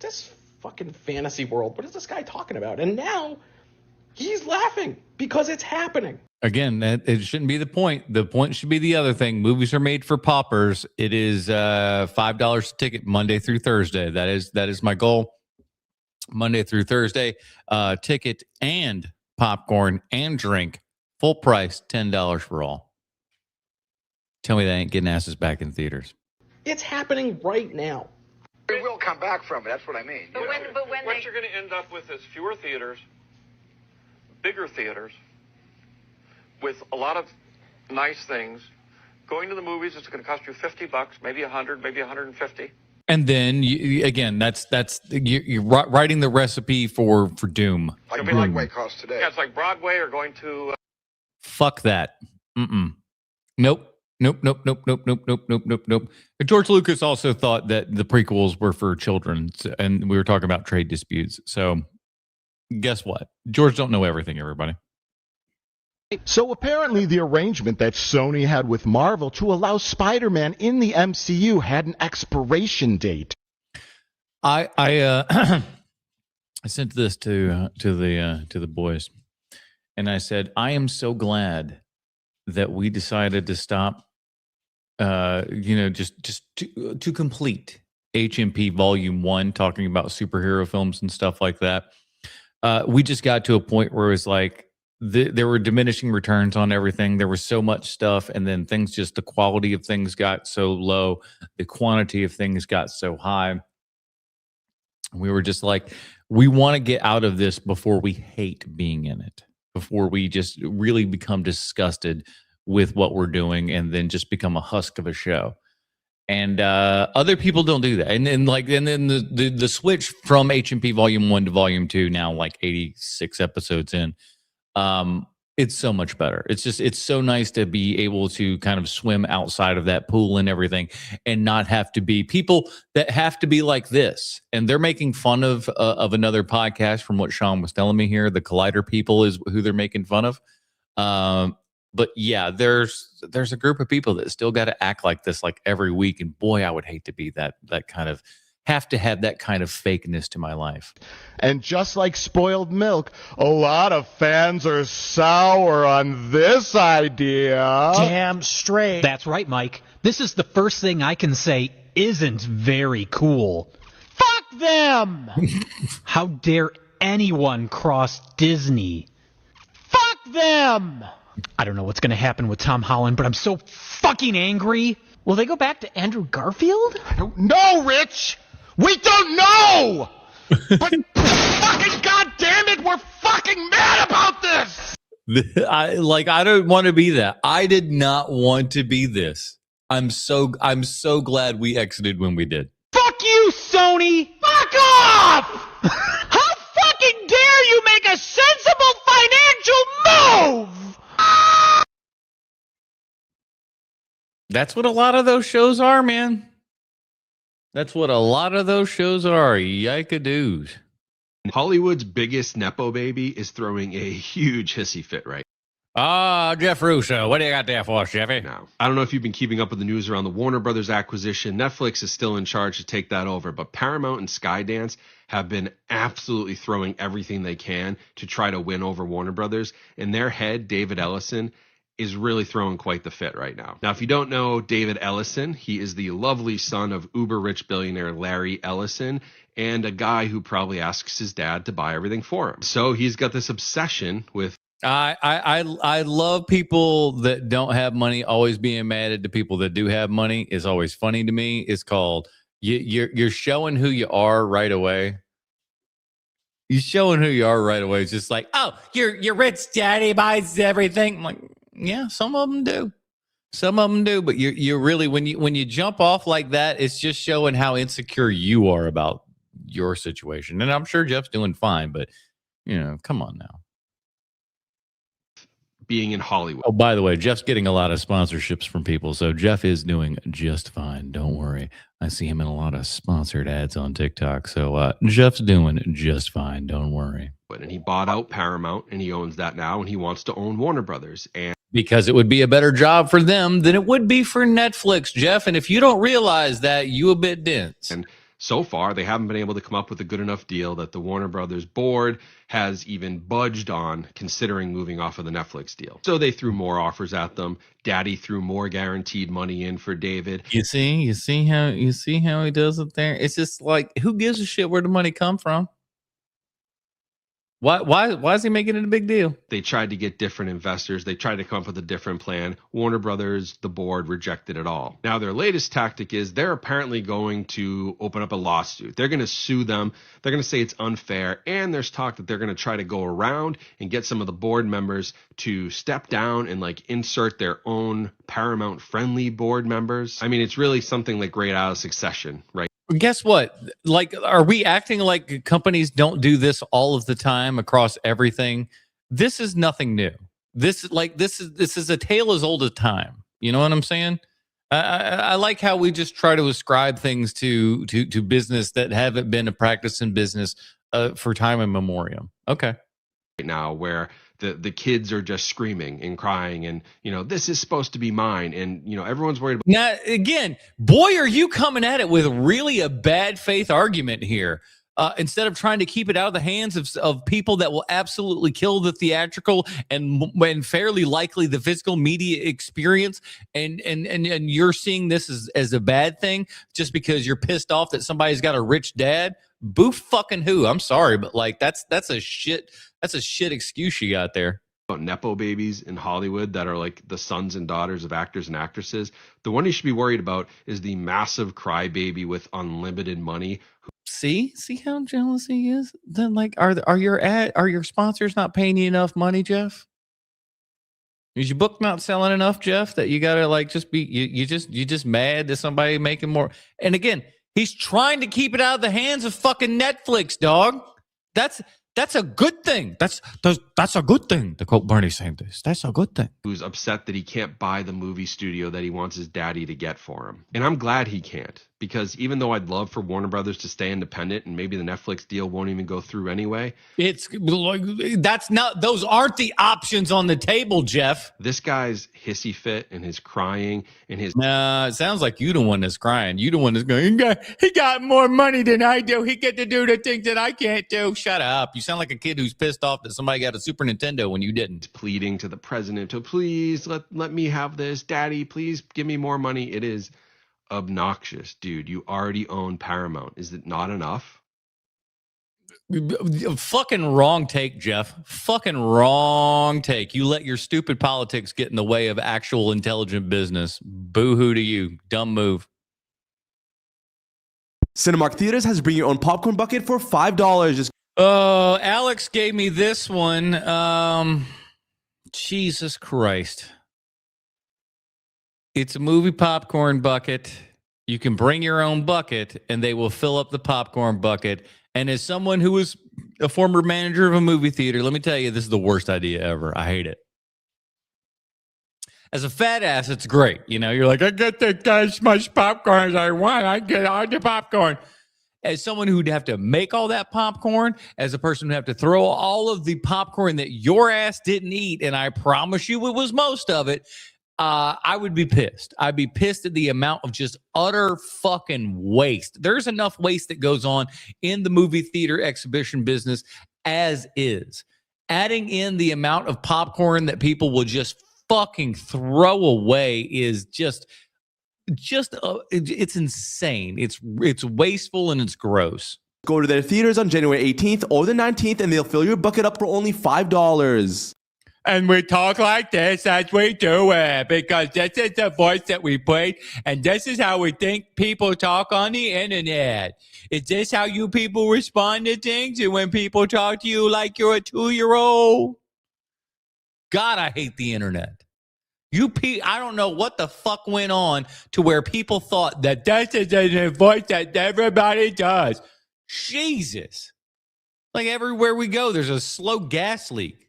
this fucking fantasy world, what is this guy talking about? And now, he's laughing because it's happening. Again, it shouldn't be the point. The point should be the other thing. Movies are made for paupers. It is $5 a ticket Monday through Thursday. That is my goal. Monday through Thursday, ticket and popcorn and drink, full price, $10 for all. Tell me that ain't getting asses back in theaters. It's happening right now. We will come back from it. That's what I mean. What you're going to end up with is fewer theaters, bigger theaters, with a lot of nice things. Going to the movies is going to cost you $50, maybe $100, maybe $150. And then again, that's you're writing the recipe for doom. Like Broadway costs today. Yeah, it's like Broadway or going to. Fuck that. Nope. George Lucas also thought that the prequels were for children, and we were talking about trade disputes. So, guess what? George don't know everything, everybody. So apparently the arrangement that Sony had with Marvel to allow Spider-Man in the MCU had an expiration date. I sent this to the boys, and I said, I am so glad that we decided to stop, just to complete HMP Volume 1, talking about superhero films and stuff like that. We just got to a point where it was like, there were diminishing returns on everything. There was so much stuff, and then the quality of things got so low, the quantity of things got so high. We were just like, we want to get out of this before we hate being in it, before we just really become disgusted with what we're doing and then just become a husk of a show. And other people don't do that. And then the switch from H&P Volume 1 to Volume 2 now, like 86 episodes in, it's so much better. It's so nice to be able to kind of swim outside of that pool and everything, and not have to be people that have to be like this. And they're making fun of another podcast, from what Sean was telling me here. The Collider people is who they're making fun of. But yeah, there's a group of people that still got to act like this like every week. And boy, I would hate to be that kind of, have to have that kind of fakeness to my life. And just like spoiled milk, a lot of fans are sour on this idea. Damn straight. That's right, Mike. This is the first thing I can say isn't very cool. Fuck them! How dare anyone cross Disney? Fuck them! I don't know what's going to happen with Tom Holland, but I'm so fucking angry. Will they go back to Andrew Garfield? I don't know, Rich! We don't know! But fucking goddamn it, we're fucking mad about this! I don't want to be that. I did not want to be this. I'm so glad we exited when we did. Fuck you, Sony! Fuck off! How fucking dare you make a sensible financial move? That's what a lot of those shows are, man. That's what a lot of those shows are. Yikadoos. Hollywood's biggest Nepo baby is throwing a huge hissy fit right Jeff Russo. What do you got there for us, Jeffy? now. I don't know if you've been keeping up with the news around the Warner Brothers acquisition. Netflix is still in charge to take that over, but Paramount and Skydance have been absolutely throwing everything they can to try to win over Warner Brothers. And their head, David Ellison, is really throwing quite the fit right now. Now, if you don't know David Ellison, he is the lovely son of uber-rich billionaire Larry Ellison, and a guy who probably asks his dad to buy everything for him. So he's got this obsession with... I love people that don't have money always being mad at the people that do have money. Is always funny to me. It's called, you're showing who you are right away. You're showing who you are right away. It's just like, oh, your rich daddy buys everything. I'm like, yeah, some of them do. Some of them do, but you're really, when you jump off like that, it's just showing how insecure you are about your situation. And I'm sure Jeff's doing fine, but come on now. Being in Hollywood. Oh, by the way, Jeff's getting a lot of sponsorships from people, so Jeff is doing just fine. Don't worry. I see him in a lot of sponsored ads on TikTok, so Jeff's doing just fine. Don't worry. And he bought out Paramount, and he owns that now, and he wants to own Warner Brothers. And because it would be a better job for them than it would be for Netflix, Jeff. And if you don't realize that, you a bit dense. And so far, they haven't been able to come up with a good enough deal that the Warner Brothers board has even budged on, considering moving off of the Netflix deal. So they threw more offers at them. Daddy threw more guaranteed money in for David. You see how he does it there? It's just like, who gives a shit where the money come from? Why is he making it a big deal? They tried to get different investors. They tried to come up with a different plan. Warner Brothers, the board, rejected it all. Now, their latest tactic is they're apparently going to open up a lawsuit. They're going to sue them. They're going to say it's unfair. And there's talk that they're going to try to go around and get some of the board members to step down and insert their own Paramount-friendly board members. I mean, it's really something like Great out of Succession, right? Guess what? Are we acting like companies don't do this all of the time across everything? This is nothing new. This is a tale as old as time. You know what I'm saying? I like how we just try to ascribe things to business that haven't been a practice in business for time immemorial. Okay. Right now, where the kids are just screaming and crying and, this is supposed to be mine. And, everyone's worried about. Now, again, boy, are you coming at it with really a bad faith argument here. Instead of trying to keep it out of the hands of people that will absolutely kill the theatrical and fairly likely the physical media experience. And you're seeing this as a bad thing just because you're pissed off that somebody's got a rich dad. Boo fucking who? I'm sorry, but that's a shit excuse you got there. About Nepo babies in Hollywood that are like the sons and daughters of actors and actresses. The one you should be worried about is the massive crybaby with unlimited money. See how jealous he is? Then are your sponsors not paying you enough money, Jeff? Is your book not selling enough, Jeff, that you gotta like just be you just mad that somebody making more? And again, he's trying to keep it out of the hands of fucking Netflix, dog. That's a good thing. That's a good thing. To quote Bernie saying this, that's a good thing. Who's upset that he can't buy the movie studio that he wants his daddy to get for him. And I'm glad he can't, because even though I'd love for Warner Brothers to stay independent and maybe the Netflix deal won't even go through anyway. It's like those aren't the options on the table, Jeff. This guy's hissy fit and his crying and his it sounds like you the one that's crying. You the one that's going, he got more money than I do. He get to do the things that I can't do. Shut up. You sound like a kid who's pissed off that somebody got a Super Nintendo when you didn't. Pleading to the president to please let me have this. Daddy, please give me more money. It is obnoxious, dude. You already own Paramount. Is it not enough? Fucking wrong take, Jeff. Fucking wrong take. You let your stupid politics get in the way of actual intelligent business. Boo-hoo to you. Dumb move. Cinemark Theaters has bring your own popcorn bucket for $5. Just Alex gave me this one. Jesus Christ. It's a movie popcorn bucket. You can bring your own bucket, and they will fill up the popcorn bucket. And as someone who was a former manager of a movie theater, let me tell you, this is the worst idea ever. I hate it. As a fat ass, it's great. You know, you're like, I get as much popcorn as I want. I get all the popcorn. As someone who'd have to make all that popcorn, as a person who'd have to throw all of the popcorn that your ass didn't eat, and I promise you it was most of it, I would be pissed. I'd be pissed at the amount of just utter fucking waste. There's enough waste that goes on in the movie theater exhibition business as is. Adding in the amount of popcorn that people will just fucking throw away is just it's insane. It's wasteful and it's gross. Go to their theaters on January 18th or the 19th, and they'll fill your bucket up for only $5. And we talk like this as we do it, because this is the voice that we played, and this is how we think people talk on the internet. Is this how you people respond to things? And when people talk to you like you're a 2-year-old? God, I hate the internet. I don't know what the fuck went on to where people thought that this is the voice that everybody does. Jesus. Like everywhere we go, there's a slow gas leak.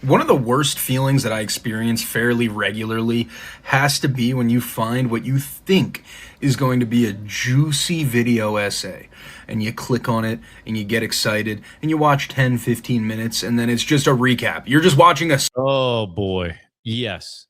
One of the worst feelings that I experience fairly regularly has to be when you find what you think is going to be a juicy video essay, and you click on it and you get excited and you watch 10, 15 minutes, and then it's just a recap. You're just watching a... Oh boy. Yes.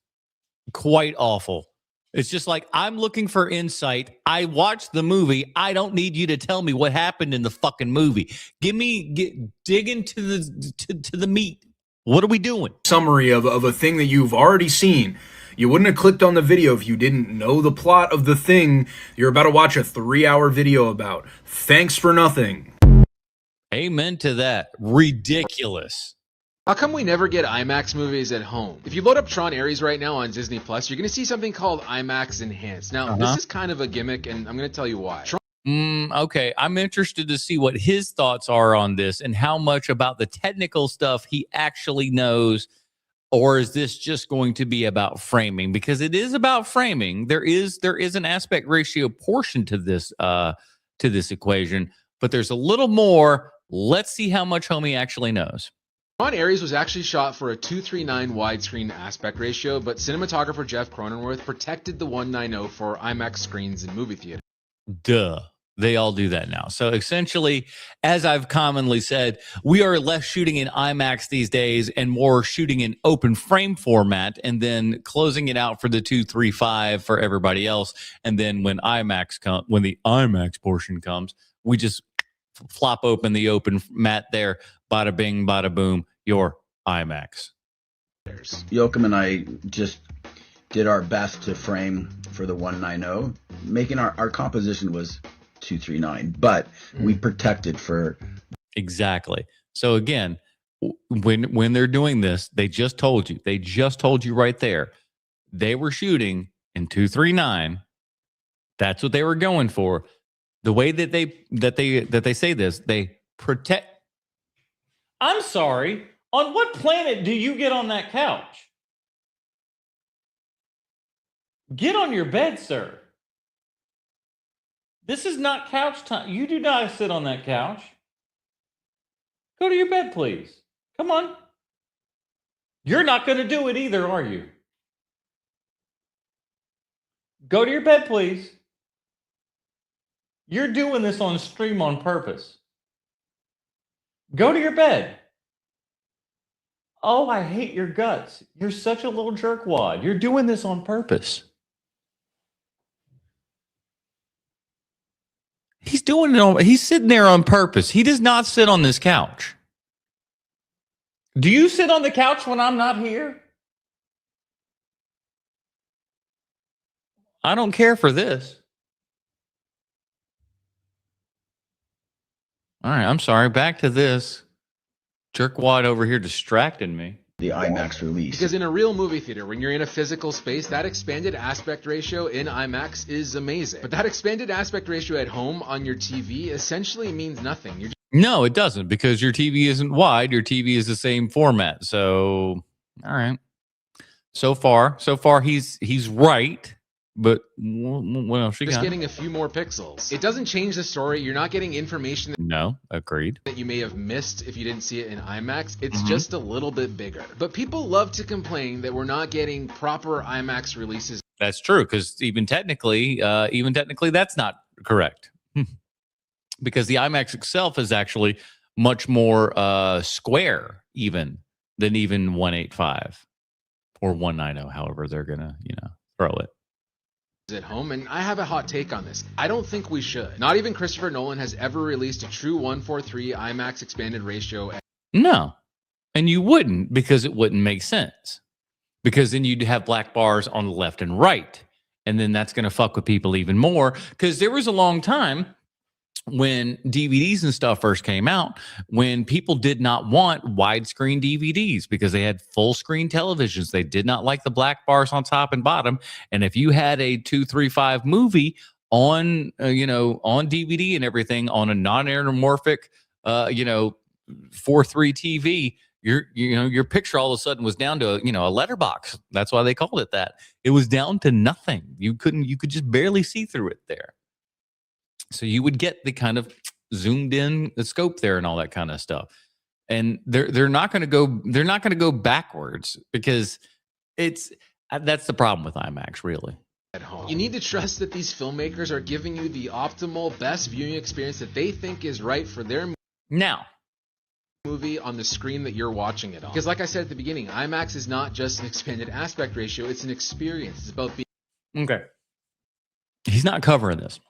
Quite awful. It's just like, I'm looking for insight. I watched the movie. I don't need you to tell me what happened in the fucking movie. Dig into the meat. What are we doing? Summary of a thing that you've already seen. You wouldn't have clicked on the video if you didn't know the plot of the thing you're about to watch a 3-hour video about. Thanks for nothing. Amen to that. Ridiculous. How come we never get IMAX movies at home? If you load up Tron Ares right now on Disney Plus, you're going to see something called IMAX Enhanced. Now, this is kind of a gimmick, and I'm going to tell you why. Okay, I'm interested to see what his thoughts are on this and how much about the technical stuff he actually knows, or is this just going to be about framing? Because it is about framing. There is an aspect ratio portion to this equation, but there's a little more. Let's see how much homie actually knows. Tron Ares was actually shot for a 2:3:9 widescreen aspect ratio, but cinematographer Jeff Cronenworth protected the 190 for IMAX screens in movie theaters. Duh. They all do that now. So essentially, as I've commonly said, we are less shooting in IMAX these days and more shooting in open frame format, and then closing it out for the 2.35 for everybody else. And then when the IMAX portion comes, we just flop open the open mat there. Bada bing, bada boom, your IMAX. Joachim and I just did our best to frame for the 190. Making our composition was 239, but we protected for exactly. So again, when they're doing this, they just told you right there, they were shooting in 239. That's what they were going for. The way that they say this, they protect. I'm sorry. On what planet do you get on that couch? Get on your bed, sir. This is not couch time. You do not sit on that couch. Go to your bed, please. Come on. You're not going to do it either, are you? Go to your bed, please. You're doing this on stream on purpose. Go to your bed. Oh, I hate your guts. You're such a little jerkwad. You're doing this on purpose. He's doing it on, he's sitting there on purpose. He does not sit on this couch. Do you sit on the couch when I'm not here? I don't care for this. All right, I'm sorry. Back to this. Jerkwad over here distracting me. The IMAX release. Because in a real movie theater, when you're in a physical space, that expanded aspect ratio in IMAX is amazing. But that expanded aspect ratio at home on your TV essentially means nothing. You're No, it doesn't, because your TV isn't wide. Your TV is the same format. So, all right. So far he's right. But what else you just got? getting a few more pixels. It doesn't change the story. You're not getting information No, agreed. that you may have missed if you didn't see it in IMAX. It's just a little bit bigger. But people love to complain that we're not getting proper IMAX releases. That's true, because even technically, that's not correct. Because the IMAX itself is actually much more square even than even 185 or 190, however they're gonna, throw it. At home, and I have a hot take on this. I don't think we should. Not even Christopher Nolan has ever released a true 1:3 IMAX expanded ratio. No. And you wouldn't, because it wouldn't make sense. Because then you'd have black bars on the left and right. And then that's going to fuck with people even more. Because there was a long time when DVDs and stuff first came out, when people did not want widescreen DVDs because they had full screen televisions. They did not like the black bars on top and bottom. And if you had a 235 movie on, on DVD and everything on a non-anamorphic, 4:3 TV, your picture all of a sudden was down to a letterbox. That's why they called it that. It was down to nothing. You could just barely see through it there. So you would get the kind of zoomed in the scope there and all that kind of stuff. And they're not going to go backwards, because that's the problem with IMAX, really. At home, you need to trust that these filmmakers are giving you the optimal, best viewing experience that they think is right for their movie on the screen that you're watching it on. Because like I said at the beginning, IMAX is not just an expanded aspect ratio, it's an experience. It's about being okay. He's not covering this.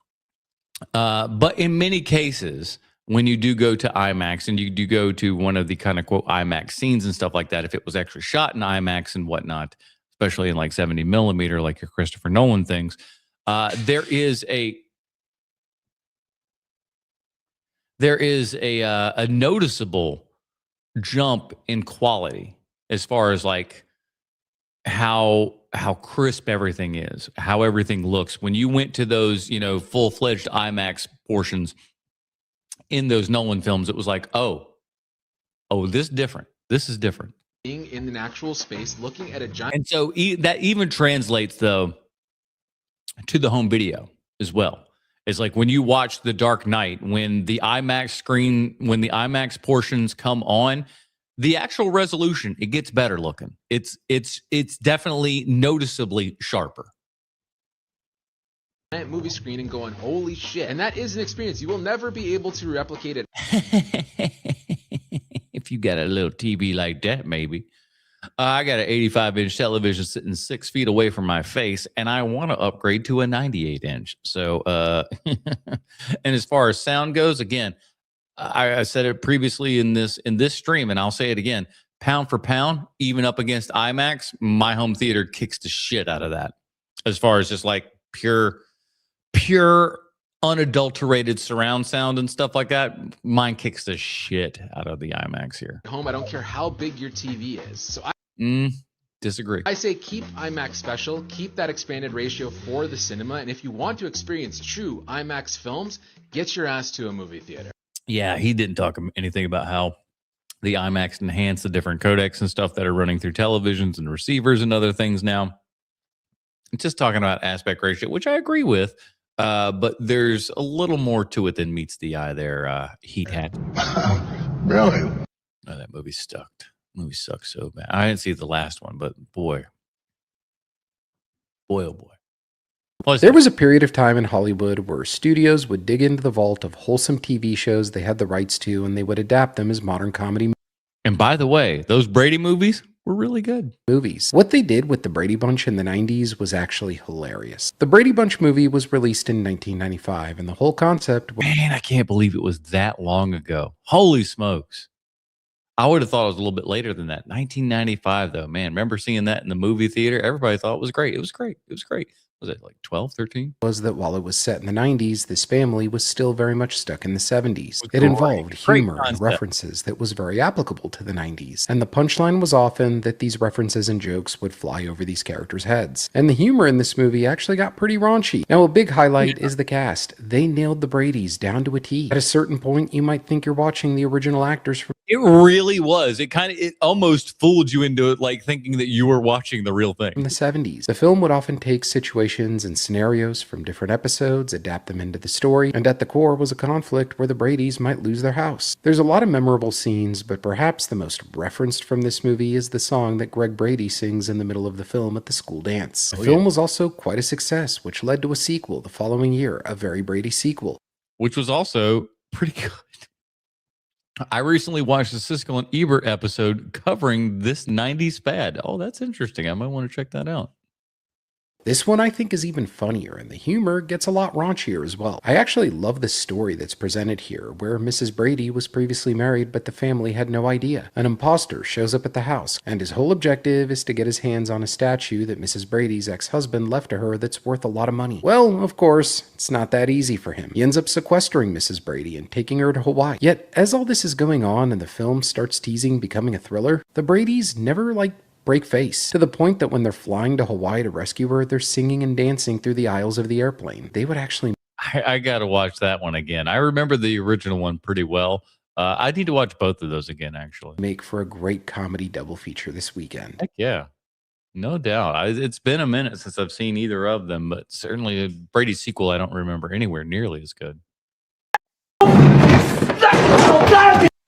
But in many cases, when you do go to IMAX and you do go to one of the kind of quote IMAX scenes and stuff like that, if it was actually shot in IMAX and whatnot, especially in like 70 millimeter, like your Christopher Nolan things, there is a noticeable jump in quality as far as like how crisp everything is, how everything looks. When you went to those, full-fledged IMAX portions in those Nolan films, it was like, oh, this is different. This is different. Being in an actual space, looking at a giant. And so that even translates, though, to the home video as well. It's like when you watch The Dark Knight, when the IMAX portions come on, the actual resolution, it gets better looking. It's definitely noticeably sharper. Movie screen and going, holy shit. And that is an experience you will never be able to replicate it. If you got a little TV like that, maybe. I got an 85-inch television sitting 6 feet away from my face, and I want to upgrade to a 98-inch. So, and as far as sound goes, again, I said it previously in this stream, and I'll say it again. Pound for pound, even up against IMAX, my home theater kicks the shit out of that. As far as just like pure unadulterated surround sound and stuff like that, mine kicks the shit out of the IMAX here. At home, I don't care how big your TV is. So disagree. I say keep IMAX special, keep that expanded ratio for the cinema, and if you want to experience true IMAX films, get your ass to a movie theater. Yeah, he didn't talk anything about how the IMAX enhanced the different codecs and stuff that are running through televisions and receivers and other things now. Just talking about aspect ratio, which I agree with, but there's a little more to it than meets the eye there, Heat Hat. Really? Oh, that movie sucked. Movie sucks so bad. I didn't see the last one, but boy, oh boy. There was a period of time in Hollywood where studios would dig into the vault of wholesome TV shows they had the rights to, and they would adapt them as modern comedy And by the way, those Brady movies were really good. movies. What they did with the Brady Bunch in the 90s was actually hilarious. The Brady Bunch movie was released in 1995, and the whole concept was... Man, I can't believe it was that long ago. Holy smokes. I would have thought it was a little bit later than that. 1995, though. Man, remember seeing that in the movie theater? Everybody thought it was great. It was great. It was great. Was it like 12, 13? Was that while it was set in the 90s, this family was still very much stuck in the 70s. It Great involved humor and concept. references that was very applicable to the 90s. And the punchline was often that these references and jokes would fly over these characters' heads. And the humor in this movie actually got pretty raunchy. Now, a big highlight is the cast. They nailed the Bradys down to a T. At a certain point, you might think you're watching the original actors from... It really was. It almost fooled you into it, like thinking that you were watching the real thing. From the 70s. The film would often take situations and scenarios from different episodes, adapt them into the story, and at the core was a conflict where the Bradys might lose their house. There's a lot of memorable scenes, but perhaps the most referenced from this movie is the song that Greg Brady sings in the middle of the film at the school dance. The film was also quite a success, which led to a sequel the following year, a Very Brady sequel. Which was also pretty good. I recently watched the Siskel and Ebert episode covering this 90s fad. Oh, that's interesting. I might want to check that out. This one I think is even funnier, and the humor gets a lot raunchier as well. I actually love the story that's presented here, where Mrs. Brady was previously married, but the family had no idea. An imposter shows up at the house, and his whole objective is to get his hands on a statue that Mrs. Brady's ex-husband left to her that's worth a lot of money. Well, of course, it's not that easy for him. He ends up sequestering Mrs. Brady and taking her to Hawaii. Yet, as all this is going on and the film starts teasing becoming a thriller, the Bradys never, break face, to the point that when they're flying to Hawaii to rescue her, they're singing and dancing through the aisles of the airplane. They would actually... I got to watch that one again. I remember the original one pretty well. I need to watch both of those again, actually. Make for a great comedy double feature this weekend. Heck yeah. No doubt. It's been a minute since I've seen either of them, but certainly Brady's sequel I don't remember anywhere nearly as good.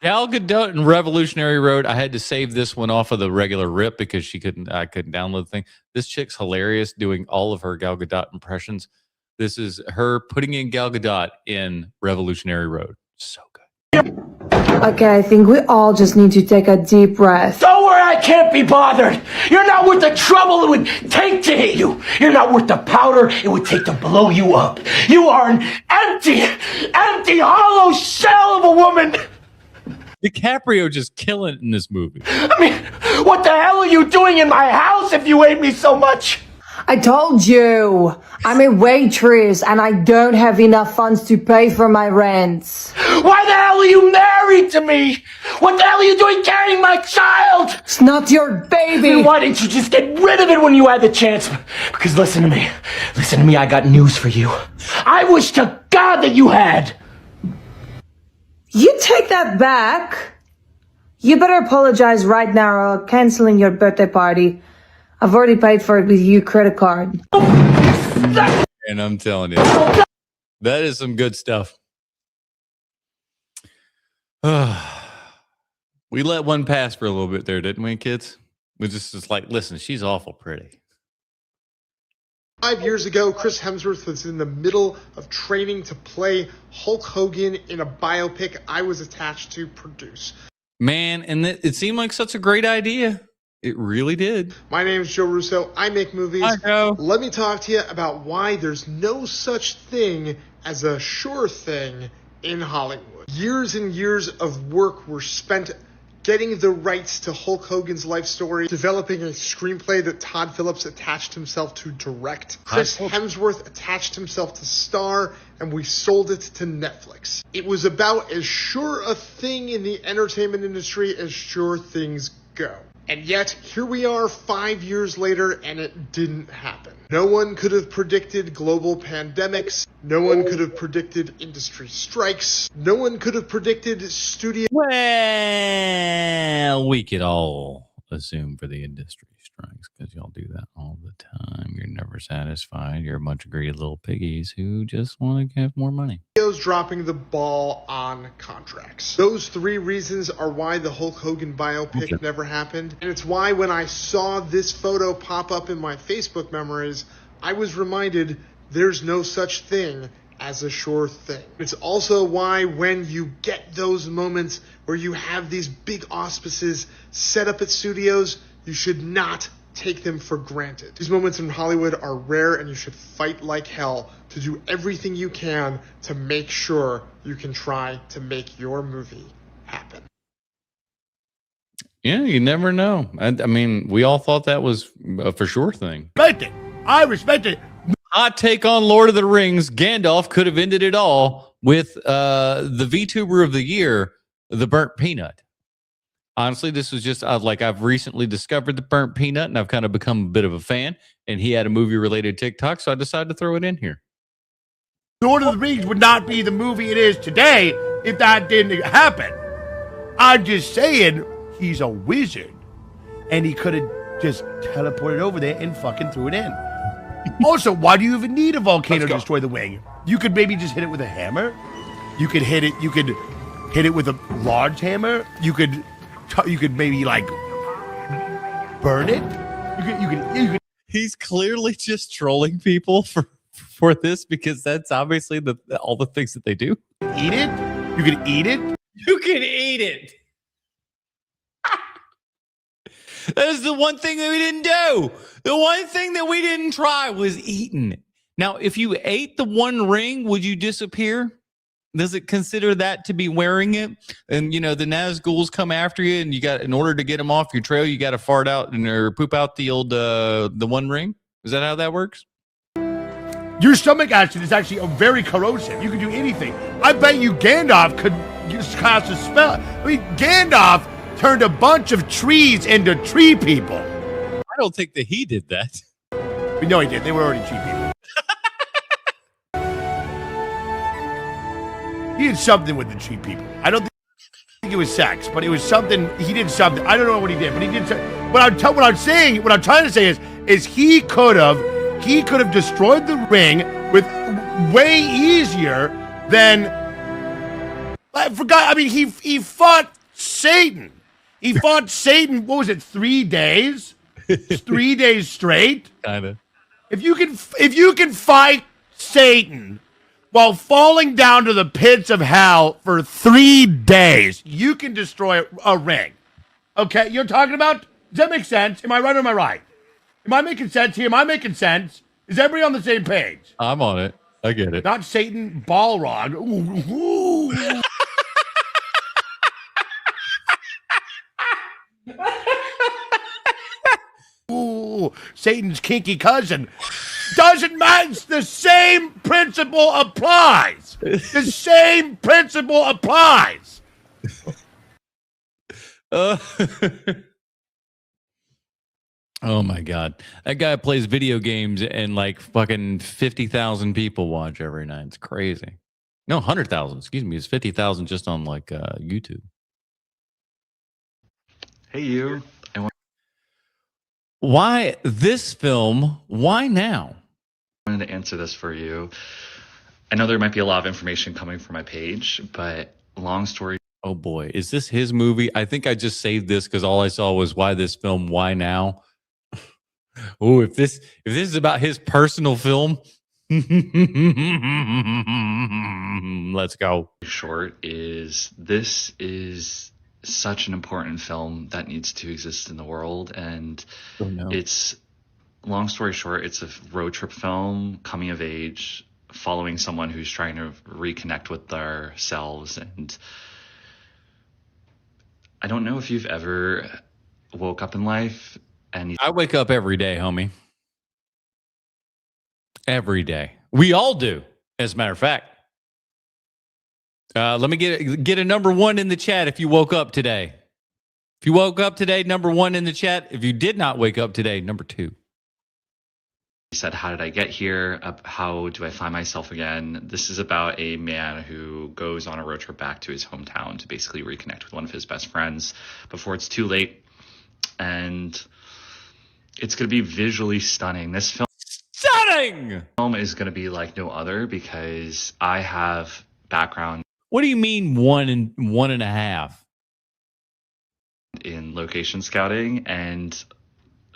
Gal Gadot and Revolutionary Road. I had to save this one off of the regular rip because I couldn't download the thing. This chick's hilarious doing all of her Gal Gadot impressions. This is her putting in Gal Gadot in Revolutionary Road. So good. Okay, I think we all just need to take a deep breath. Don't worry, I can't be bothered. You're not worth the trouble it would take to hit you. You're not worth the powder it would take to blow you up. You are an empty, hollow shell of a woman. DiCaprio just killing it in this movie. I mean, what the hell are you doing in my house if you hate me so much? I told you, I'm a waitress and I don't have enough funds to pay for my rent. Why the hell are you married to me? What the hell are you doing carrying my child? It's not your baby. Then why didn't you just get rid of it when you had the chance? Because listen to me, I got news for you. I wish to God that you had. You take that back. You better apologize right now or I'll canceling your birthday party. I've already paid for it with your credit card. And I'm telling you, that is some good stuff. We let one pass for a little bit there, didn't we, kids? We just like, listen, she's awful pretty. 5 years ago, Chris Hemsworth was in the middle of training to play Hulk Hogan in a biopic I was attached to produce. Man, and it seemed like such a great idea. It really did. My name is Joe Russo. I make movies. Hi, Joe. Let me talk to you about why there's no such thing as a sure thing in Hollywood. Years and years of work were spent getting the rights to Hulk Hogan's life story, developing a screenplay that Todd Phillips attached himself to direct. Chris Hemsworth attached himself to star, and we sold it to Netflix. It was about as sure a thing in the entertainment industry as sure things go. And yet, here we are 5 years later, and it didn't happen. No one could have predicted global pandemics. No one could have predicted industry strikes. No one could have predicted studio... Well, we could all assume for the industry strikes because y'all do that all the time. You're never satisfied. You're a bunch of greedy little piggies who just want to have more money. Dropping the ball on contracts. Those 3 reasons are why the Hulk Hogan biopic never happened. And it's why when I saw this photo pop up in my Facebook memories, I was reminded there's no such thing as a sure thing. It's also why when you get those moments where you have these big auspices set up at studios, you should not take them for granted. These moments in Hollywood are rare, and you should fight like hell to do everything you can to make sure you can try to make your movie happen. Yeah, you never know. I mean, we all thought that was a for sure thing. I respect it. Hot take on Lord of the Rings. Gandalf could have ended it all with the VTuber of the year, the Burnt Peanut. Honestly, this was just I've recently discovered the Burnt Peanut, and I've kind of become a bit of a fan. And he had a movie-related TikTok, so I decided to throw it in here. Lord of the Rings would not be the movie it is today if that didn't happen. I'm just saying, he's a wizard, and he could have just teleported over there and fucking threw it in. Also, why do you even need a volcano to destroy the wing? You could maybe just hit it with a hammer. You could hit it with a large hammer. You could maybe like burn it. You could. He's clearly just trolling people for this because that's obviously all the things that they do. Eat it. You can eat it. You can eat it. That is the one thing that we didn't do. The one thing that we didn't try was eating. Now, if you ate the One Ring, would you disappear? Does it consider that to be wearing it? And, you know, the Nazguls come after you, and in order to get them off your trail, you got to fart out or poop out the old, the One Ring? Is that how that works? Your stomach acid is actually very corrosive. You can do anything. I bet you Gandalf could just cast a spell. I mean, Gandalf turned a bunch of trees into tree people. I don't think that he did that. No, he did. They were already tree people. He did something with the tree people. I don't think it was sex, but it was something. He did something. I don't know what he did, but he did something. What I'm trying to say is he could have destroyed the ring with way easier than. I forgot. I mean, he fought Satan. He fought Satan. What was it? 3 days? 3 days straight. Kinda. If you can fight Satan while falling down to the pits of hell for 3 days, you can destroy a ring. Okay, you're talking about? Does that make sense? Am I right or am I right? Am I making sense here? Am I making sense? Is everybody on the same page? I'm on it. I get it. Not Satan Balrog. Ooh. Ooh, Satan's kinky cousin. Doesn't matter. The same principle applies. The same principle applies. Oh my God. That guy plays video games and like fucking 50,000 people watch every night. It's crazy. No, 100,000. Excuse me. It's 50,000 just on like YouTube. Hey, you. Why this film? Why now? I wanted to answer this for you. I know there might be a lot of information coming from my page, but long story. Oh boy, is this his movie? I think I just saved this because all I saw was why this film, why now? Oh, if this is about his personal film, let's go. Short is this is such an important film that needs to exist in the world, and it's long story short, it's a road trip film, coming of age, following someone who's trying to reconnect with themselves. And I don't know if you've ever woke up in life and I wake up every day, homie. Every day. We all do, as a matter of fact. Let me get a number one in the chat if you woke up today. If you woke up today, number 1 in the chat. If you did not wake up today, number 2. He said, how did I get here? How do I find myself again? This is about a man who goes on a road trip back to his hometown to basically reconnect with one of his best friends before it's too late. And it's going to be visually stunning. This film is going to be like no other because I have background. What do you mean 1 and 1.5? In location scouting, and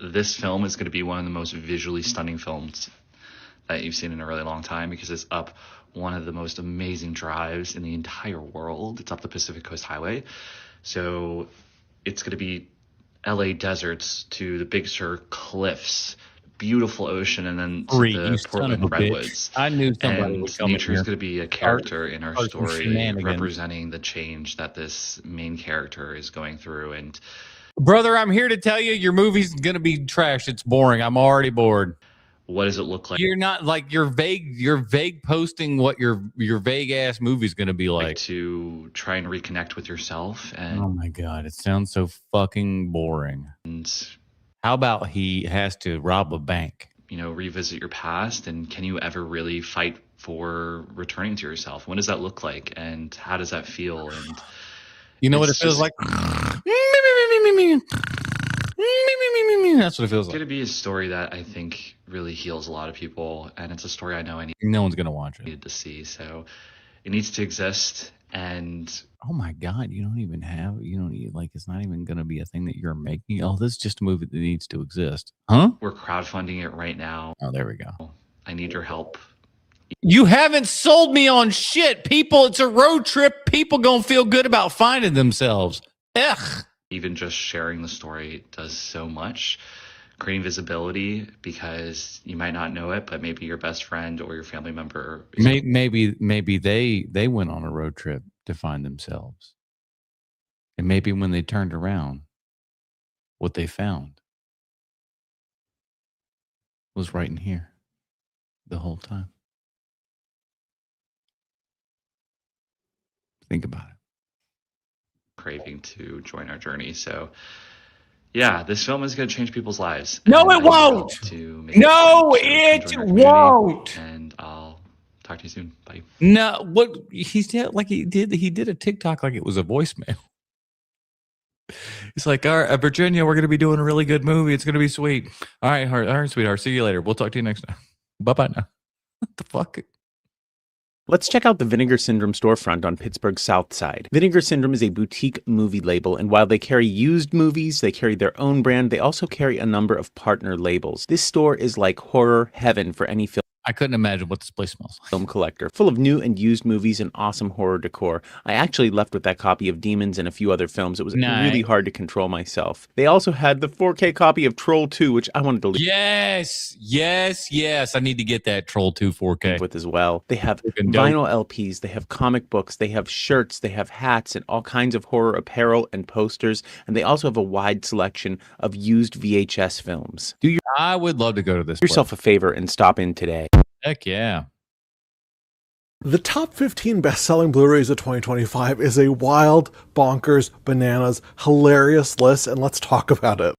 this film is going to be one of the most visually stunning films that you've seen in a really long time because it's up one of the most amazing drives in the entire world. It's up the Pacific Coast Highway. So it's going to be LA deserts to the Big Sur cliffs, beautiful ocean, and then to the Portland redwoods. I knew somebody and would come in nature is here. going to be a character in our Art and story, shenanigans. representing the change that this main character is going through. And Brother, I'm here to tell you your movie's going to be trash. It's boring. I'm already bored. what does it look like? You're not like you're vague posting what your vague ass movie's going to be like. To try and reconnect with yourself. And oh my God, it sounds so fucking boring. And how about he has to rob a bank? You know, revisit your past, and can you ever really fight for returning to yourself? What does that look like, and how does that feel? And you know what it feels like? That's what it feels It's like. going to be a story that I think really heals a lot of people, and it's a story I know no one's going to watch it. Needed to see, so it needs to exist. And oh my God, you don't need, like, it's not even going to be a thing that you're making. Oh, this is just a movie that needs to exist. Huh? We're crowdfunding it right now. Oh, there we go. I need your help. You haven't sold me on shit. People, it's a road trip. People gonna feel good about finding themselves. Ugh. Even just sharing the story does so much. Creating visibility, because you might not know it, but maybe your best friend or your family member. Maybe they went on a road trip to find themselves. And maybe when they turned around, what they found was right in here the whole time. Think about it. Craving to join our journey. So yeah, this film is going to change people's lives. No, it won't. No, it won't. And I'll talk to you soon. Bye. No, what he did, like he did a TikTok like it was a voicemail. It's like, all right, Virginia, we're going to be doing a really good movie. It's going to be sweet. All right, sweetheart. See you later. We'll talk to you next time. Bye-bye now. What the fuck? Let's check out the Vinegar Syndrome storefront on Pittsburgh's South Side. Vinegar Syndrome is a boutique movie label, and while they carry used movies, they carry their own brand, they also carry a number of partner labels. This store is like horror heaven for any film. I couldn't imagine what this place smells like. Film collector, full of new and used movies and awesome horror decor. I actually left with that copy of Demons and a few other films. It was really hard to control myself. They also had the 4K copy of Troll 2, which I wanted to leave. Yes. I need to get that Troll 2 4K with as well. They have vinyl LPs, they have comic books, they have shirts, they have hats and all kinds of horror apparel and posters, and they also have a wide selection of used VHS films. I would love to go to this. Do yourself a favor and stop in today. Heck yeah. The top 15 best-selling Blu-rays of 2025 is a wild, bonkers, bananas, hilarious list, and let's talk about it.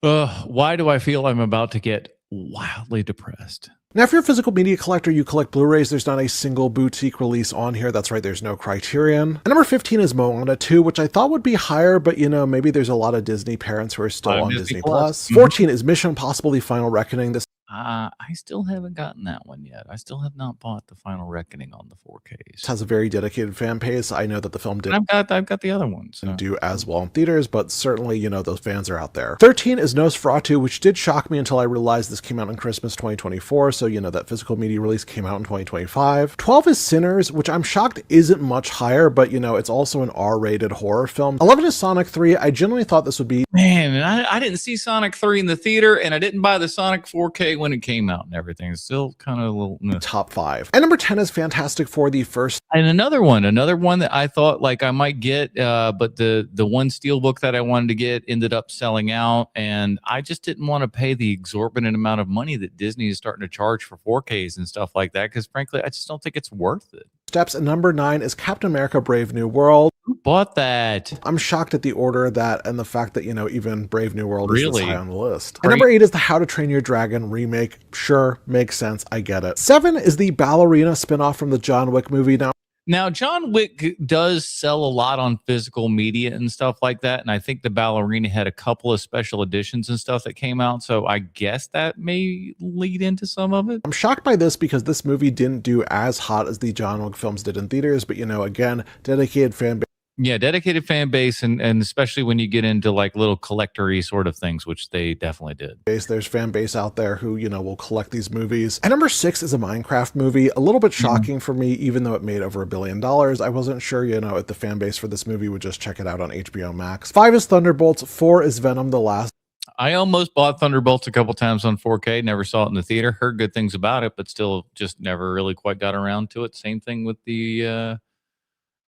Why do I feel I'm about to get wildly depressed? Now, if you're a physical media collector, you collect Blu-rays, there's not a single boutique release on here. That's right, there's no Criterion. And number 15 is Moana 2, which I thought would be higher, but maybe there's a lot of Disney parents who are still on Disney Plus. 14 is Mission Impossible: The Final Reckoning. This I still haven't gotten that one yet. I still have not bought The Final Reckoning on the 4Ks. Has a very dedicated fan base. I know that the film didn't I've got the other ones. So. Do as well in theaters, but certainly, those fans are out there. 13 is Nosferatu, which did shock me until I realized this came out on Christmas 2024, so that physical media release came out in 2025. 12 is Sinners, which I'm shocked isn't much higher, but it's also an R-rated horror film. 11 is Sonic 3. I genuinely thought this would be... Man, and I didn't see Sonic 3 in the theater, and I didn't buy the Sonic 4K when it came out and everything. It's still kind of a little... Top 5. And number 10 is Fantastic Four: The First... And another one that I thought like I might get, but the one steelbook that I wanted to get ended up selling out, and I just didn't want to pay the exorbitant amount of money that Disney is starting to charge for 4Ks and stuff like that, because frankly, I just don't think it's worth it. Steps. And number 9 is Captain America: Brave New World. bought that? I'm shocked at the order of that and the fact that, even Brave New World is this Really? high on the list. And number 8 is the How to Train Your Dragon remake. Sure, makes sense. I get it. 7 is the Ballerina spinoff from the John Wick movie. Now, John Wick does sell a lot on physical media and stuff like that. And I think the Ballerina had a couple of special editions and stuff that came out. So I guess that may lead into some of it. I'm shocked by this because this movie didn't do as hot as the John Wick films did in theaters. But, again, dedicated fan base. Yeah, dedicated fan base, and especially when you get into like little collector-y sort of things, which they definitely did. There's fan base out there who, will collect these movies. And number 6 is a Minecraft movie. A little bit shocking for me, even though it made over $1 billion. I wasn't sure, if the fan base for this movie would just check it out on HBO Max. 5 is Thunderbolts. 4 is Venom: The Last. I almost bought Thunderbolts a couple times on 4K. Never saw it in the theater. Heard good things about it, but still just never really quite got around to it. Same thing with the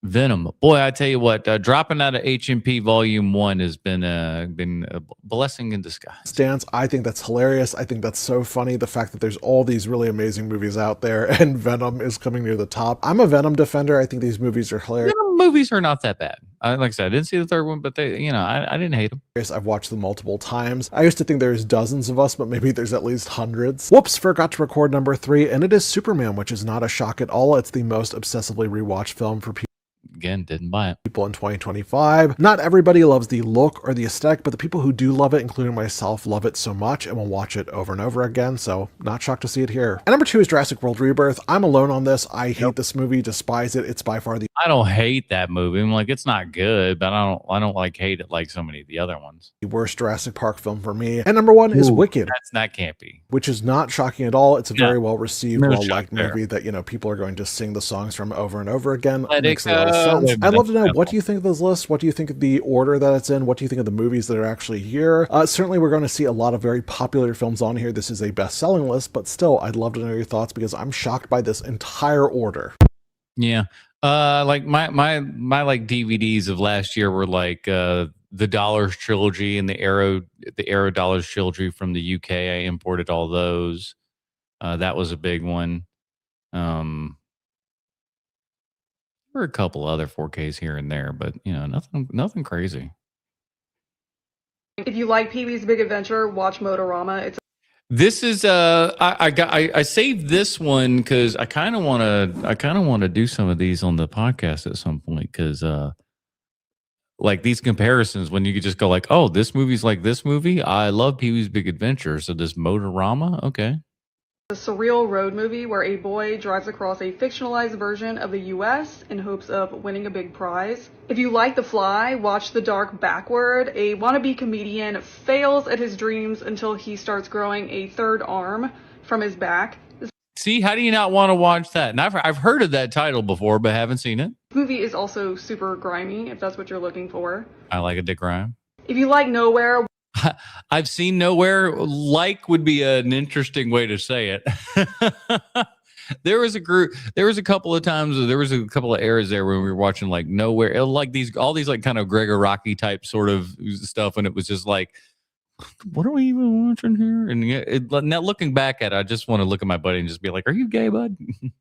Venom. Boy, I tell you what, dropping out of HMP Volume 1 has been a blessing in disguise. Stance, I think that's hilarious. I think that's so funny. The fact that there's all these really amazing movies out there and Venom is coming near the top. I'm a Venom defender. I think these movies are hilarious. Venom movies are not that bad. Like I said, I didn't see the third one, but they, I didn't hate them. I've watched them multiple times. I used to think there's dozens of us, but maybe there's at least hundreds. Whoops, forgot to record number 3, and it is Superman, which is not a shock at all. It's the most obsessively rewatched film for people. Again, didn't buy it. People in 2025. Not everybody loves the look or the aesthetic, but the people who do love it, including myself, love it so much and will watch it over and over again. So not shocked to see it here. And number 2 is Jurassic World Rebirth. I'm alone on this. I hate this movie, despise it. It's by far the I don't hate that movie. I'm like, it's not good, but I don't like hate it like so many of the other ones. worst Jurassic Park film for me. And number 1 is Wicked. That can't be. Which is not shocking at all. It's a very well received, No well liked shock movie that people are going to sing the songs from over and over again. Let It makes it a lot of go. sense. I'd love to know, what do you think of this list? What do you think of the order that it's in? What do you think of the movies that are actually here? Certainly we're going to see a lot of very popular films on here. This is a best-selling list, but still, I'd love to know your thoughts because I'm shocked by this entire order. Yeah. Like my like DVDs of last year were like the Dollars trilogy and the Arrow Dollars trilogy from the UK. I imported all those. That was a big one. There were a couple other 4Ks here and there, but nothing crazy. If you like Pee-wee's Big Adventure, watch Motorama. This is I saved this one because I kind of want to do some of these on the podcast at some point because like these comparisons when you could just go like, oh, this movie's like this movie. I love Pee-wee's Big Adventure, so this Motorama, okay. A surreal road movie where a boy drives across a fictionalized version of the US in hopes of winning a big prize. If you like The Fly, watch The Dark Backward. A wannabe comedian fails at his dreams until he starts growing a third arm from his back. This See, how do you not want to watch that? And I've heard of that title before, but haven't seen it. movie is also super grimy, if that's what you're looking for. I like a dick rhyme. If you like Nowhere, I've seen Nowhere. Like would be an interesting way to say it. There was a couple of times, there was a couple of eras there when we were watching like Nowhere, like all these like kind of Gregor Rocky type sort of stuff, and it was just like, what are we even watching here? And now looking back at it, I just want to look at my buddy and just be like, are you gay, bud?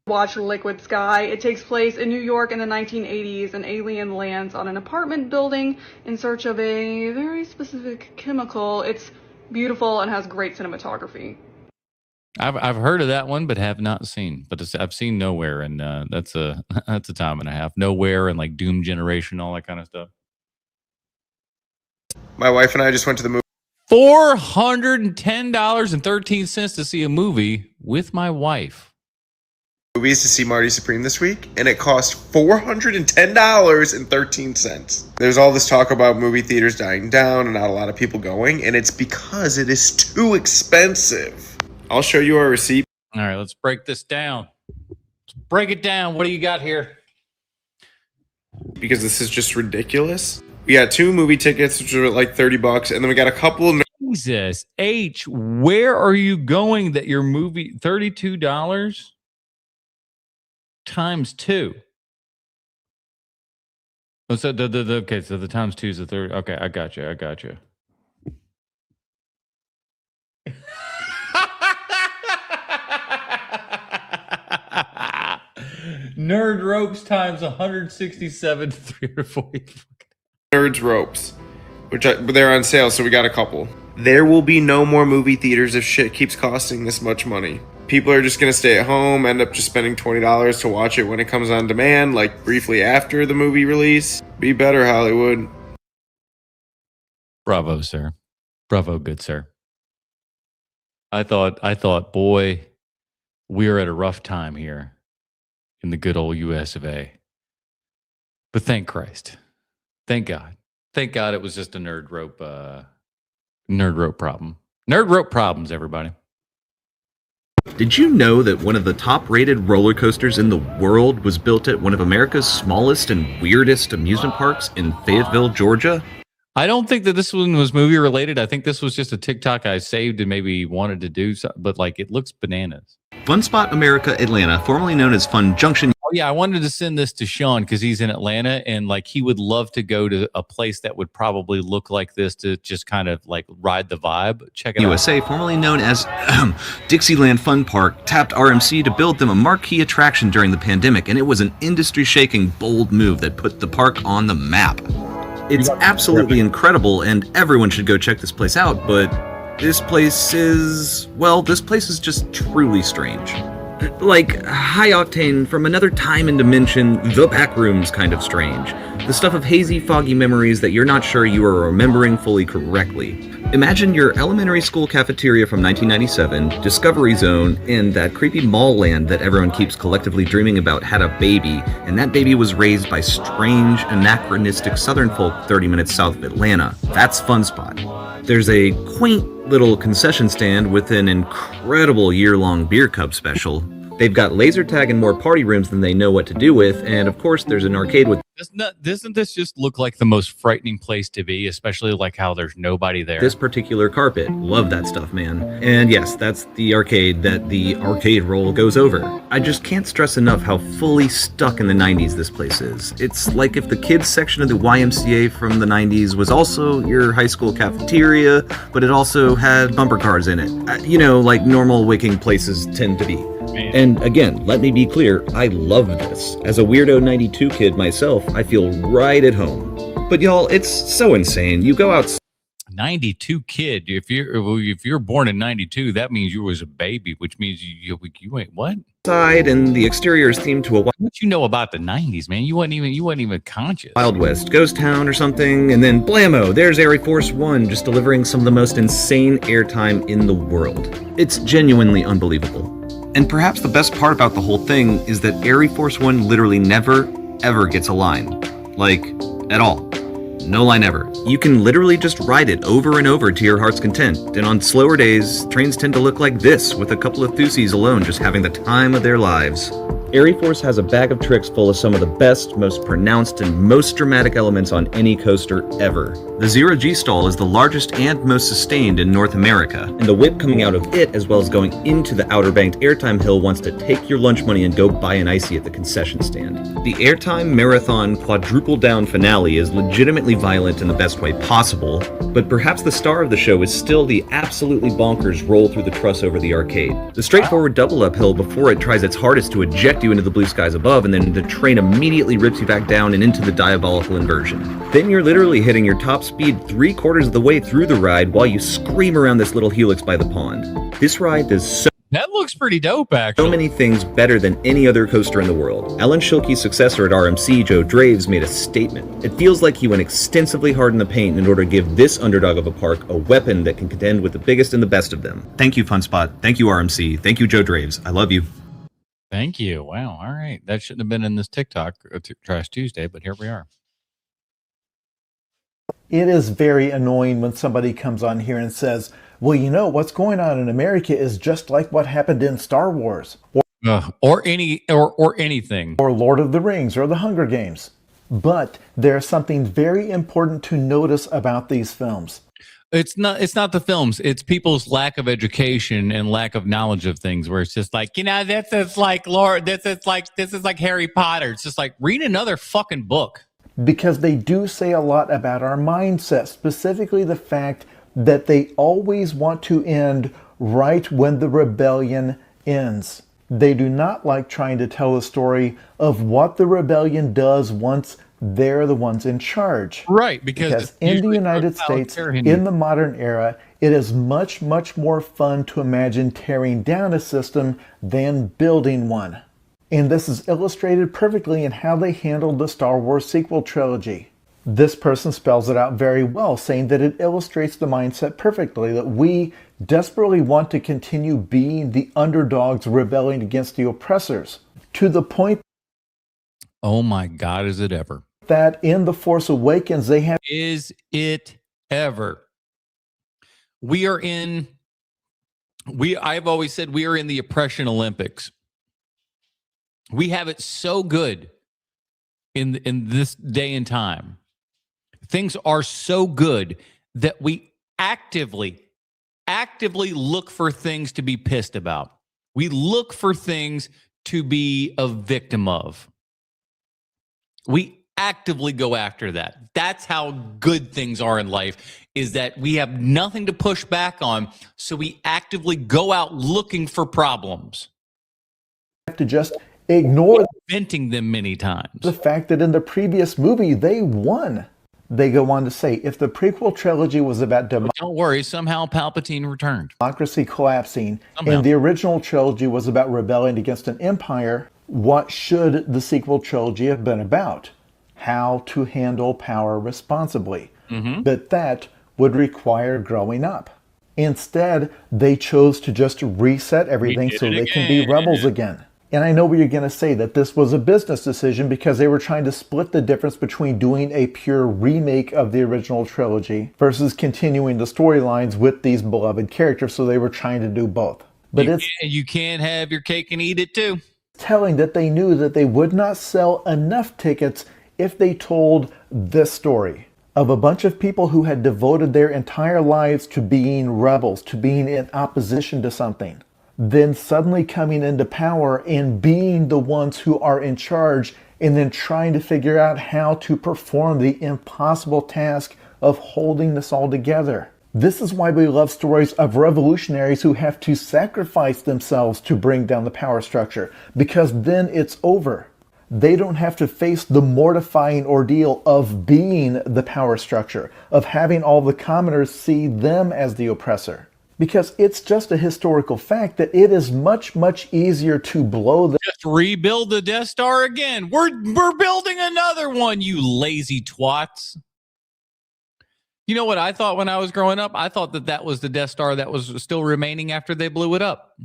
watch Liquid Sky. It takes place in New York in the 1980s. An alien lands on an apartment building in search of a very specific chemical. It's beautiful and has great cinematography. I've heard of that one, but have not seen. But I've seen Nowhere, and that's a time and a half. Nowhere and like Doom Generation, all that kind of stuff. My wife and I just went to the movie. $410.13 to see a movie with my wife. Movies to see Marty Supreme this week, and it cost $410.13. There's all this talk about movie theaters dying down and not a lot of people going, and it's because it is too expensive. I'll show you our receipt. All right, let's break this down. Let's break it down. What do you got here? Because this is just ridiculous. We got 2 movie tickets, which are like $30, and then we got a couple of... Jesus H, where are you going that your movie $32 times 2? Oh, so okay, so the times 2 is the 30. Okay, I got you. Nerd ropes times 167 to 340. Nerds ropes, but they're on sale, so we got a couple. There will be no more movie theaters if shit keeps costing this much money. People are just gonna stay at home, end up just spending $20 to watch it when it comes on demand, like briefly after the movie release. Be better, Hollywood. Bravo, sir. Bravo, good sir. I thought, boy, we're at a rough time here in the good old US of A. But thank Christ. Thank God. Thank God it was just a nerd rope problem. Nerd rope problems, everybody. Did you know that one of the top-rated roller coasters in the world was built at one of America's smallest and weirdest amusement parks in Fayetteville, Georgia? I don't think that this one was movie related. I think this was just a TikTok I saved and maybe wanted to do something, but like it looks bananas. Fun Spot America Atlanta, formerly known as Fun Junction. Oh yeah, I wanted to send this to Sean because he's in Atlanta and like he would love to go to a place that would probably look like this to just kind of like ride the vibe. Check it USA, out. formerly known as Dixieland Fun Park, tapped RMC to build them a marquee attraction during the pandemic, and it was an industry-shaking, bold move that put the park on the map. It's absolutely incredible, and everyone should go check this place out, but this place is just truly strange. Like, high octane from another time and dimension, the back room's kind of strange. The stuff of hazy, foggy memories that you're not sure you are remembering fully correctly. Imagine your elementary school cafeteria from 1997, Discovery Zone, and that creepy mall land that everyone keeps collectively dreaming about had a baby, and that baby was raised by strange, anachronistic southern folk 30 minutes south of Atlanta. That's Fun Spot. There's a quaint little concession stand with an incredible year-long beer cup special. They've got laser tag and more party rooms than they know what to do with, and of course there's an arcade with... Doesn't this just look like the most frightening place to be, especially like how there's nobody there? This particular carpet. Love that stuff, man. And yes, that's the arcade that the arcade roll goes over. I just can't stress enough how fully stuck in the 90s this place is. It's like if the kids section of the YMCA from the 90s was also your high school cafeteria, but it also had bumper cars in it. You know, like normal waking places tend to be. Man. And again, let me be clear, I love this. As a weirdo 92 kid myself, I feel right at home. But y'all, it's so insane. You go out... 92 kid. If you're born in 92, that means you was a baby, which means you ain't what? Side and the exterior is themed to a... What you know about the 90s, man? You wasn't even conscious. Wild West, Ghost Town or something, and then blammo, there's Air Force One just delivering some of the most insane airtime in the world. It's genuinely unbelievable. And perhaps the best part about the whole thing is that Air Force One literally never, ever gets a line. Like, at all. No line ever. You can literally just ride it over and over to your heart's content. And on slower days, trains tend to look like this, with a couple of thusies alone just having the time of their lives. Air Force has a bag of tricks full of some of the best, most pronounced, and most dramatic elements on any coaster ever. The Zero G stall is the largest and most sustained in North America, and the whip coming out of it, as well as going into the Outer Banked Airtime Hill, wants to take your lunch money and go buy an icy at the concession stand. The Airtime Marathon Quadruple Down finale is legitimately violent in the best way possible, but perhaps the star of the show is still the absolutely bonkers roll through the truss over the arcade. The straightforward double uphill before it tries its hardest to eject you into the blue skies above, and then the train immediately rips you back down and into the diabolical inversion. Then you're literally hitting your top speed 3/4 of the way through the ride while you scream around this little helix by the pond. This ride does so... That looks pretty dope, actually. So many things better than any other coaster in the world. Alan Schilke's successor at RMC, Joe Draves, made a statement. It feels like he went extensively hard in the paint in order to give this underdog of a park a weapon that can contend with the biggest and the best of them. Thank you, Fun Spot. Thank you, RMC. Thank you, Joe Draves. I love you. Thank you. Wow. All right. That shouldn't have been in this TikTok Trash Tuesday, but here we are. It is very annoying when somebody comes on here and says, well, you know, what's going on in America is just like what happened in Star Wars. Or anything. Or Lord of the Rings or the Hunger Games. But there's something very important to notice about these films. It's not the films. It's people's lack of education and lack of knowledge of things. Where it's just like, you know, this is like Harry Potter. It's just like read another fucking book. Because they do say a lot about our mindset, specifically the fact that they always want to end right when the rebellion ends. They do not like trying to tell the story of what the rebellion does once they're the ones in charge. Right, because in the United States, in the modern era, it is much, much more fun to imagine tearing down a system than building one. And this is illustrated perfectly in how they handled the Star Wars sequel trilogy. This person spells it out very well, saying that it illustrates the mindset perfectly, that we desperately want to continue being the underdogs rebelling against the oppressors, to the point, oh my God, is it ever? That in The Force Awakens, they have... Is it ever? I've always said we are in the oppression Olympics. We have it so good in this day and time. Things are so good that we actively look for things to be pissed about. We look for things to be a victim of. We actively go after that. That's how good things are in life, is that we have nothing to push back on, so we actively go out looking for problems. Have to just ignore inventing them many times. The fact that in the previous movie they won. They go on to say, if the prequel trilogy was about don't worry, somehow Palpatine returned. Democracy collapsing, and the original trilogy was about rebelling against an empire, what should the sequel trilogy have been about? How to handle power responsibly. But that would require growing up. Instead, they chose to just reset everything so they can be rebels again. And I know what you're going to say, that this was a business decision because they were trying to split the difference between doing a pure remake of the original trilogy versus continuing the storylines with these beloved characters, so they were trying to do both. But you can't have your cake and eat it too. Telling that they knew that they would not sell enough tickets if they told this story of a bunch of people who had devoted their entire lives to being rebels, to being in opposition to something, then suddenly coming into power and being the ones who are in charge, and then trying to figure out how to perform the impossible task of holding this all together. This is why we love stories of revolutionaries who have to sacrifice themselves to bring down the power structure, because then it's over. They don't have to face the mortifying ordeal of being the power structure, of having all the commoners see them as the oppressor. Because it's just a historical fact that it is much, much easier to blow the... Just rebuild the Death Star again. We're building another one, you lazy twats. You know what I thought when I was growing up? I thought that was the Death Star that was still remaining after they blew it up.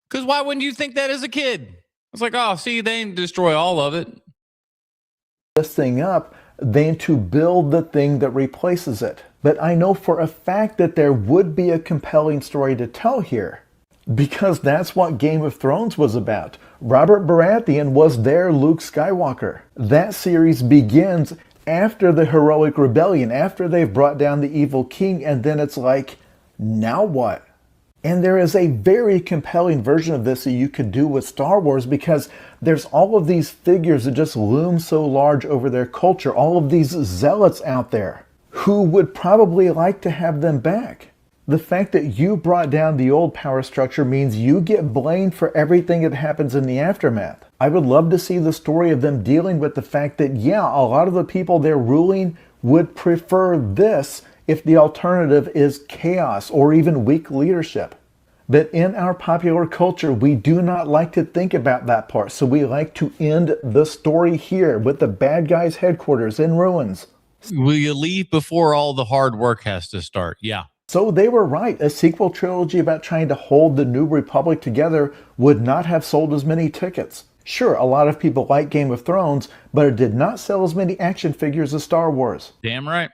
Because why wouldn't you think that as a kid? It's like, oh, see, they didn't destroy all of it. This thing up than to build the thing that replaces it. But I know for a fact that there would be a compelling story to tell here, because that's what Game of Thrones was about. Robert Baratheon was their Luke Skywalker. That series begins after the heroic rebellion, after they've brought down the evil king, and then it's like, now what? And there is a very compelling version of this that you could do with Star Wars, because there's all of these figures that just loom so large over their culture, all of these zealots out there who would probably like to have them back. The fact that you brought down the old power structure means you get blamed for everything that happens in the aftermath. I would love to see the story of them dealing with the fact that, yeah, a lot of the people they're ruling would prefer this if the alternative is chaos or even weak leadership. But in our popular culture, we do not like to think about that part, so we like to end the story here with the bad guys' headquarters in ruins. Will you leave before all the hard work has to start? Yeah. So they were right. A sequel trilogy about trying to hold the New Republic together would not have sold as many tickets. Sure, a lot of people like Game of Thrones, but it did not sell as many action figures as Star Wars. Damn right.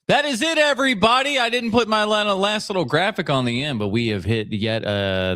That is it, everybody. I didn't put my last little graphic on the end, but we have hit yet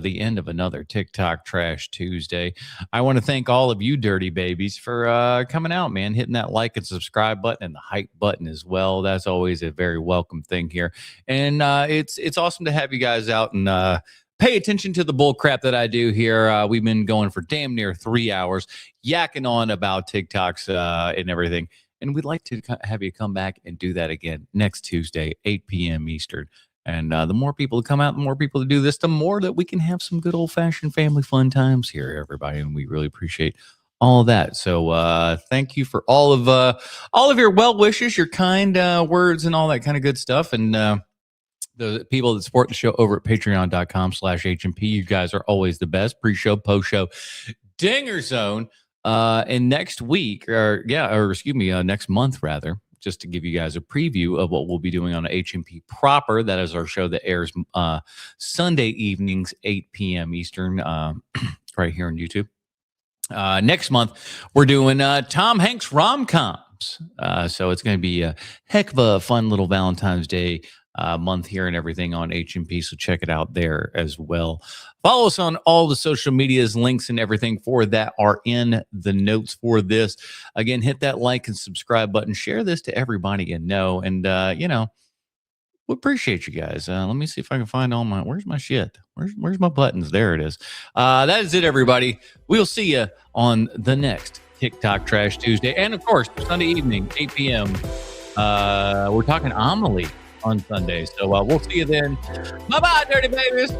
the end of another TikTok Trash Tuesday. I want to thank all of you dirty babies for coming out, man, hitting that like and subscribe button and the hype button as well. That's always a very welcome thing here. And it's awesome to have you guys out and pay attention to the bull crap that I do here. We've been going for damn near 3 hours, yakking on about TikToks and everything. And we'd like to have you come back and do that again next Tuesday, 8 p.m. Eastern. And the more people that come out, the more people that do this, the more that we can have some good old-fashioned family fun times here, everybody. And we really appreciate all of that. So thank you for all of your well wishes, your kind words, and all that kind of good stuff. And the people that support the show over at patreon.com/HMP. You guys are always the best. Pre-show, post-show, Dinger Zone. And next week, next month, rather, just to give you guys a preview of what we'll be doing on HMP proper. That is our show that airs Sunday evenings, 8 p.m. Eastern, right here on YouTube. Next month, we're doing Tom Hanks rom-coms. So it's going to be a heck of a fun little Valentine's Day month here and everything on HMP. So check it out there as well. Follow us on all the social medias. Links and everything for that are in the notes for this. Again, hit that like and subscribe button. Share this to everybody you know. And, we appreciate you guys. Let me see if I can find all my, where's my shit? Where's my buttons? There it is. That is it, everybody. We'll see you on the next TikTok Trash Tuesday. And of course, Sunday evening, 8 p.m. We're talking Amelie on Sunday. So we'll see you then. Bye-bye, dirty babies.